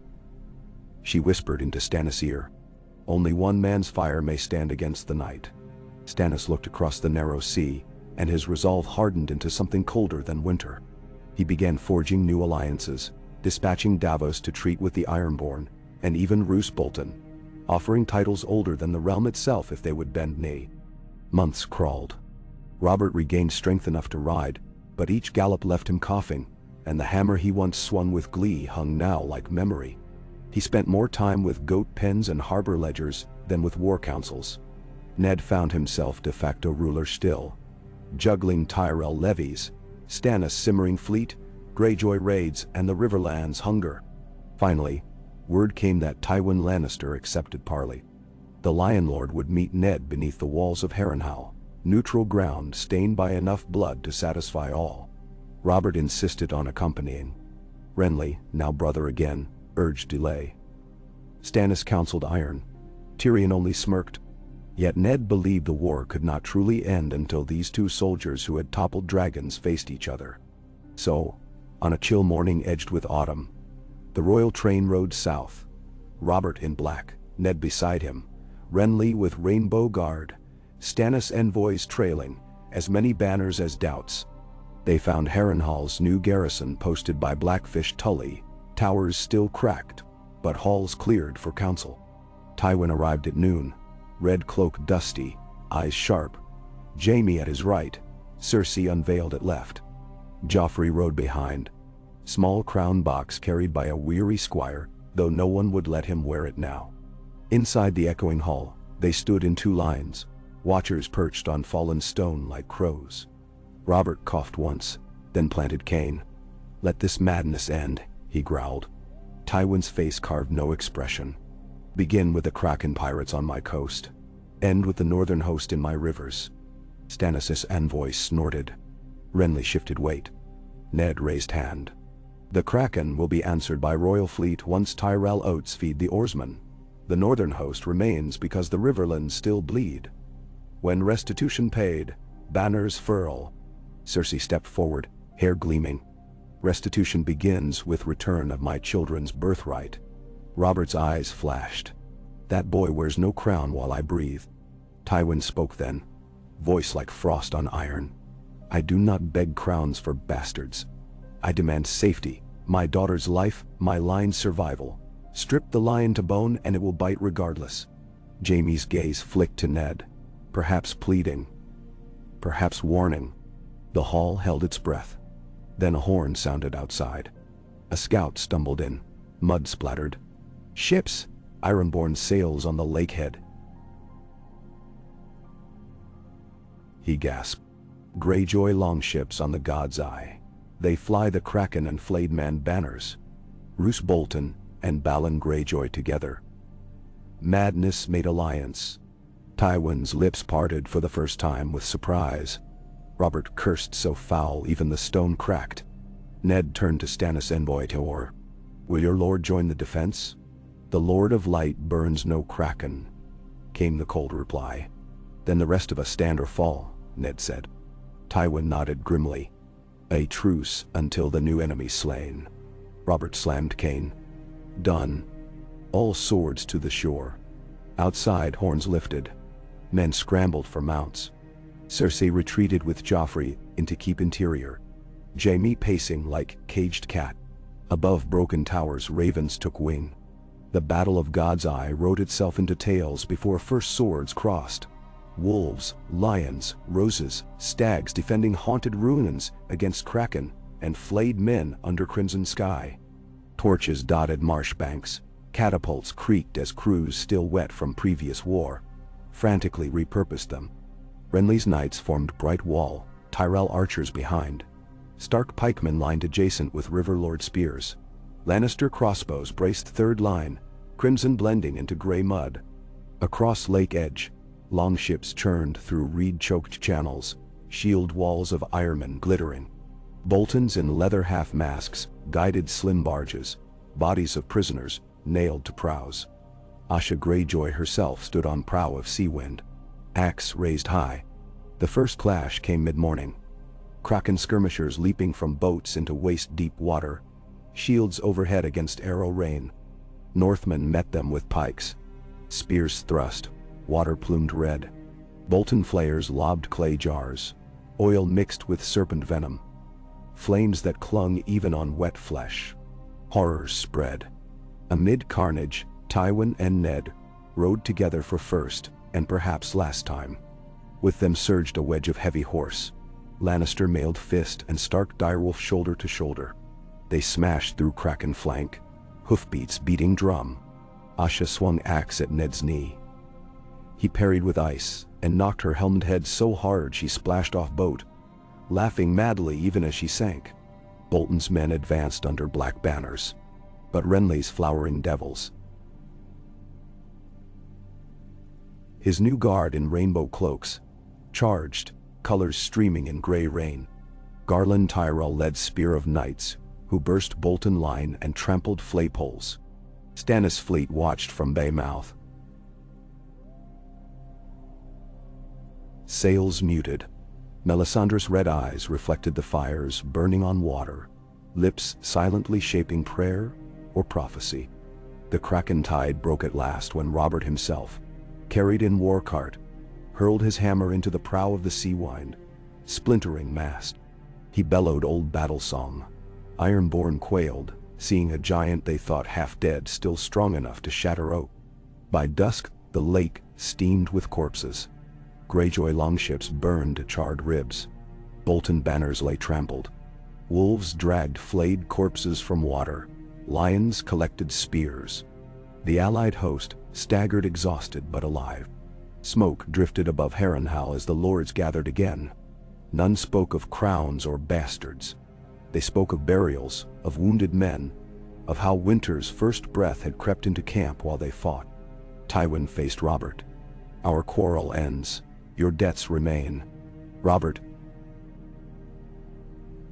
she whispered into Stannis' ear. Only one man's fire may stand against the night. Stannis looked across the narrow sea, and his resolve hardened into something colder than winter. He began forging new alliances, dispatching Davos to treat with the Ironborn, and even Roose Bolton, offering titles older than the realm itself if they would bend knee. Months crawled. Robert regained strength enough to ride, but each gallop left him coughing, and the hammer he once swung with glee hung now like memory. He spent more time with goat pens and harbor ledgers than with war councils. Ned found himself de facto ruler still, juggling Tyrell levies, Stannis' simmering fleet, Greyjoy raids, and the Riverlands' hunger. Finally, word came that Tywin Lannister accepted parley. The Lion Lord would meet Ned beneath the walls of Harrenhal, neutral ground stained by enough blood to satisfy all. Robert insisted on accompanying. Renly, now brother again, urged delay. Stannis counseled iron. Tyrion only smirked. Yet Ned believed the war could not truly end until these two soldiers who had toppled dragons faced each other. So, on a chill morning edged with autumn, the royal train rode south. Robert in black, Ned beside him, Renly with rainbow guard, Stannis' envoys trailing, as many banners as doubts. They found Harrenhal's new garrison posted by Blackfish Tully, towers still cracked, but halls cleared for council. Tywin arrived at noon, red cloak dusty, eyes sharp. Jaime at his right, Cersei unveiled at left. Joffrey rode behind, small crown box carried by a weary squire, though no one would let him wear it now. Inside the echoing hall, they stood in two lines, watchers perched on fallen stone like crows. Robert coughed once, then planted cane. "Let this madness end," he growled. Tywin's face carved no expression. "Begin with the Kraken pirates on my coast. End with the northern host in my rivers." Stannis' envoy snorted. Renly shifted weight. Ned raised hand. "The Kraken will be answered by royal fleet once Tyrell oats feed the oarsmen. The northern host remains because the Riverlands still bleed. When restitution paid, banners furl." Cersei stepped forward, hair gleaming. "Restitution begins with return of my children's birthright." Robert's eyes flashed. "That boy wears no crown while I breathe." Tywin spoke then, voice like frost on iron. "I do not beg crowns for bastards. I demand safety, my daughter's life, my line's survival. Strip the lion to bone and it will bite regardless." Jaime's gaze flicked to Ned, perhaps pleading, perhaps warning. The hall held its breath. Then a horn sounded outside. A scout stumbled in, mud splattered. "Ships! Ironborn sails on the lakehead." He gasped. "Greyjoy longships on the God's Eye. They fly the Kraken and Flayed Man banners. Roose Bolton and Balon Greyjoy together." Madness made alliance. Tywin's lips parted for the first time with surprise. Robert cursed so foul even the stone cracked. Ned turned to Stannis' envoy Teor. "Will your lord join the defense?" "The Lord of Light burns no Kraken," came the cold reply. "Then the rest of us stand or fall," Ned said. Tywin nodded grimly. A truce until the new enemy slain. Robert slammed cane. Done. All swords to the shore. Outside, horns lifted. Men scrambled for mounts. Cersei retreated with Joffrey into Keep Interior. Jaime pacing like caged cat. Above broken towers, ravens took wing. The Battle of God's Eye wrote itself into tales before first swords crossed. Wolves, lions, roses, stags defending haunted ruins against kraken and flayed men under crimson sky. Torches dotted marsh banks. Catapults creaked as crews still wet from previous war frantically repurposed them. Renly's knights formed bright wall, Tyrell archers behind. Stark pikemen lined adjacent with Riverlord spears. Lannister crossbows braced third line, crimson blending into gray mud. Across Lake Edge, longships churned through reed-choked channels, shield walls of ironmen glittering. Boltons in leather half-masks guided slim barges, bodies of prisoners nailed to prows. Asha Greyjoy herself stood on prow of Seawind, axe raised high. The first clash came mid-morning. Kraken skirmishers leaping from boats into waist-deep water, shields overhead against arrow rain. Northmen met them with pikes. Spears thrust, water plumed red. Bolton flayers lobbed clay jars, oil mixed with serpent venom. Flames that clung even on wet flesh. Horrors spread. Amid carnage, Tywin and Ned rode together for first, and perhaps last time. With them surged a wedge of heavy horse. Lannister mailed fist and Stark direwolf shoulder to shoulder. They smashed through Kraken flank, hoofbeats beating drum. Asha swung axe at Ned's knee. He parried with ice, and knocked her helmed head so hard she splashed off boat, laughing madly even as she sank. Bolton's men advanced under black banners, but Renly's flowering devils. His new guard in rainbow cloaks charged, colors streaming in gray rain. Garland Tyrell led spear of knights, who burst Bolton line and trampled flaypoles. Stannis' fleet watched from bay mouth. Sails muted. Melisandre's red eyes reflected the fires burning on water, lips silently shaping prayer or prophecy. The Kraken tide broke at last when Robert himself, carried in war cart, hurled his hammer into the prow of the Seawind, splintering mast. He bellowed old battle song. Ironborn quailed, seeing a giant they thought half dead still strong enough to shatter oak. By dusk, the lake steamed with corpses. Greyjoy longships burned charred ribs. Bolton banners lay trampled. Wolves dragged flayed corpses from water. Lions collected spears. The allied host staggered exhausted but alive. Smoke drifted above Harrenhal as the lords gathered again. None spoke of crowns or bastards. They spoke of burials, of wounded men, of how winter's first breath had crept into camp while they fought. Tywin faced Robert. "Our quarrel ends. Your debts remain." Robert,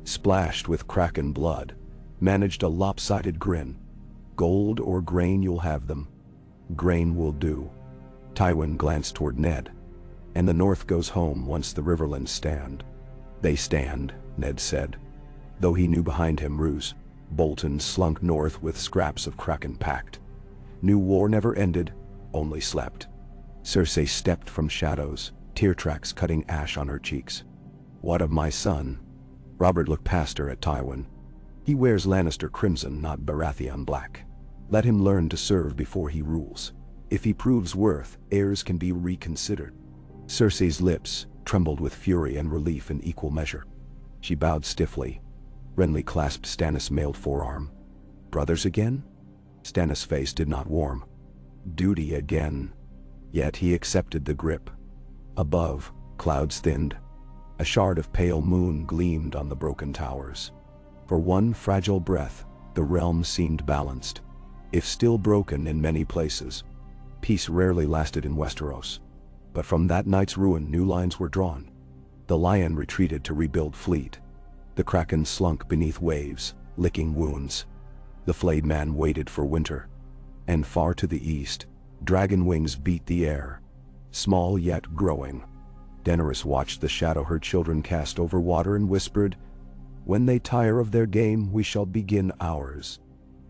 splashed with Kraken blood, managed a lopsided grin. "Gold or grain, you'll have them." "Grain will do." Tywin glanced toward Ned. "And the North goes home once the Riverlands stand." "They stand," Ned said. Though he knew behind him Roose, Bolton slunk north with scraps of Kraken packed. New war never ended, only slept. Cersei stepped from shadows, tear tracks cutting ash on her cheeks. "What of my son?" Robert looked past her at Tywin. "He wears Lannister crimson, not Baratheon black. Let him learn to serve before he rules. If he proves worth, heirs can be reconsidered." Cersei's lips trembled with fury and relief in equal measure. She bowed stiffly. Renly clasped Stannis' mailed forearm. "Brothers again?" Stannis' face did not warm. "Duty again." Yet he accepted the grip. Above, clouds thinned. A shard of pale moon gleamed on the broken towers. For one fragile breath, the realm seemed balanced. If still broken in many places, peace rarely lasted in Westeros. But from that night's ruin new lines were drawn. The Lion retreated to rebuild fleet. The Kraken slunk beneath waves, licking wounds. The flayed man waited for winter. And far to the east, dragon wings beat the air, small yet growing. Daenerys watched the shadow her children cast over water and whispered, "When they tire of their game, we shall begin ours."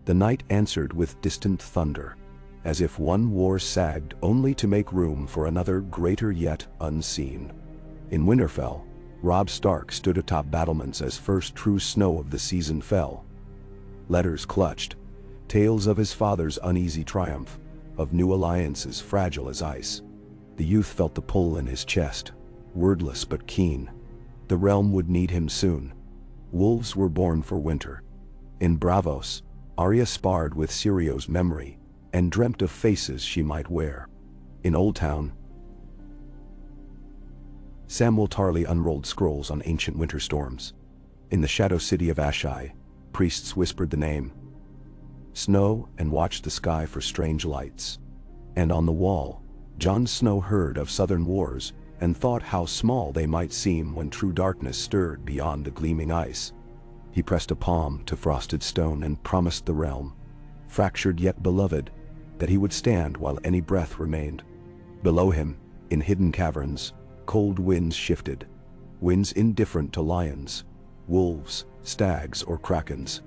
The night answered with distant thunder, as if one war sagged only to make room for another greater yet unseen. In Winterfell, Robb Stark stood atop battlements as first true snow of the season fell. Letters clutched, tales of his father's uneasy triumph, of new alliances fragile as ice. The youth felt the pull in his chest, wordless but keen. The realm would need him soon. Wolves were born for winter. In Braavos, Arya sparred with Syrio's memory, and dreamt of faces she might wear. In Old Town, Samwell Tarly unrolled scrolls on ancient winter storms. In the shadow city of Asshai, priests whispered the name Snow and watched the sky for strange lights. And on the wall, Jon Snow heard of southern wars and thought how small they might seem when true darkness stirred beyond the gleaming ice. He pressed a palm to frosted stone and promised the realm, fractured yet beloved, that he would stand while any breath remained. Below him, in hidden caverns, cold winds shifted, winds indifferent to lions, wolves, stags, or krakens.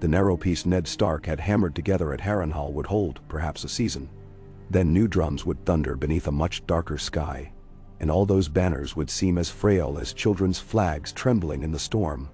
The narrow piece Ned Stark had hammered together at Harrenhal would hold perhaps a season. Then new drums would thunder beneath a much darker sky, and all those banners would seem as frail as children's flags trembling in the storm.